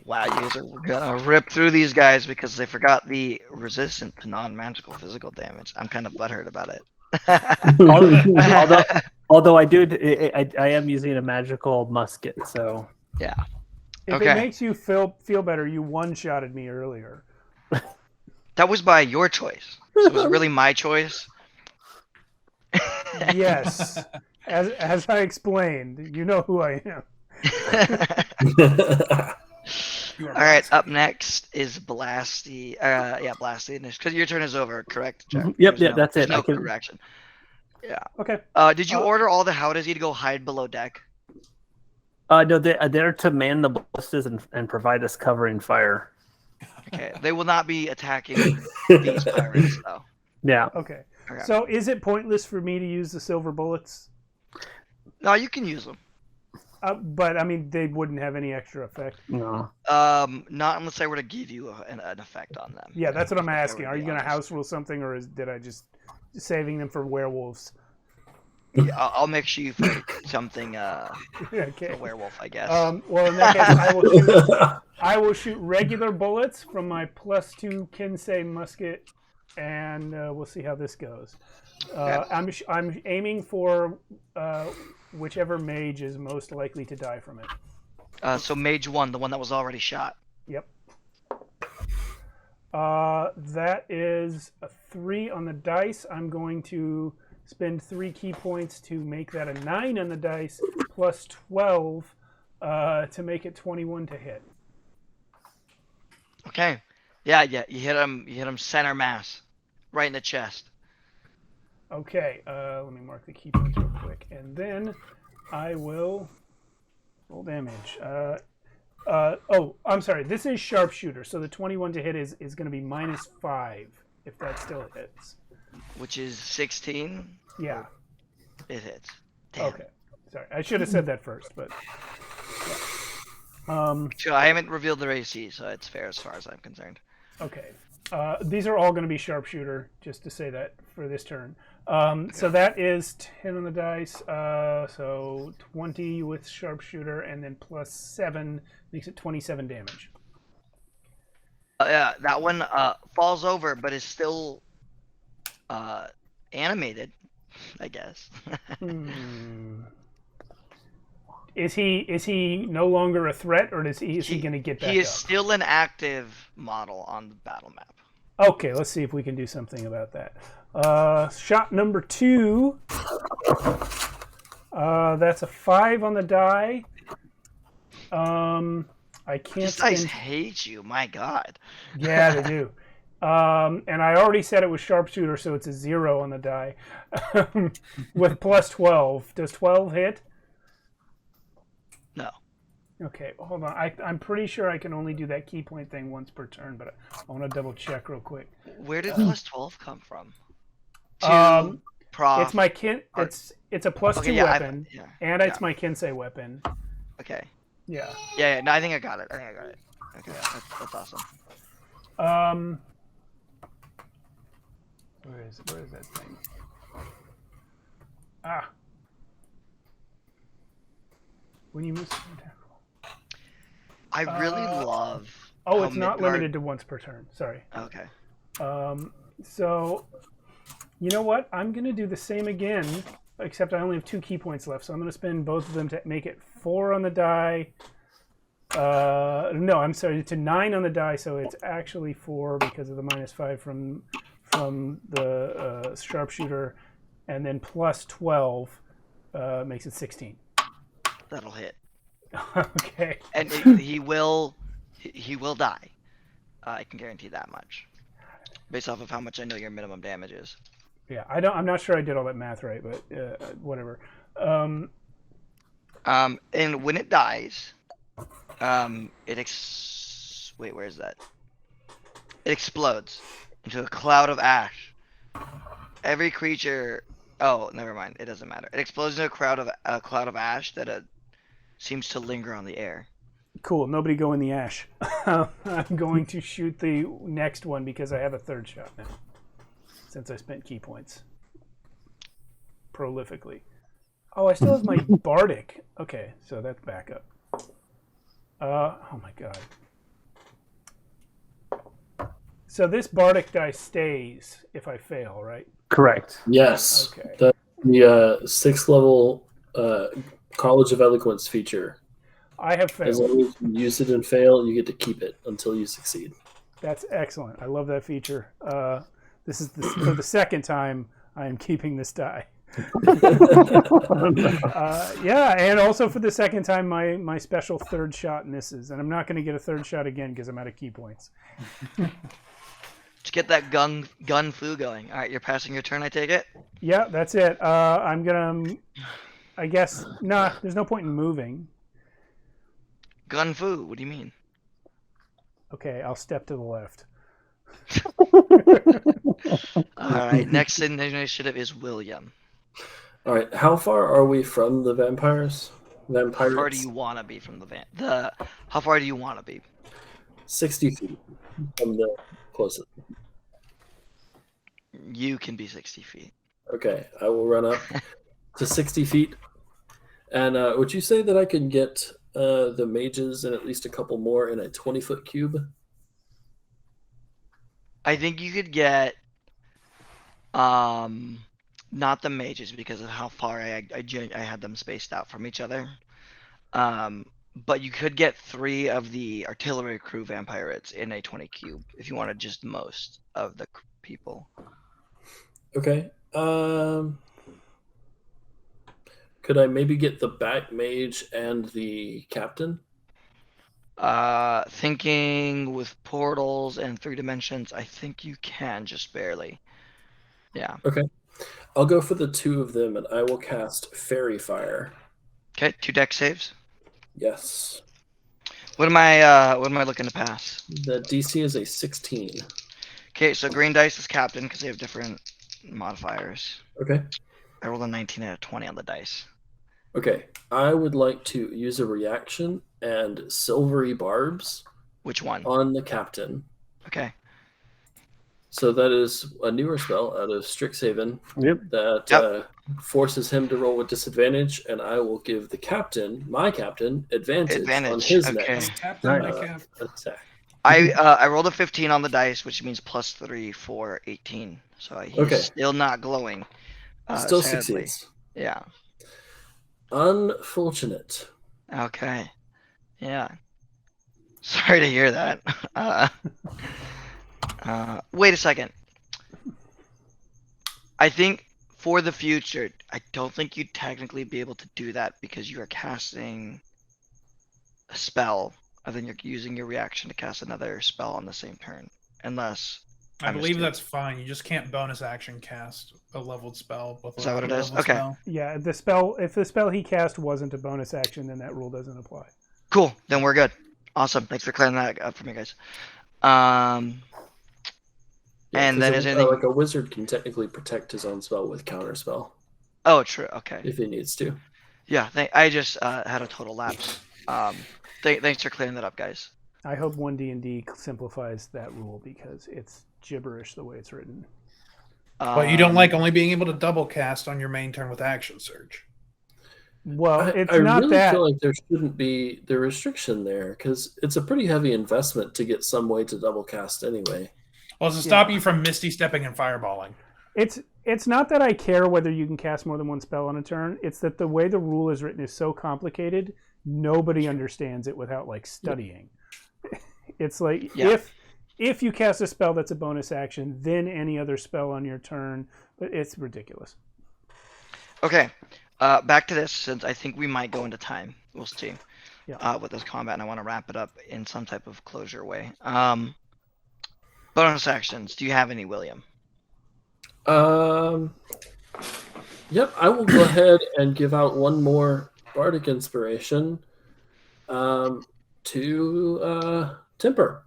Wow, you guys are gonna rip through these guys because they forgot the resistant to non-magical physical damage. I'm kind of butthurt about it. although I am using a magical musket, so Yeah. If Okay. it makes you feel better, you one-shotted me earlier. That was by your choice. So was it really my choice? Yes. As I explained, you know who I am. You are All right, up next is Blasty. Blasty. Because your turn is over, correct, Jack? Yep, There's that's it. No I can- correction. Yeah. Okay. Did you order all the Howdazy to go hide below deck? No, they're to man the ballistas and provide us covering fire. Okay. They will not be attacking these pirates, though. Yeah. Okay. Okay. So is it pointless for me to use the silver bullets? No, you can use them. But I mean, they wouldn't have any extra effect. No. Not unless I were to give you an effect on them. Yeah, that's what I'm If I were asking. Are be you going to honest. house rule something, or did I just saving them for werewolves? Yeah, I'll make sure you find something Okay. a werewolf, I guess. Well, in that case, I will shoot regular bullets from my +2 Kinsei musket, and we'll see how this goes. I'm aiming for whichever mage is most likely to die from it. So Mage 1, the one that was already shot. Yep. That is a 3 on the dice. I'm going to spend 3 key points to make that a 9 on the dice, plus 12 to make it 21 to hit. Okay. Yeah, you hit him center mass, right in the chest. Okay, let me mark the key points real quick, and then I will roll damage. I'm sorry. This is sharpshooter, so the 21 to hit is going to be -5 if that still hits. Which is 16. Yeah. It hits. Damn. Okay. Sorry, I should have said that first, but. Yeah. Sure, I haven't revealed their AC, so it's fair as far as I'm concerned. Okay. These are all going to be sharpshooter, just to say that for this turn. So that is 10 on the dice. So 20 with sharpshooter, and then +7 makes it 27 damage. Yeah, that one falls over, but is still animated, I guess. Is he no longer a threat, or is he going to get back He is up? still an active model on the battle map. Okay, let's see if we can do something about that. Shot number 2. That's a 5 on the die. I can't These dice spend. hate you. My God. Yeah, they do. And I already said it was sharpshooter, so it's a 0 on the die. With plus 12. Does 12 hit? No. Okay, hold on. I'm pretty sure I can only do that key point thing once per turn, but I want to double check real quick. Where did plus 12 come from? Um, Prof. It's my kin. or- It's a plus Okay, 2 yeah, weapon, yeah. and it's yeah. my Kinsei weapon. Okay. Yeah. Yeah. No, I think I got it. Okay, that's awesome. Where is that thing? Ah. When you move. I really love. Oh, how it's not Midgard- limited to once per turn. Sorry. Okay. So, you know what? I'm going to do the same again, except I only have 2 key points left. So I'm going to spend both of them to make it 4 on the die. No, I'm sorry, to 9 on the die. So it's actually 4 because of the -5 from the sharpshooter, and then plus 12 makes it 16. That'll hit. Okay. And he will die. I can guarantee that much, based off of how much I know your minimum damage is. Yeah, I'm not sure I did all that math right, but whatever. And when it dies, wait, where is that? It explodes into a cloud of ash. Every creature. Oh, never mind. It doesn't matter. It explodes into a cloud of ash that seems to linger on the air. Cool. Nobody go in the ash. I'm going to shoot the next one because I have a 3rd shot now, since I spent key points prolifically. Oh, I still have my bardic. Okay, so that's backup. Oh my god. So this bardic die stays if I fail, right? Correct. Yes. Okay. The 6th level College of Eloquence feature. I have As failed. long as you use it and fail, you get to keep it until you succeed. That's excellent. I love that feature. This is for the second time I am keeping this die. Yeah, and also for the second time my special 3rd shot misses, and I'm not going to get a 3rd shot again because I'm out of key points. Let's get that gun flu going. All right, you're passing your turn, I take it? Yeah, that's it. I'm gonna. I guess there's no point in moving. Gun fu, what do you mean? Okay, I'll step to the left. Alright, next in the initiative is William. All right. How far are we from the vampires? How far do you want to be from how far do you want to be? 60 feet from the closest. You can be 60 feet. Okay, I will run up to 60 feet. And would you say that I can get the mages and at least a couple more in a 20-foot cube? I think you could get not the mages because of how far I had them spaced out from each other. But you could get 3 of the artillery crew vampirates in a 20 cube if you wanted just most of the people. Okay. Could I maybe get the back mage and the captain? Thinking with portals and 3 dimensions, I think you can just barely. Yeah. Okay. I'll go for the 2 of them, and I will cast Fairy Fire. Okay, 2 deck saves. Yes. What am I looking to pass? The DC is a 16. Okay, so green dice is captain because they have different modifiers. Okay. I rolled a 19 and a 20 on the dice. Okay. I would like to use a reaction and Silvery Barbs Which one? on the captain. Okay. So that is a newer spell out of Strixhaven Yep. that forces him to roll with disadvantage, and I will give the captain, my captain, advantage on his okay. next Captain, my Right. cap. attack. I rolled a 15 on the dice, which means plus 3 for 18. So he's Okay. still not glowing. Still sadly. succeeds. Yeah. Unfortunate. Okay. Yeah. Sorry to hear that. Wait a second. I think for the future, I don't think you'd technically be able to do that because you are casting a spell I think you're using your reaction to cast another spell on the same turn, unless I believe mistaken. that's fine. You just can't bonus action cast a leveled spell before Is that what it a is? leveled Okay. spell. Yeah, if the spell he cast wasn't a bonus action, then that rule doesn't apply. Cool. Then we're good. Awesome. Thanks for clearing that up for me, guys. And then is anything like a wizard can technically protect his own spell with counterspell. Oh, true. Okay. If he needs to. Yeah. I just had a total lapse. Thanks for clearing that up, guys. I hope 1D&D simplifies that rule because it's gibberish the way it's written. But you don't like only being able to double cast on your main turn with action surge. Well, it's I not really that. feel like there shouldn't be the restriction there because it's a pretty heavy investment to get some way to double cast anyway. Well, to stop you from misty stepping and fireballing. It's not that I care whether you can cast more than one spell on a turn. It's that the way the rule is written is so complicated, nobody understands it without like studying. It's like if you cast a spell that's a bonus action, then any other spell on your turn, but it's ridiculous. Okay. Back to this, since I think we might go into time. We'll see. Yeah. With this combat, and I want to wrap it up in some type of closure way. Bonus actions. Do you have any, William? Yep, I will go ahead and give out one more bardic inspiration to Temper.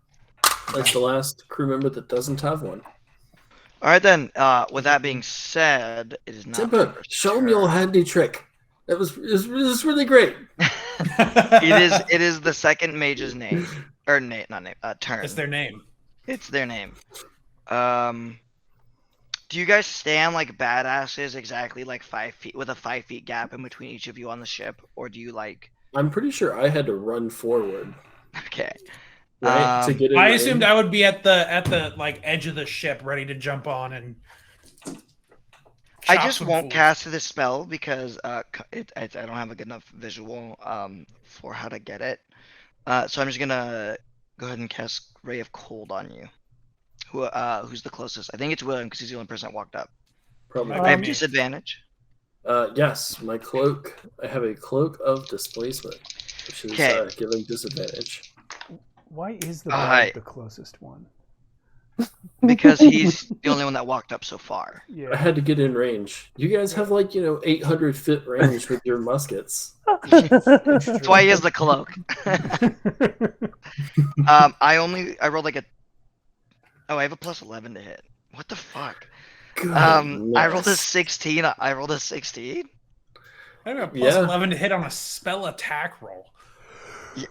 That's the last crew member that doesn't have one. All right then. With that being said, it is not Temper, Temper's show turn. me your handy trick. It was really great. It is the second mage's name, or not name. Turn. It's their name. It's their name. Do you guys stand like badasses exactly like 5 feet with a 5 feet gap in between each of you on the ship, or do you like? I'm pretty sure I had to run forward. Okay. Right, to get in I range. assumed I would be at the like edge of the ship, ready to jump on and. I chop just some won't fools. cast this spell because I don't have a good enough visual for how to get it. So I'm just gonna go ahead and cast Ray of Cold on you. Who's the closest? I think it's William because he's the only person that walked up. Probably. I have me. disadvantage. Yes, my cloak. I have a cloak of displacement, which is Okay. giving disadvantage. Why is the Alright. bard the closest one? Because he's the only one that walked up so far. I Yeah. had to get in range. You guys have 800 foot range with your muskets. That's why he has the cloak. I rolled like a. Oh, I have a plus 11 to hit. What the fuck? I rolled a 16. I rolled a 16. I have a plus Yeah. 11 to hit on a spell attack roll.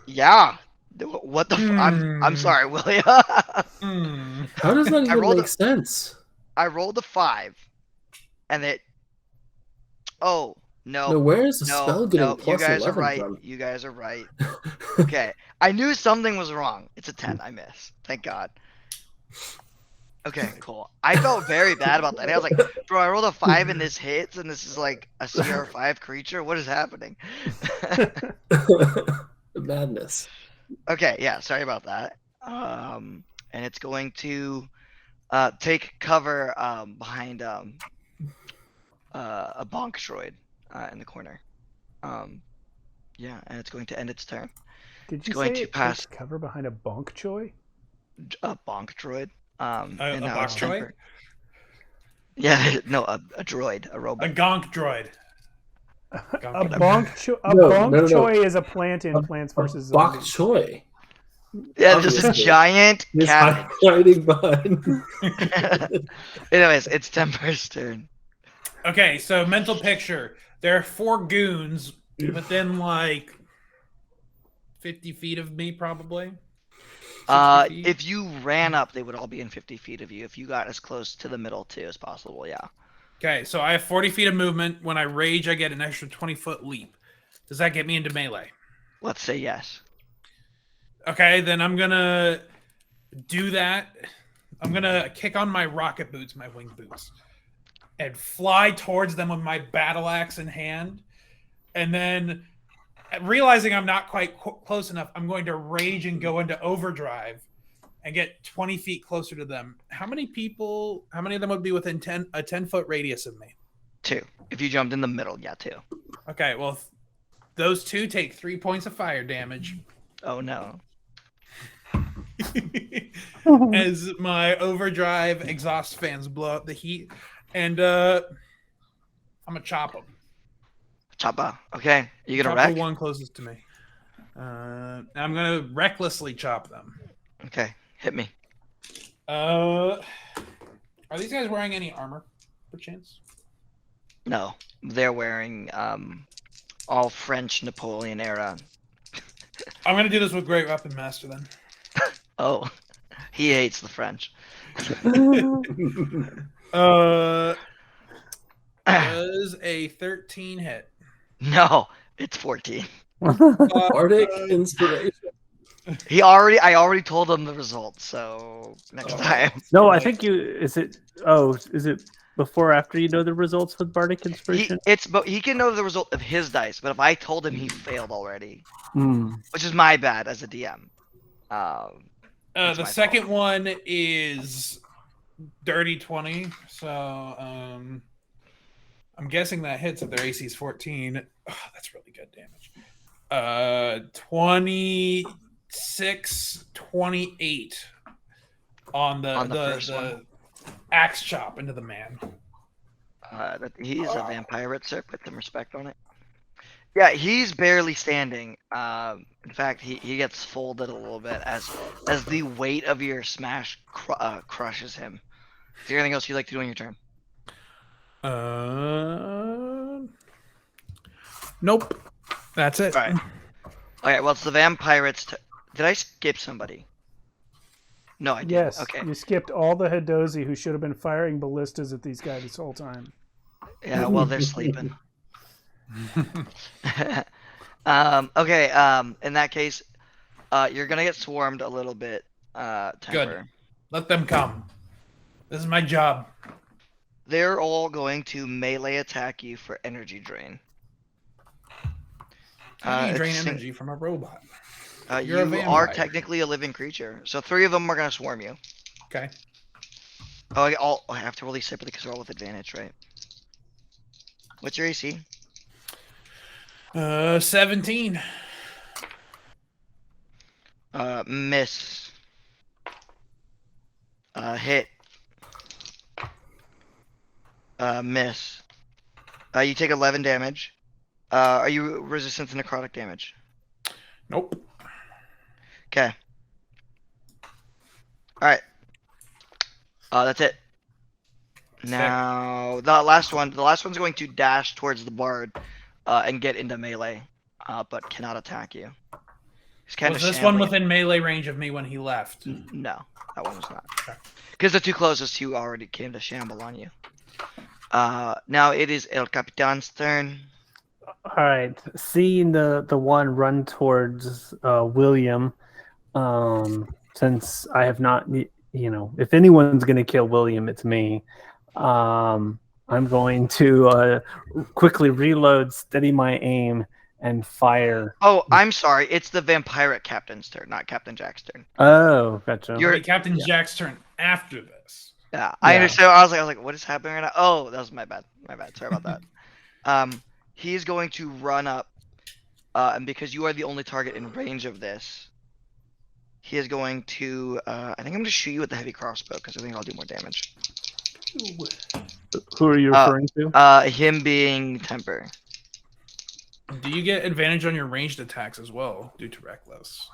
Yeah. What the? I'm sorry, William. How does that even rolled make sense? I rolled a 5, and it. Oh no. No, where is the No, spell getting you plus guys are 11 right. from? You guys are right. Okay, I knew something was wrong. It's a 10. I miss. Thank God. Okay, cool. I felt very bad about that. I was like, bro, I rolled a 5 and this hits, and this is like a CR5 creature. What is happening? Madness. Okay, yeah, sorry about that. And it's going to take cover behind a bonk droid in the corner. Yeah, and it's going to end its turn. Did It's you going say to it pass- takes cover behind a bonk choy? A bonk droid. A now bok it's choy? Temper. Yeah, no, a droid, a A robot. gonk droid. A Gonk- bonk No. choy is a plant in Plants vs. Bok Zombies. choy. Yeah, just a obviously. giant He's cabbage. hiding behind. Anyways, it's Temper's turn. Okay, so mental picture. There are 4 goons within like 50 feet of me, probably. 60 feet? If you ran up, they would all be in 50 feet of you. If you got as close to the middle too as possible, yeah. Okay, so I have 40 feet of movement. When I rage, I get an extra 20-foot leap. Does that get me into melee? Let's say yes. Okay, then I'm gonna do that. I'm gonna kick on my rocket boots, my wing boots, and fly towards them with my battle axe in hand. And then, realizing I'm not quite close enough, I'm going to rage and go into overdrive and get 20 feet closer to them. How many of them would be within a 10-foot radius of me? 2. If you jumped in the middle, yeah, 2. Okay, well, those 2 take 3 points of fire damage. Oh no. as my overdrive exhaust fans blow up the heat, and I'm gonna chop them. Choppa. Okay. You gonna Chop the wreck? one closest to me. I'm gonna recklessly chop them. Okay. Hit me. Are these guys wearing any armor, perchance? No. They're wearing all French Napoleon era. I'm gonna do this with Great Weapon Master then. Oh. He hates the French. Does a 13 hit? No, it's 14. Bardic inspiration. I already told him the results, so next time. No, I think is it before or after you know the results with Bardic Inspiration? But he can know the result of his dice, but if I told him he failed already, Hmm. which is my bad as a DM. The second one is dirty 20, so I'm guessing that hits if their AC is 14. Oh, that's really good damage. 26, 28 on the axe chop into the man. He's a vampire, sir. Put some respect on it. Yeah, he's barely standing. In fact, he gets folded a little bit as the weight of your smash crushes him. Is there anything else you'd like to do on your turn? Nope. That's it. All right. Okay, well, it's the vampirate's Did I skip somebody? No, I didn't. Yes, Okay. you skipped all the Hadozi who should have been firing ballistas at these guys this whole time. Yeah, well, they're sleeping. Okay, in that case, you're gonna get swarmed a little bit, Temper. Good. Let them come. This is my job. They're all going to melee attack you for energy drain. How do you drain it's- energy from a robot? You You're a are vampire. technically a living creature, so 3 of them are gonna swarm you. Okay. Oh, I have to roll these separately because they're all with advantage, right? What's your AC? 17. Miss. Hit. Miss. You take 11 damage. Are you resistant to necrotic damage? Nope. Okay. Alright. That's it. Now, the last one's going to dash towards the bard and get into melee, but cannot attack you. He's kind Was of this one shambling. within melee range of me when he left? No, that one was not. Okay. Because the 2 closest you already came to shamble on you. Now it is El Capitan's turn. All right. Seeing the one run towards William, since I have not, if anyone's going to kill William, it's me. I'm going to quickly reload, steady my aim, and fire. Oh, I'm sorry. It's the vampire captain's turn, not Captain Jack's turn. Oh, gotcha. You're Captain Jack's turn after this. Yeah, I Yeah. understand. I was like, what is happening right now? Oh, that was my bad. My bad. Sorry about that. He's going to run up, and because you are the only target in range of this, he is going to. I think I'm going to shoot you with the heavy crossbow because I think I'll do more damage. Who are you referring to? Him being Temper. Do you get advantage on your ranged attacks as well due to reckless?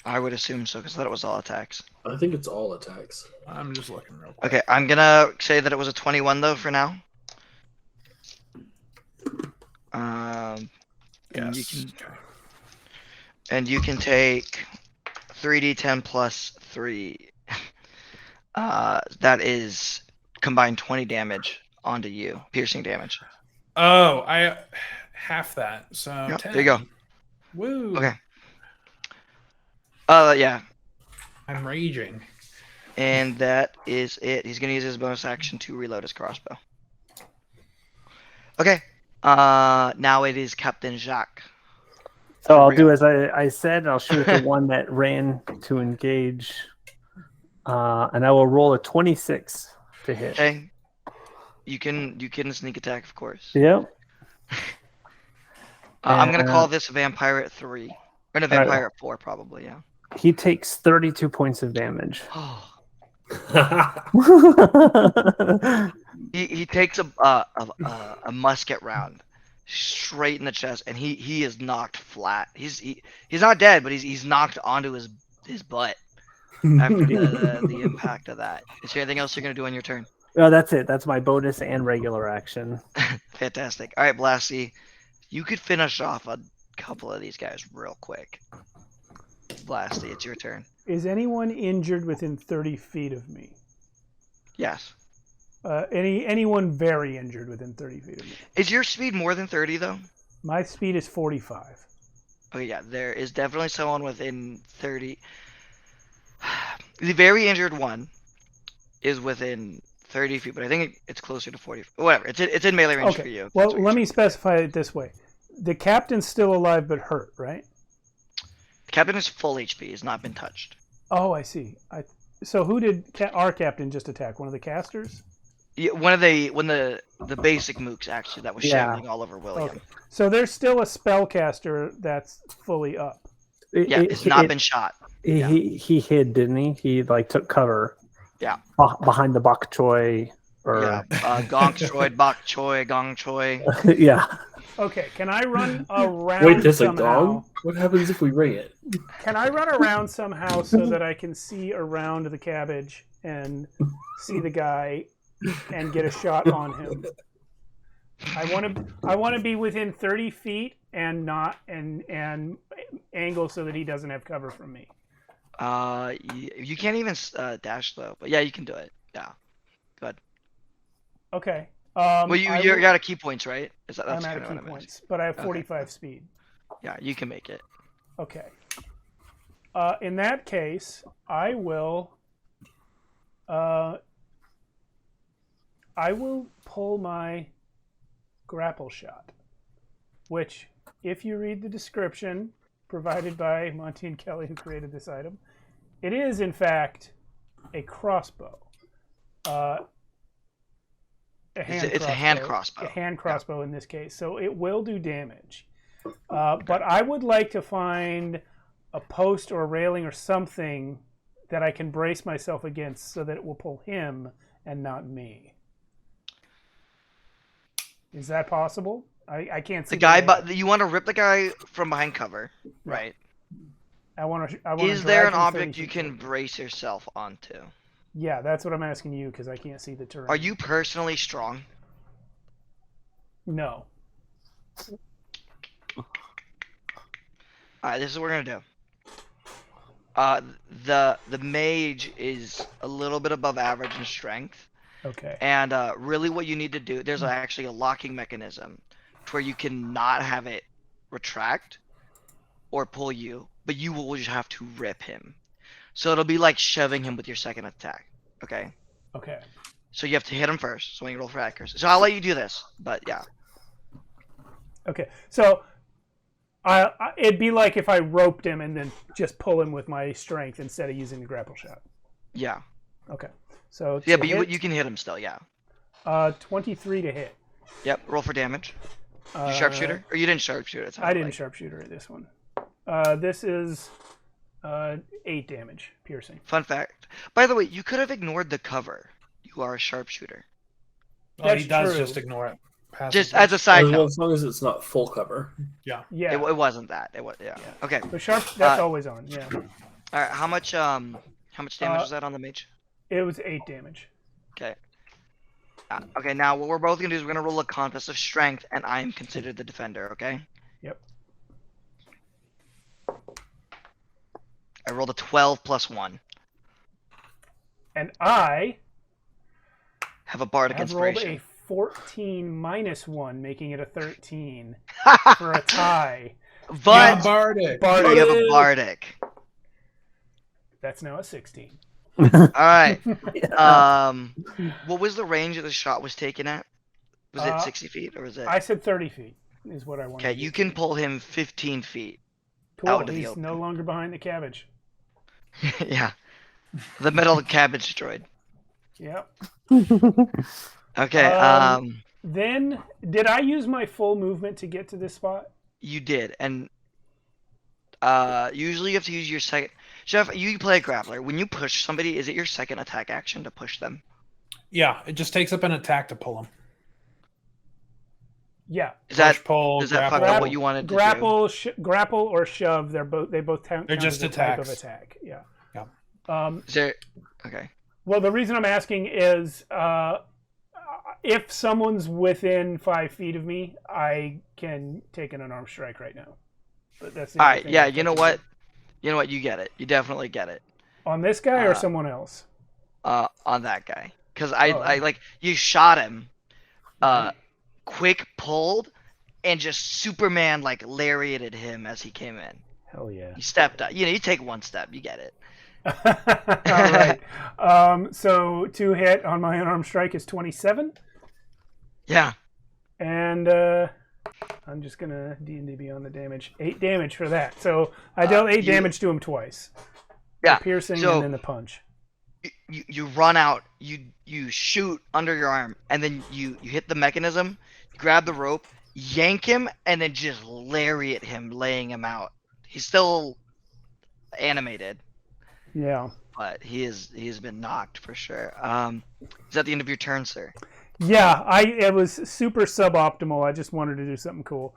I would assume so because I thought it was all attacks. I think it's all attacks. I'm just looking real quick. Okay, I'm gonna say that it was a 21 though for now. And Yes. you can take 3d10 plus 3. That is combined 20 damage onto you, piercing damage. Oh, I half that. So Yep, 10. there you go. Woo. Okay. Yeah, I'm raging. and that is it. He's gonna use his bonus action to reload his crossbow. Okay. Now it is Captain Jacques. So I'll do as I said. I'll shoot the one that ran to engage, and I will roll a 26 to hit. Okay. You can sneak attack, of course. Yep. I'm gonna call this Vampire at 3. Or no, Vampire at 4, probably, yeah. He takes 32 points of damage. Oh. He takes a musket round straight in the chest, and he is knocked flat. He's not dead, but he's knocked onto his butt after the impact of that. Is there anything else you're gonna do on your turn? No, that's it. That's my bonus and regular action. Fantastic. All right, Blasty, you could finish off a couple of these guys real quick. Blasty, it's your turn. Is anyone injured within 30 feet of me? Yes. Anyone very injured within 30 feet of me? Is your speed more than 30 though? My speed is 45. Okay, yeah, there is definitely someone within 30. The very injured one is within 30 feet, but I think it's closer to 40. Whatever, it's in melee range for you. Well, let me specify it this way. The captain's still alive but hurt, right? The captain is full HP, has not been touched. Oh, I see. So who did our captain just attack? One of the casters? Yeah, one of the basic mooks actually that was shambling all over William. Okay. So there's still a spellcaster that's fully up. Yeah, it's not been shot. He hid, didn't he? He took cover. Yeah. Behind the bok choy Gong Choi, Bok Choi, Gong Choi. Yeah. Okay, can I run around Wait, there's somehow? a gong? What happens if we ring it? Can I run around somehow so that I can see around the cabbage and see the guy and get a shot on him? I want to be within 30 feet and not and angle so that he doesn't have cover from me. You can't even dash though, but yeah, you can do it. Yeah, good. Okay. Well, you're got a key points, right? That's I'm out of key points, but I have 45 speed. Yeah, you can make it. Okay. In that case, I will pull my grapple shot, which, if you read the description provided by Monty and Kelly, who created this item, it is in fact a crossbow. It's a hand crossbow. A hand crossbow in this case, so it will do damage. But I would like to find a post or a railing or something that I can brace myself against so that it will pull him and not me. Is that possible? I can't see the guy, but you want to rip the guy from behind cover, right? I want to. Is there an object you can brace yourself onto? Yeah, that's what I'm asking you because I can't see the terrain. Are you personally strong? No. Alright, this is what we're gonna do. The mage is a little bit above average in strength. Okay. And really what you need to do, there's actually a locking mechanism to where you cannot have it retract or pull you, but you will just have to rip him. So it'll be like shoving him with your second attack. Okay? Okay. So you have to hit him first, so when you roll for accuracy. So I'll let you do this, but yeah. Okay. So it'd be like if I roped him and then just pull him with my strength instead of using the grapple shot. Yeah. Okay. So yeah, but you can hit him still, yeah. 23 to hit. Yep, roll for damage. You sharpshooter? Or you didn't sharpshooter? I didn't sharpshooter at this one. This is 8 damage, piercing. Fun fact. By the way, you could have ignored the cover. You are a sharpshooter. Oh, he does just ignore it. Just as a side note. As long as it's not full cover. Yeah. Yeah. It wasn't that. It was yeah. Okay. So that's always on. Yeah. All right. How much damage was that on the mage? It was 8 damage. Okay. Okay. Now what we're both gonna do is we're gonna roll a contest of strength, and I am considered the defender. Okay. Yep. I rolled a 12 plus 1. And I have a bardic inspiration. Rolled a 14 minus 1, making it a 13 for a tie. But bardic. You have a bardic. That's now a 16. All right. What was the range that the shot was taken at? Was it 60 feet or was it? I said 30 feet is what I wanted. Okay, you can pull him 15 feet. Cool. He's no longer behind the cabbage. Yeah. The metal cabbage droid. Yep. Okay. Then, did I use my full movement to get to this spot? You did, and usually you have to use your second. Jeff, you play a grappler. When you push somebody, is it your second attack action to push them? Yeah, it just takes up an attack to pull them. Yeah. Does that grapple. fuck up what you wanted to do? Grapple or shove. They both count. They're just as a type of attacks. attack. Yeah. Yeah. Is there? Okay. Well, the reason I'm asking is if someone's within 5 feet of me, I can take an unarmed strike right now. But that's the All only right. thing Yeah. I You know can what? do. You know what? You get it. You definitely get it. On this guy or someone else? On that guy, because Oh, I like you shot him, quick pulled, and just Superman like lariated him as he came in. Hell yeah. He stepped up. You take one step, you get it. All right. So 2 hit on my unarmed strike is 27. Yeah. And I'm just going to D&D Beyond the damage. 8 damage for that. So I dealt 8 damage to him twice. Yeah. The piercing So, and then the punch. You run out, you shoot under your arm, and then you hit the mechanism, grab the rope, yank him, and then just lariat him, laying him out. He's still animated. Yeah. But he's been knocked for sure. Is that the end of your turn, sir? Yeah, it was super suboptimal. I just wanted to do something cool.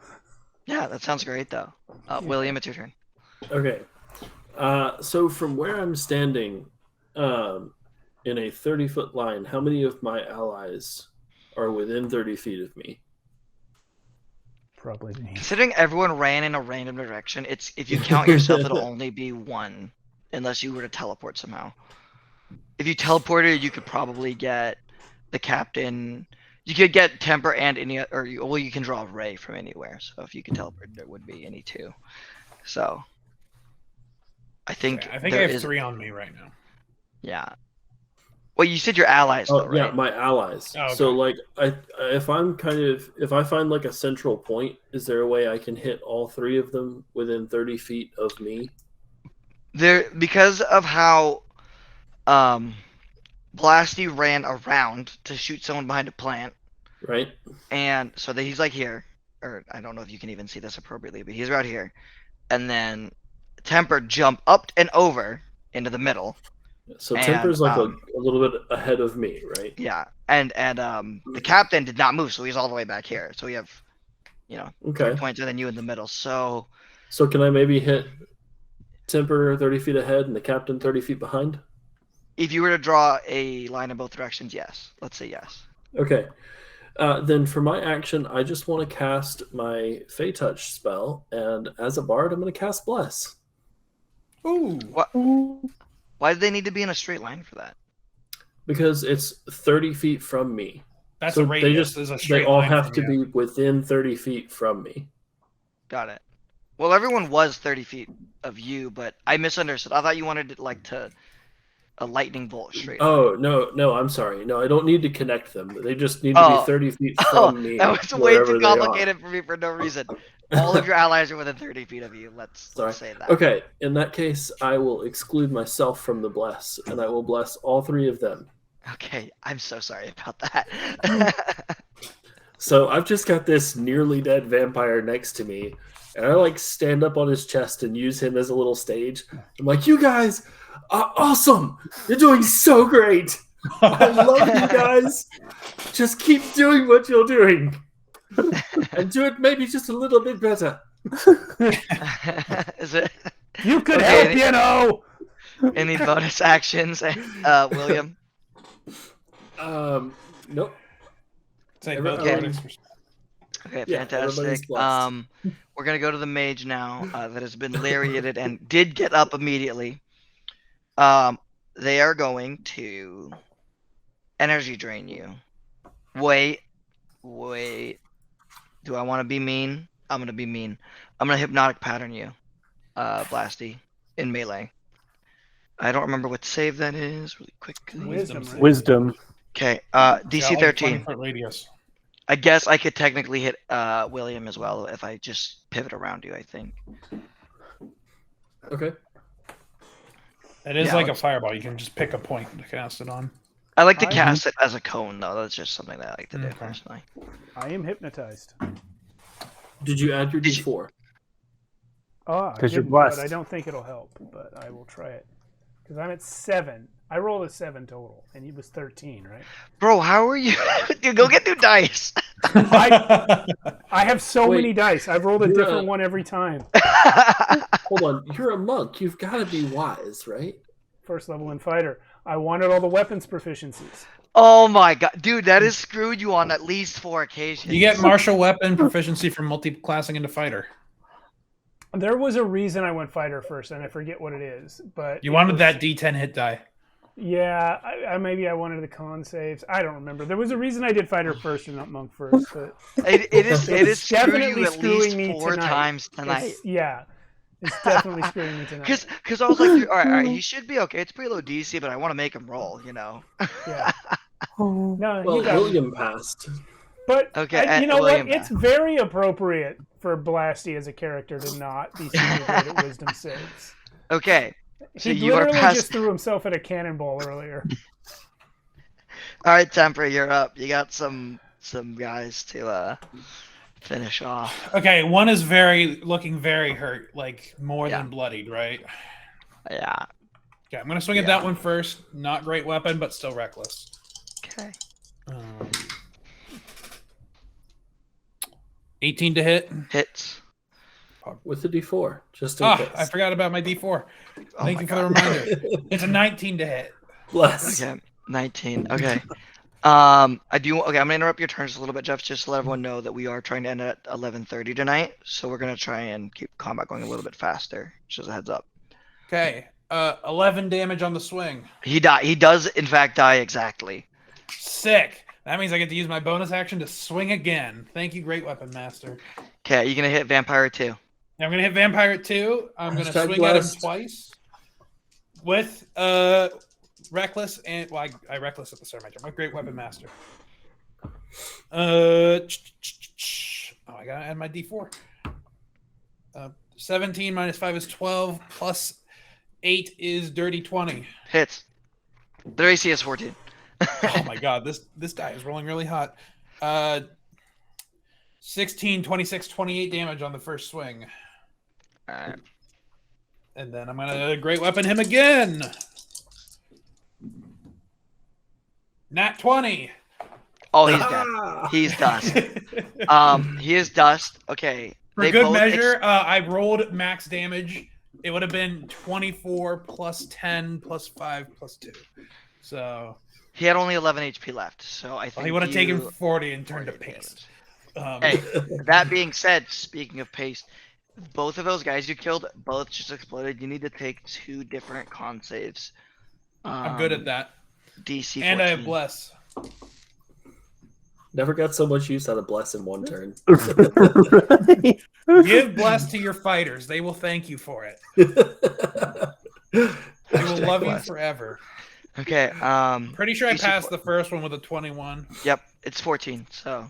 Yeah, that sounds great though. William, it's your turn. Okay. So from where I'm standing, in a 30-foot line, how many of my allies are within 30 feet of me? Probably me. Considering everyone ran in a random direction, it's if you count yourself, it'll only be 1, unless you were to teleport somehow. If you teleported, you could probably get the captain. You could get Temper and any, you can draw a ray from anywhere. So if you could teleport, there would be any 2. So I think I have 3 on me right now. Yeah. Well, you said your allies, though, right? Yeah, my allies. Oh, okay. So, like, if I find like a central point, is there a way I can hit all 3 of them within 30 feet of me? Because of how Blasty ran around to shoot someone behind a plant, Right. and so that he's like here, or I don't know if you can even see this appropriately, but he's right here, and then Temper jumped up and over into the middle. So Temper's like a little bit ahead of me, right? Yeah, and the captain did not move, so he's all the way back here. So we have, 3 points, and then you in the middle. So can I maybe hit Temper 30 feet ahead and the captain 30 feet behind? if you were to draw a line in both directions, yes. Let's say yes. Okay. Then for my action, I just want to cast my Fey Touch spell, and as a bard, I'm going to cast Bless. Ooh. What? Why do they need to be in a straight line for that? Because it's 30 feet from me. That's So a radius. they all have to be within 30 feet from me. Got it. Well, everyone was 30 feet of you, but I misunderstood. I thought you wanted it like to a lightning bolt straight. Oh, no, I'm sorry. No, I don't need to connect them. They just need to be 30 feet from me. That was way wherever too they are. complicated for me for no reason. All of your allies are within 30 feet of you. Let's say that. Okay, in that case, I will exclude myself from the bless, and I will bless all 3 of them. Okay, I'm so sorry about that. So I've just got this nearly dead vampire next to me, and I like stand up on his chest and use him as a little stage. I'm like, you guys are awesome. You're doing so great. I love you guys. Just keep doing what you're doing. And do it maybe just a little bit better. Is it? You could help, any, you know. Any bonus actions, William? Nope. Say Okay. Okay, Yeah, everybody's fantastic. blessed. We're gonna go to the mage now that has been lariated and did get up immediately. They are going to energy drain you. Wait. Do I want to be mean? I'm gonna be mean. I'm gonna hypnotic pattern you, Blasty, in melee. I don't remember what save that is. Really quickly. Wisdom. Right? Wisdom. Okay. DC 13. 20-foot radius. I guess I could technically hit William as well if I just pivot around you, I think. Okay. It is Yeah, like a fireball. You can just pick a point to cast it on. I like to cast it as a cone, though. That's just something that I like to do, Okay. personally. I am hypnotized. Did you add your Did you- D4? Oh, I 'Cause you're didn't, but blessed. I don't think it'll help. But I will try it because I'm at 7. I rolled a 7 total, and he was 13, right? Bro, how are you? Dude, go get new dice. I have so Wait, many dice. I've rolled a you're different one every time. Hold on, you're a monk. You've got to be wise, right? First level in fighter. I wanted all the weapons proficiencies. Oh my god, dude, that has screwed you on at least 4 occasions. You get martial weapon proficiency from multi-classing into fighter. There was a reason I went fighter first, and I forget what it is. But You it wanted was- that D10 hit die. Yeah, maybe I wanted the con saves. I don't remember. There was a reason I did fighter first and not monk first. But It is It's screwed definitely you at least screwing me 4 tonight. times tonight. It's definitely screwing me tonight. Because I was like, all right, he should be okay. It's pretty low DC, but I want to make him roll, you know. Yeah. No, Well, you got me. William passed. But Okay, you know William what? It's very appropriate for Blasty as a character to not be super good at wisdom saves. Okay, so He you are literally past. just threw himself at a cannonball earlier. All right, Temper, you're up. You got some guys to finish off. Okay, one is looking very hurt, like more than bloodied, right? Yeah. Okay, I'm gonna swing at that one first. Not great weapon, but still reckless. Okay. 18 to hit. Hits. With the D4, just in Ah, case. I forgot about my D4. Oh Thank my you for the reminder. It's a 19 to hit. Bless. Okay. 19. Okay. I'm gonna interrupt your turn just a little bit, Jeff, just to let everyone know that we are trying to end at 11:30 tonight. So we're gonna try and keep combat going a little bit faster. Just a heads up. Okay. 11 damage on the swing. He does in fact die exactly. Sick. That means I get to use my bonus action to swing again. Thank you, Great Weapon Master. Okay, you're gonna hit Vampire too. I'm gonna hit Vampire at 2. I'm gonna Hashtag swing at him blessed. twice. With Reckless and I Reckless at the start of my turn. My Great Weapon Master. I gotta add my D4. 17 minus 5 is 12, plus 8 is dirty 20. Hits. Their AC is 14. Oh my god, this die is rolling really hot. 16, 26, 28 damage on the first swing. Alright. And then I'm gonna Great Weapon him again. Nat 20. Oh, he's dead. He's dust. He is dust. Okay. For they good both measure, I rolled max damage. It would have been 24 plus 10 plus 5 plus 2. So he had only 11 HP left, so I think he would have taken you- 40 and turned to 40 paste. Hey, that being said, speaking of paste, both of those guys you killed both just exploded. You need to take 2 different con saves. I'm good at that. DC 14. And I have Bless. Never got so much use out of Bless in one turn. Give Bless to your fighters. They will thank you for it. They will love you forever. Okay. Pretty sure I DC passed the first one with a 21. Yep, it's 14. So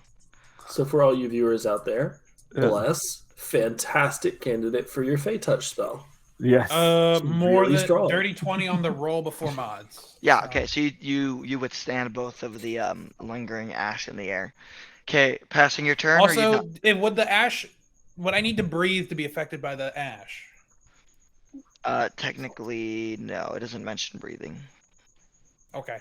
So for all you viewers out there, Yeah. Bless, fantastic candidate for your Fey Touch spell. Yes. More really than strong. dirty 20 on the roll before mods. yeah. Okay. So you withstand both of the lingering ash in the air. Okay, passing your turn. or you Also, would the ash? Would I need to breathe to be affected by the ash? technically no. It doesn't mention breathing. Okay.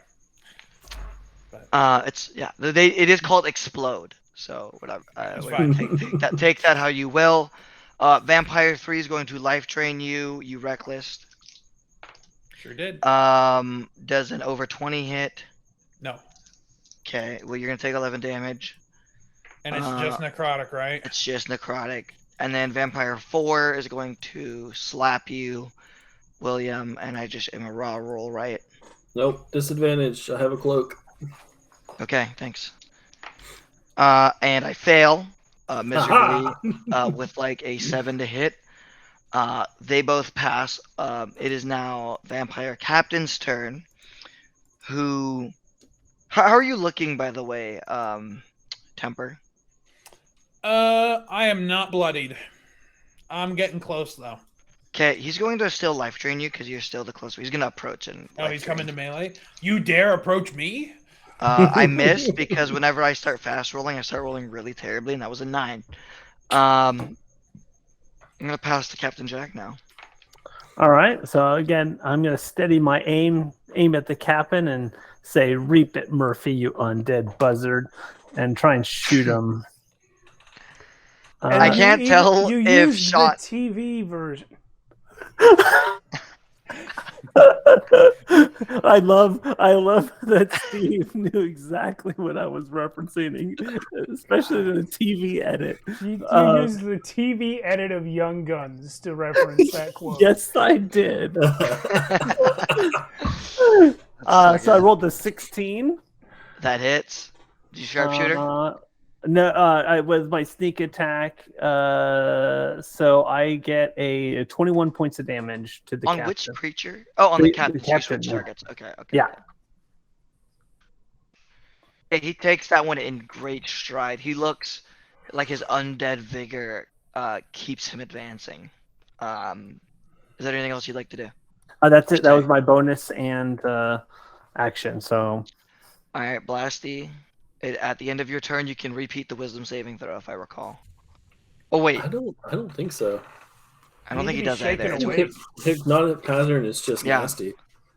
It's it is called explode. So whatever. That's whatever, fine. take that how you will. Vampire 3 is going to life drain you. You reckless. Sure did. Does an over 20 hit? No. Okay. Well, you're gonna take 11 damage. And it's just necrotic, right? It's just necrotic. And then Vampire 4 is going to slap you, William. And I just am a raw roll, right? Nope, disadvantage. I have a cloak. Okay. Thanks. And I fail miserably with like a 7 to hit. They both pass. It is now Vampire Captain's turn. Who? How are you looking, by the way, Temper? I am not bloodied. I'm getting close though. Okay, he's going to still life drain you because you're still the closer. He's gonna approach and. Oh, life he's drain coming to melee. You dare approach me? I missed because whenever I start fast rolling, I start rolling really terribly, and that was a 9. I'm gonna pass to Captain Jack now. All right. So again, I'm going to steady my aim at the captain, and say, "Reap it, Murphy, you undead buzzard," and try and shoot him. And I can't tell you if used shot. the TV version. I love that Steve knew exactly what I was referencing, especially the TV edit. You used the TV edit of Young Guns to reference that quote. Yes, I did. So I rolled a 16. That hits. Did you sharpshooter? No, I was my sneak attack. So I get a 21 points of damage to the On captain. which creature? Oh, on the captain. The captain, Switch yeah. targets. Okay. Yeah. Yeah, he takes that one in great stride. He looks like his undead vigor keeps him advancing. Is there anything else you'd like to do? That's it. That was my bonus and action. So. All right, Blasty. At the end of your turn, you can repeat the wisdom saving throw, if I recall. Oh wait, I don't think so. I don't think he does shaken either. awake. Hypnotic pattern is just Yeah. nasty.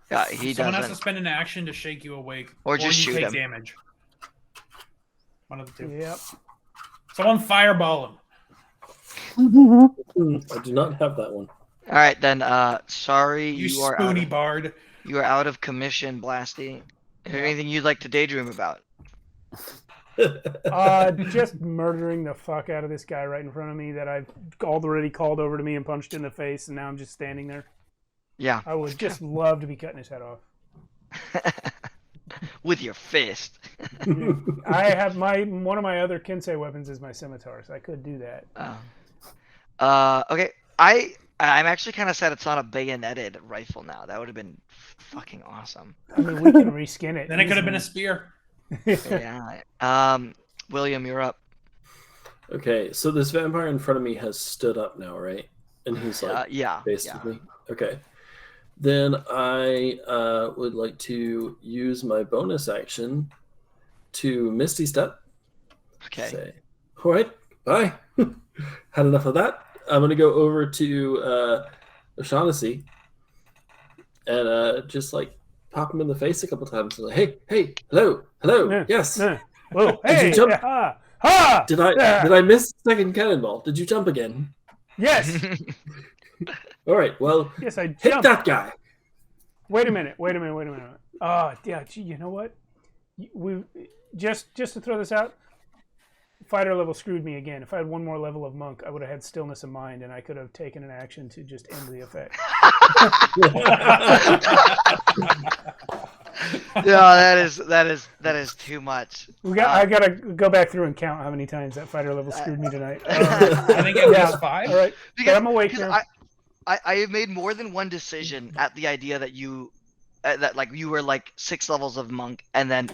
Yeah, he Someone has to doesn't. spend an action to shake you awake, Or just you shoot take him. damage. One of the two. Yep. Someone fireball him. I do not have that one. All right, then. Sorry, You are out. spoony bard. You are out of commission, Blasty. Is there anything you'd like to daydream about? Just murdering the fuck out of this guy right in front of me that I've already called over to me and punched in the face, and now I'm just standing there. Yeah. I would just love to be cutting his head off. With your fist. I have one of my other Kinsei weapons is my scimitar, so I could do that. Okay. I'm actually kind of sad it's not a bayoneted rifle now. That would have been fucking awesome. I mean, we can reskin it. Then it could have been a easily. spear. Yeah. William, you're up. Okay, so this vampire in front of me has stood up now, right? And he's like Yeah. basically okay. Then I would like to use my bonus action to Misty Step. Okay. Say, all right, bye. Had enough of that. I'm gonna go over to O'Shaughnessy and just like pop him in the face a couple times. And like, hey, hello, yes. Whoa, Did hey, you jump? ha! Did I miss the second cannonball? Did you jump again? Yes, All right, well, yes, I hit jumped. that guy. Wait a minute. Oh, yeah. Gee, you know what? We just to throw this out. Fighter level screwed me again. If I had one more level of monk, I would have had stillness of mind, and I could have taken an action to just end the effect. No, that is too much. I gotta go back through and count how many times that fighter level screwed me tonight. I think it was 5. All right, Because, but I'm awake because now. I have made more than one decision at the idea that you that like you were like 6 levels of monk and then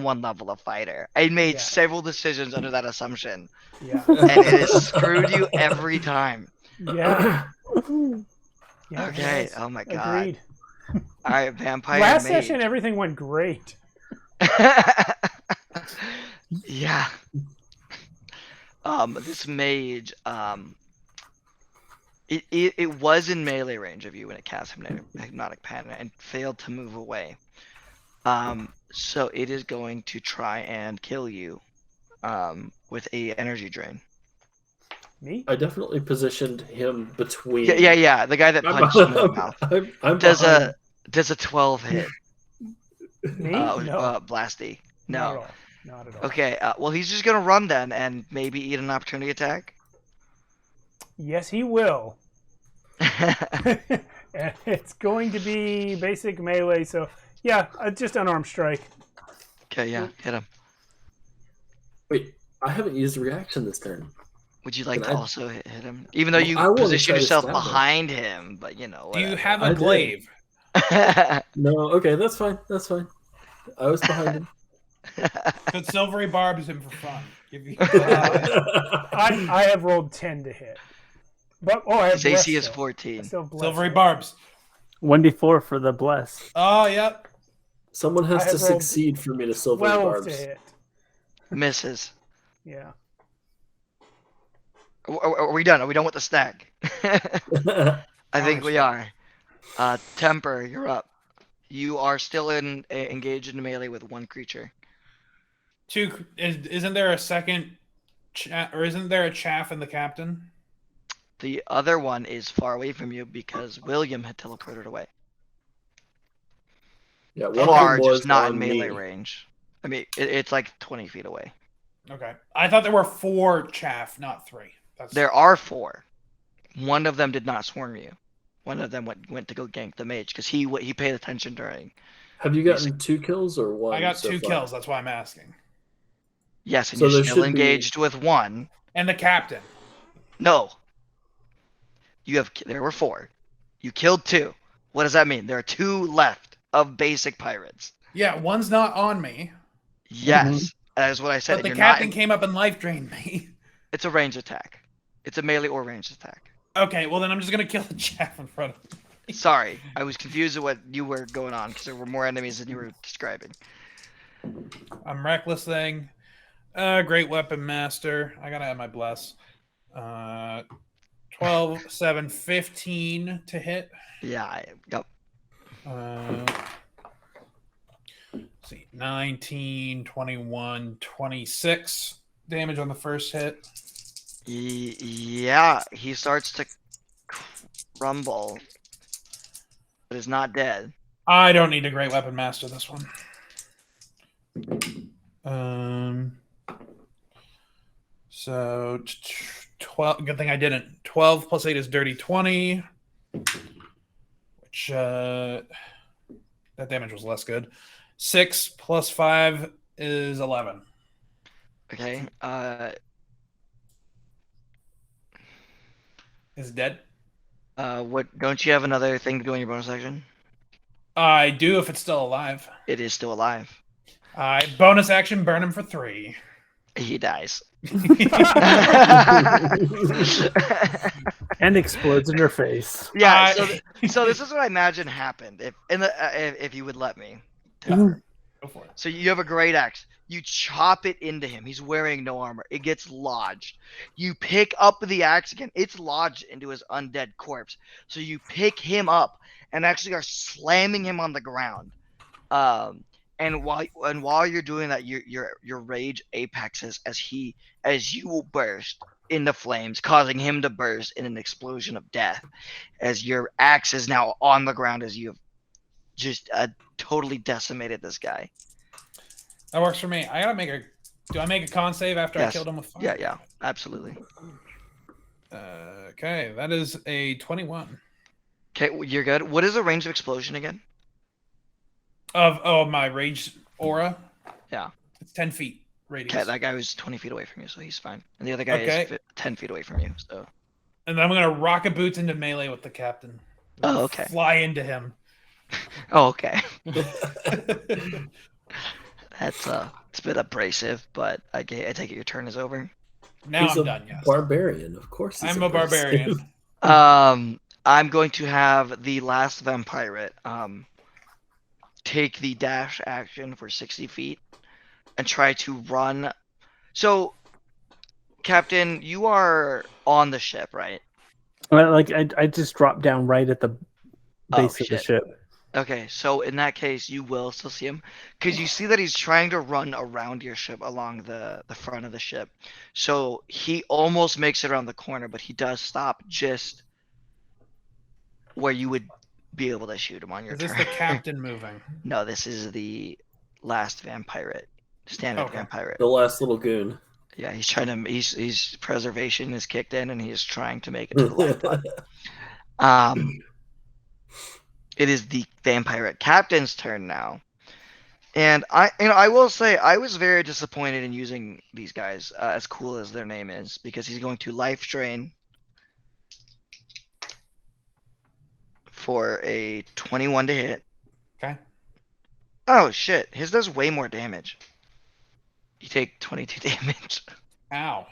1 level of fighter. I made Yeah. several decisions under that assumption, Yeah, and it has screwed you every time. yeah. Okay. Yes. Oh my god. Agreed. All right, vampire. Last mage. session, everything went great. Yeah. This mage, it was in melee range of you when it cast hypnotic pattern and failed to move away. So it is going to try and kill you, with a energy drain. Me? I definitely positioned him between. Yeah. The guy that punched him in the mouth. I'm Does a 12 hit? Me? No. Blasty. Not at No. all. Not at all. Okay. Well, he's just gonna run then and maybe eat an opportunity attack. Yes, he will. And it's going to be basic melee, so yeah, just unarmed strike. Okay. Yeah. Hit him. Wait, I haven't used a reaction this turn. Would you like Can to I- also hit him? Even though Well, you I wanna position try to yourself stab him. behind him, but you know. Do you whatever. have I a did. glaive? No, okay, that's fine. I was behind him. Put silvery barbs in for fun. Give you. I have rolled 10 to hit. But I have His AC bless is still. 14. I still have bless Silvery still. barbs. 1d4 for the bless. Oh, yep. Someone has I to have rolled succeed for me to silver 12 barbs. to hit. Misses. Yeah. Are we done? Are we done with the stack? I think we are. Temper, you're up. You are still engaged in melee with one creature. Isn't there a second, or isn't there a chaff in the captain? The other one is far away from you because William had teleported away. Yeah, one of Far, them was just not in on melee me. range. I mean, it's like 20 feet away. Okay, I thought there were 4 chaff, not 3. There are 4. One of them did not swarm you. One of them went to go gank the mage because he paid attention during. Have you gotten 2 kills or 1? I got so 2 far? kills. That's why I'm asking. Yes, and So you're there still should be- engaged with one. And the captain. No. There were 4. You killed 2. What does that mean? There are 2 left of basic pirates. Yeah, one's not on me. Yes, that is what I said. But the You're captain not. came up and life drained me. It's a range attack. It's a melee or ranged attack. Okay, well then I'm just gonna kill the chaff in front of me. Sorry, I was confused at what you were going on because there were more enemies than you were describing. I'm reckless thing. Great weapon master. I gotta add my bless. 12, 7, 15 to hit. Yeah, yep. Let's see, 19, 21, 26 damage on the first hit. Yeah, he starts to crumble, but is not dead. I don't need a great weapon master this one. So 12. Good thing I didn't. 12 plus 8 is dirty 20. Which that damage was less good. 6 plus 5 is 11. Okay. Is dead. What? Don't you have another thing to do in your bonus action? I do if it's still alive. It is still alive. Bonus action, burn him for 3. He dies. And explodes in your face. Yeah. So this is what I imagine happened if you would let me. Go for it. So you have a great axe. You chop it into him. He's wearing no armor. It gets lodged. You pick up the axe again. It's lodged into his undead corpse. So you pick him up and actually are slamming him on the ground. And while you're doing that, your rage apexes as you will burst into flames, causing him to burst in an explosion of death. As your axe is now on the ground, as you have just totally decimated this guy. That works for me. Do I make a con save after Yes. I killed him with fire? Yeah, absolutely. Okay, that is a 21. Okay, you're good. What is the range of explosion again? Of my rage aura? Yeah. It's 10 feet radius. Okay, that guy was 20 feet away from you, so he's fine. And the other guy is 10 feet away from you, so. And then I'm going to rocket boots into melee with the captain. Oh, okay. Fly into him. Oh, okay. That's it's a bit abrasive, but I take it your turn is over. Now He's I'm a done, yes. barbarian, of course. I'm a barbarian. I'm going to have the last vampire take the dash action for 60 feet and try to run. So, Captain, you are on the ship, right? I just dropped down right at the base of the shit. ship. Okay, so in that case, you will still see him because you see that he's trying to run around your ship along the front of the ship. So he almost makes it around the corner, but he does stop just where you would be able to shoot him on your Is this turn. the captain moving? No, this is the last vampire, standard Okay. vampire. The last little goon. Yeah, he's trying to. He's preservation is kicked in, and he's trying to make it to the lifeblood. It is the vampire captain's turn now, and I will say I was very disappointed in using these guys, as cool as their name is, because he's going to life drain for a 21 to hit. Okay. Oh shit, his does way more damage. You take 22 damage. Ow.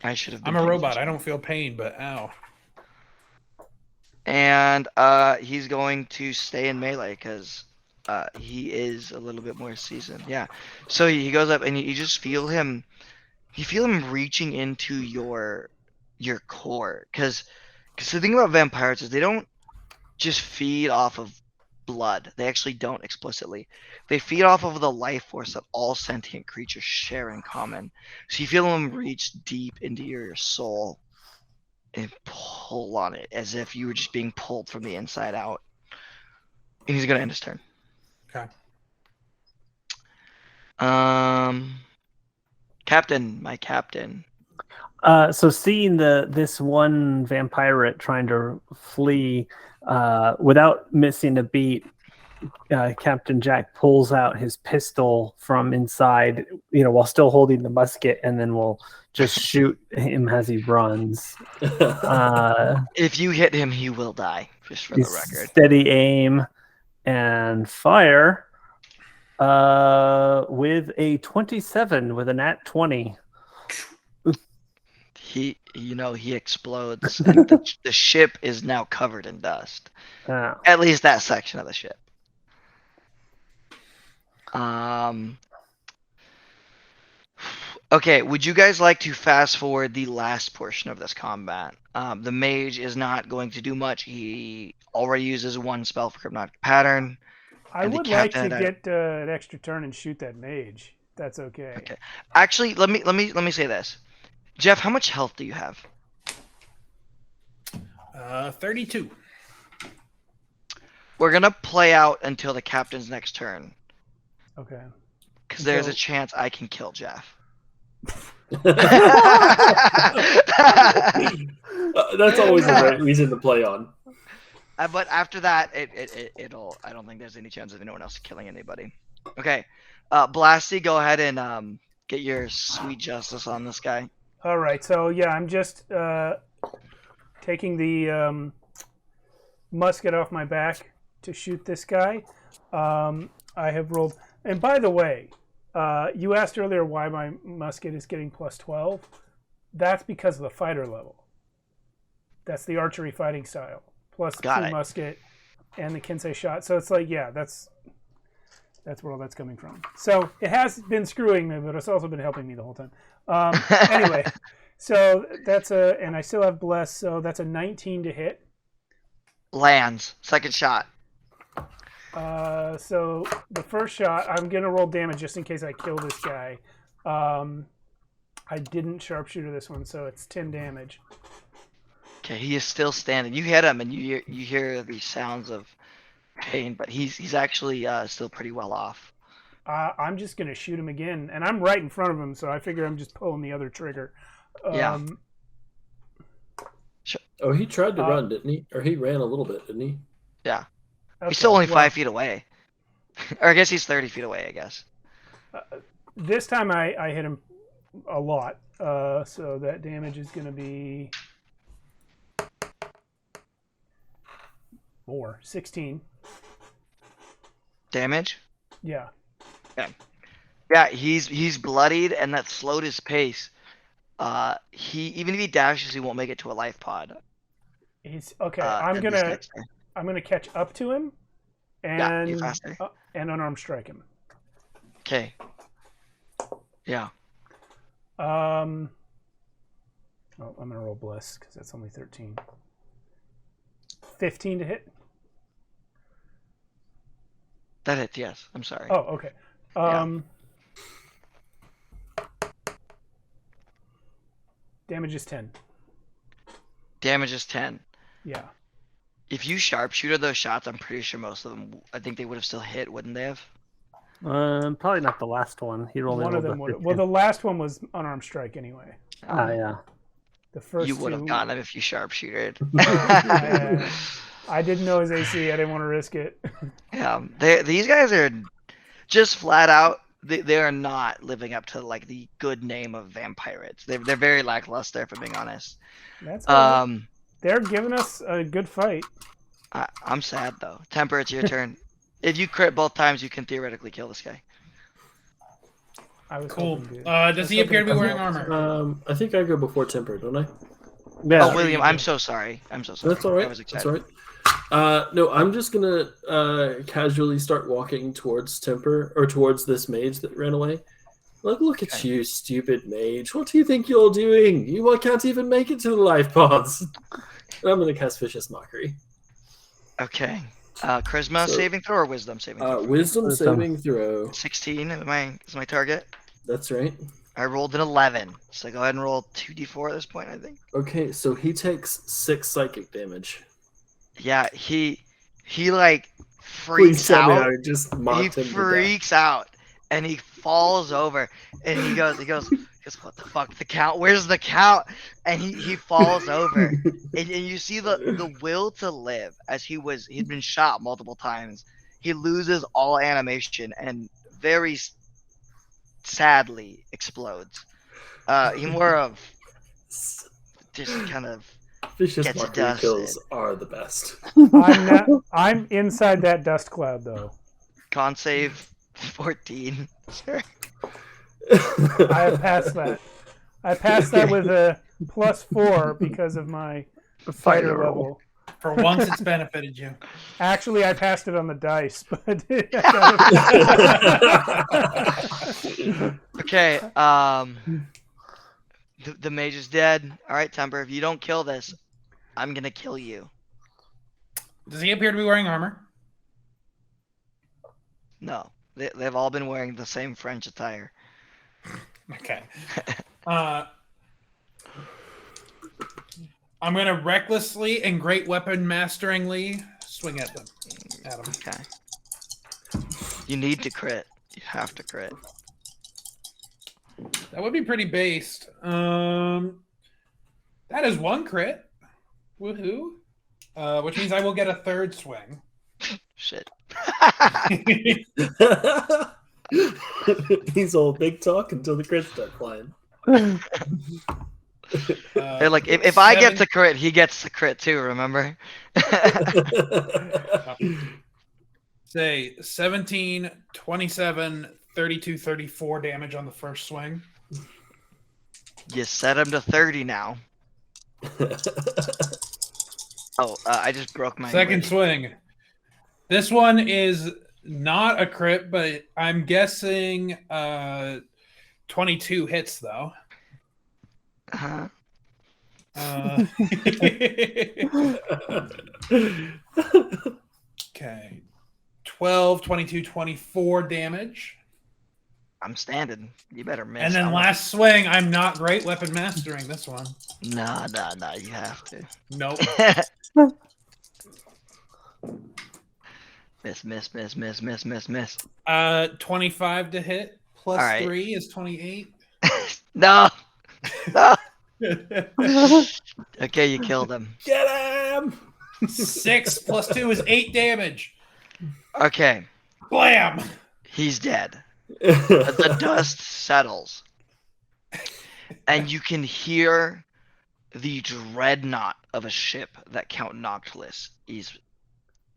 I should have. I'm a robot. I don't feel pain, but ow. And he's going to stay in melee because he is a little bit more seasoned. Yeah. So he goes up and you just feel him. You feel him reaching into your core, because the thing about vampires is they don't just feed off of blood. They actually don't explicitly. They feed off of the life force that all sentient creatures share in common. So you feel him reach deep into your soul and pull on it as if you were just being pulled from the inside out. And he's gonna end his turn. Okay. Captain, my captain. So seeing this one vampire trying to flee without missing a beat, Captain Jack pulls out his pistol from inside, while still holding the musket, and then will just shoot him as he runs. If you hit him, he will die, just for the record. Steady aim and fire with a 27 with a nat 20. He explodes, and the ship is now covered in dust. At least that section of the ship. Okay, would you guys like to fast forward the last portion of this combat? The mage is not going to do much. He already uses one spell for Hypnotic Pattern. I would like to get an extra turn and shoot that mage. That's okay. Okay. Actually, let me say this. Jeff, how much health do you have? 32. We're gonna play out until the captain's next turn. Okay. Because there's a chance I can kill Jeff. That's always the right reason to play on. But after that, it'll. I don't think there's any chance of anyone else killing anybody. Okay, Blasty, go ahead and get your sweet justice on this guy. All right. So yeah, I'm just taking the musket off my back to shoot this guy. I have rolled. And by the way, you asked earlier why my musket is getting plus 12. That's because of the fighter level. That's the archery fighting style. Plus 2 musket and the Kinsei shot. So it's like, yeah, that's where all that's coming from. So it has been screwing me, but it's also been helping me the whole time. Anyway, so that's and I still have bless, so that's a 19 to hit. Lands. Second shot. So the first shot, I'm gonna roll damage just in case I kill this guy. I didn't sharpshooter this one, so it's 10 damage. Okay, he is still standing. You hit him, and you hear the sounds of pain, but he's actually still pretty well off. I'm just gonna shoot him again, and I'm right in front of him, so I figure I'm just pulling the other trigger. Yeah. Sure. Oh, he tried to run, didn't he? Or he ran a little bit, didn't he? Yeah. Okay, he's still only 5 feet away. Or I guess he's 30 feet away, I guess. This time I hit him a lot, so that damage is going to be more. 16. Damage? Yeah. Yeah, he's bloodied, and that slowed his pace. Even if he dashes, he won't make it to a life pod. He's okay. I'm gonna catch up to him, and unarmed strike him. Okay. Yeah. I'm gonna roll bless because that's only 13. 15 to hit. That hits. Yes. I'm sorry. Oh, okay. Damage is 10. Damage is 10. Yeah. If you sharpshooter those shots, I'm pretty sure most of them, I think they would have still hit, wouldn't they have? Probably not the last one. He rolled one of them would. Well, the last one was unarmed strike anyway. Yeah. The first you would have two... gotten him if you sharpshootered. I didn't know his AC. I didn't want to risk it. Yeah, these guys are just flat out. They are not living up to like the good name of vampirates. They're very lackluster, if I'm being honest. That's they're giving us a good fight. I'm sad though. Temper, it's your turn. If you crit both times, you can theoretically kill this guy. Cool. Does he appear to be wearing armor? I think I go before Temper, don't I? Yeah. Oh, William, I'm so sorry. I'm so sorry. That's all right. I was excited. That's all right. No, I'm just gonna casually start walking towards Temper or towards this mage that ran away. Like, look at you, stupid mage. What do you think you're doing? You can't even make it to the life pods. And I'm gonna cast Vicious Mockery. Okay. Charisma saving throw or wisdom saving throw? Wisdom saving throw. 16 is my target. That's right. I rolled an 11, so go ahead and roll 2d4 at this point, I think. Okay, so he takes 6 psychic damage. Yeah, he like Please freaks tell me out. I just mocked He him to freaks out and he falls over and he goes, what the fuck? The count? Where's the count? And he falls over. And you see the will to live as he'd been shot multiple times. He loses all animation and very sadly explodes. He more of just kind of Vicious gets Mockery dusted. kills are the best. I'm inside that dust cloud though. Con save 14. Sure. I have passed that. I passed that with a +4 because of my fighter level. For once, it's benefited you. Actually, I passed it on the dice, but Okay, the mage is dead. All right, Temper, if you don't kill this, I'm gonna kill you. Does he appear to be wearing armor? No, they've all been wearing the same French attire. Okay. I'm gonna recklessly and great weapon masteringly swing at them. At him. Okay. You need to crit. You have to crit. That would be pretty based. That is 1 crit. Woohoo! Which means I will get a 3rd swing. Shit. He's all big talk until the crits start flying. They're like, if I get to crit, he gets to crit too, remember? Say 17, 27, 32, 34 damage on the first swing. You set him to 30 now. Oh, I just broke my Second English. swing. This one is not a crit, but I'm guessing 22 hits though. Uh-huh. Okay. 12, 22, 24 damage. I'm standing. You better miss. And then last swing, I'm not great weapon mastering this one. Nah, you have to. Nope. Miss. 25 to hit plus All right. 3 is 28. No. Okay, you killed him. Get him! 6 plus 2 is 8 damage. Okay, Blam! he's dead. The dust settles. And you can hear the dreadnought of a ship that Count Noctilus is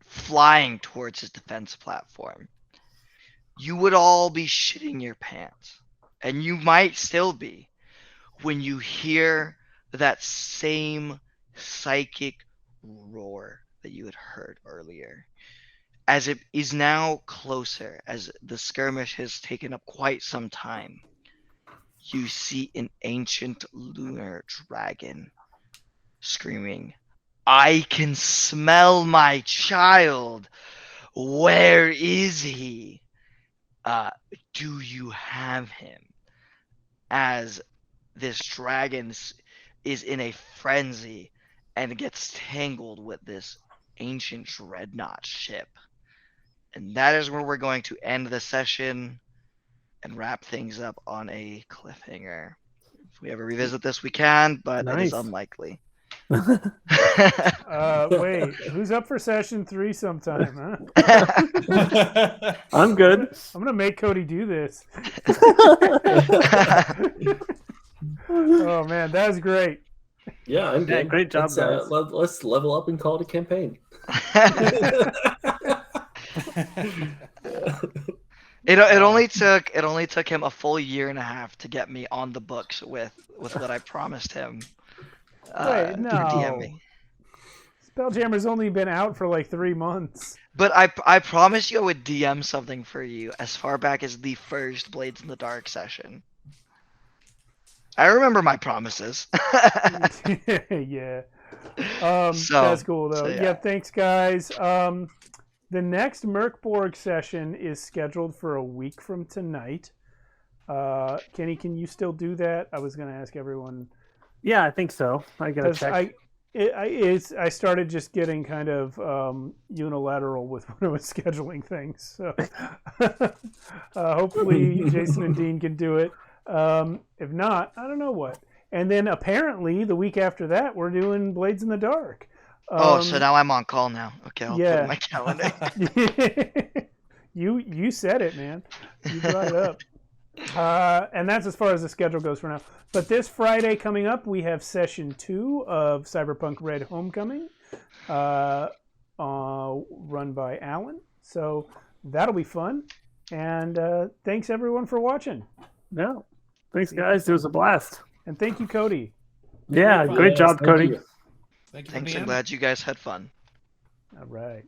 flying towards his defense platform. You would all be shitting your pants, and you might still be, when you hear that same psychic roar that you had heard earlier. As it is now closer, as the skirmish has taken up quite some time, you see an ancient lunar dragon screaming, "I can smell my child! Where is he? Do you have him?" As this dragon is in a frenzy and gets tangled with this ancient dreadnought ship. And that is where we're going to end the session and wrap things up on a cliffhanger. If we ever revisit this, we can, but it is Nice. unlikely. Wait, who's up for session 3 sometime, huh? I'm good. I'm gonna make Cody do this. Oh man, that was great. Yeah, I'm Yeah, good. great job, guys. Let's level up and call it a campaign. It only took him a full year and a half to get me on the books with what I promised him. Wait, to no. DM me. It's Spelljammer's only been out for like 3 months. But I promise you I would DM something for you as far back as the first Blades in the Dark session. I remember my promises. Yeah. So- That's cool though. so Yeah. yeah. Thanks guys. The next Merkborg session is scheduled for a week from tonight. Kenny, can you still do that? I was going to ask everyone. Yeah, I think so. I gotta 'Cause check. I started just getting kind of unilateral with when I was scheduling things. So hopefully Jason and Dean can do it. If not, I don't know what. And then apparently the week after that, we're doing Blades in the Dark. So now I'm on call now. Okay, I'll put it in my calendar. You said it, man. You brought it up. And that's as far as the schedule goes for now. But this Friday coming up, we have session 2 of Cyberpunk Red Homecoming, run by Alan. So that'll be fun. And thanks everyone for watching. No. Thanks, guys. It was a blast. And thank you, Cody. Yeah, great job, Thank Cody. you. Thank you for Thanks. being I'm glad you guys had fun. All right.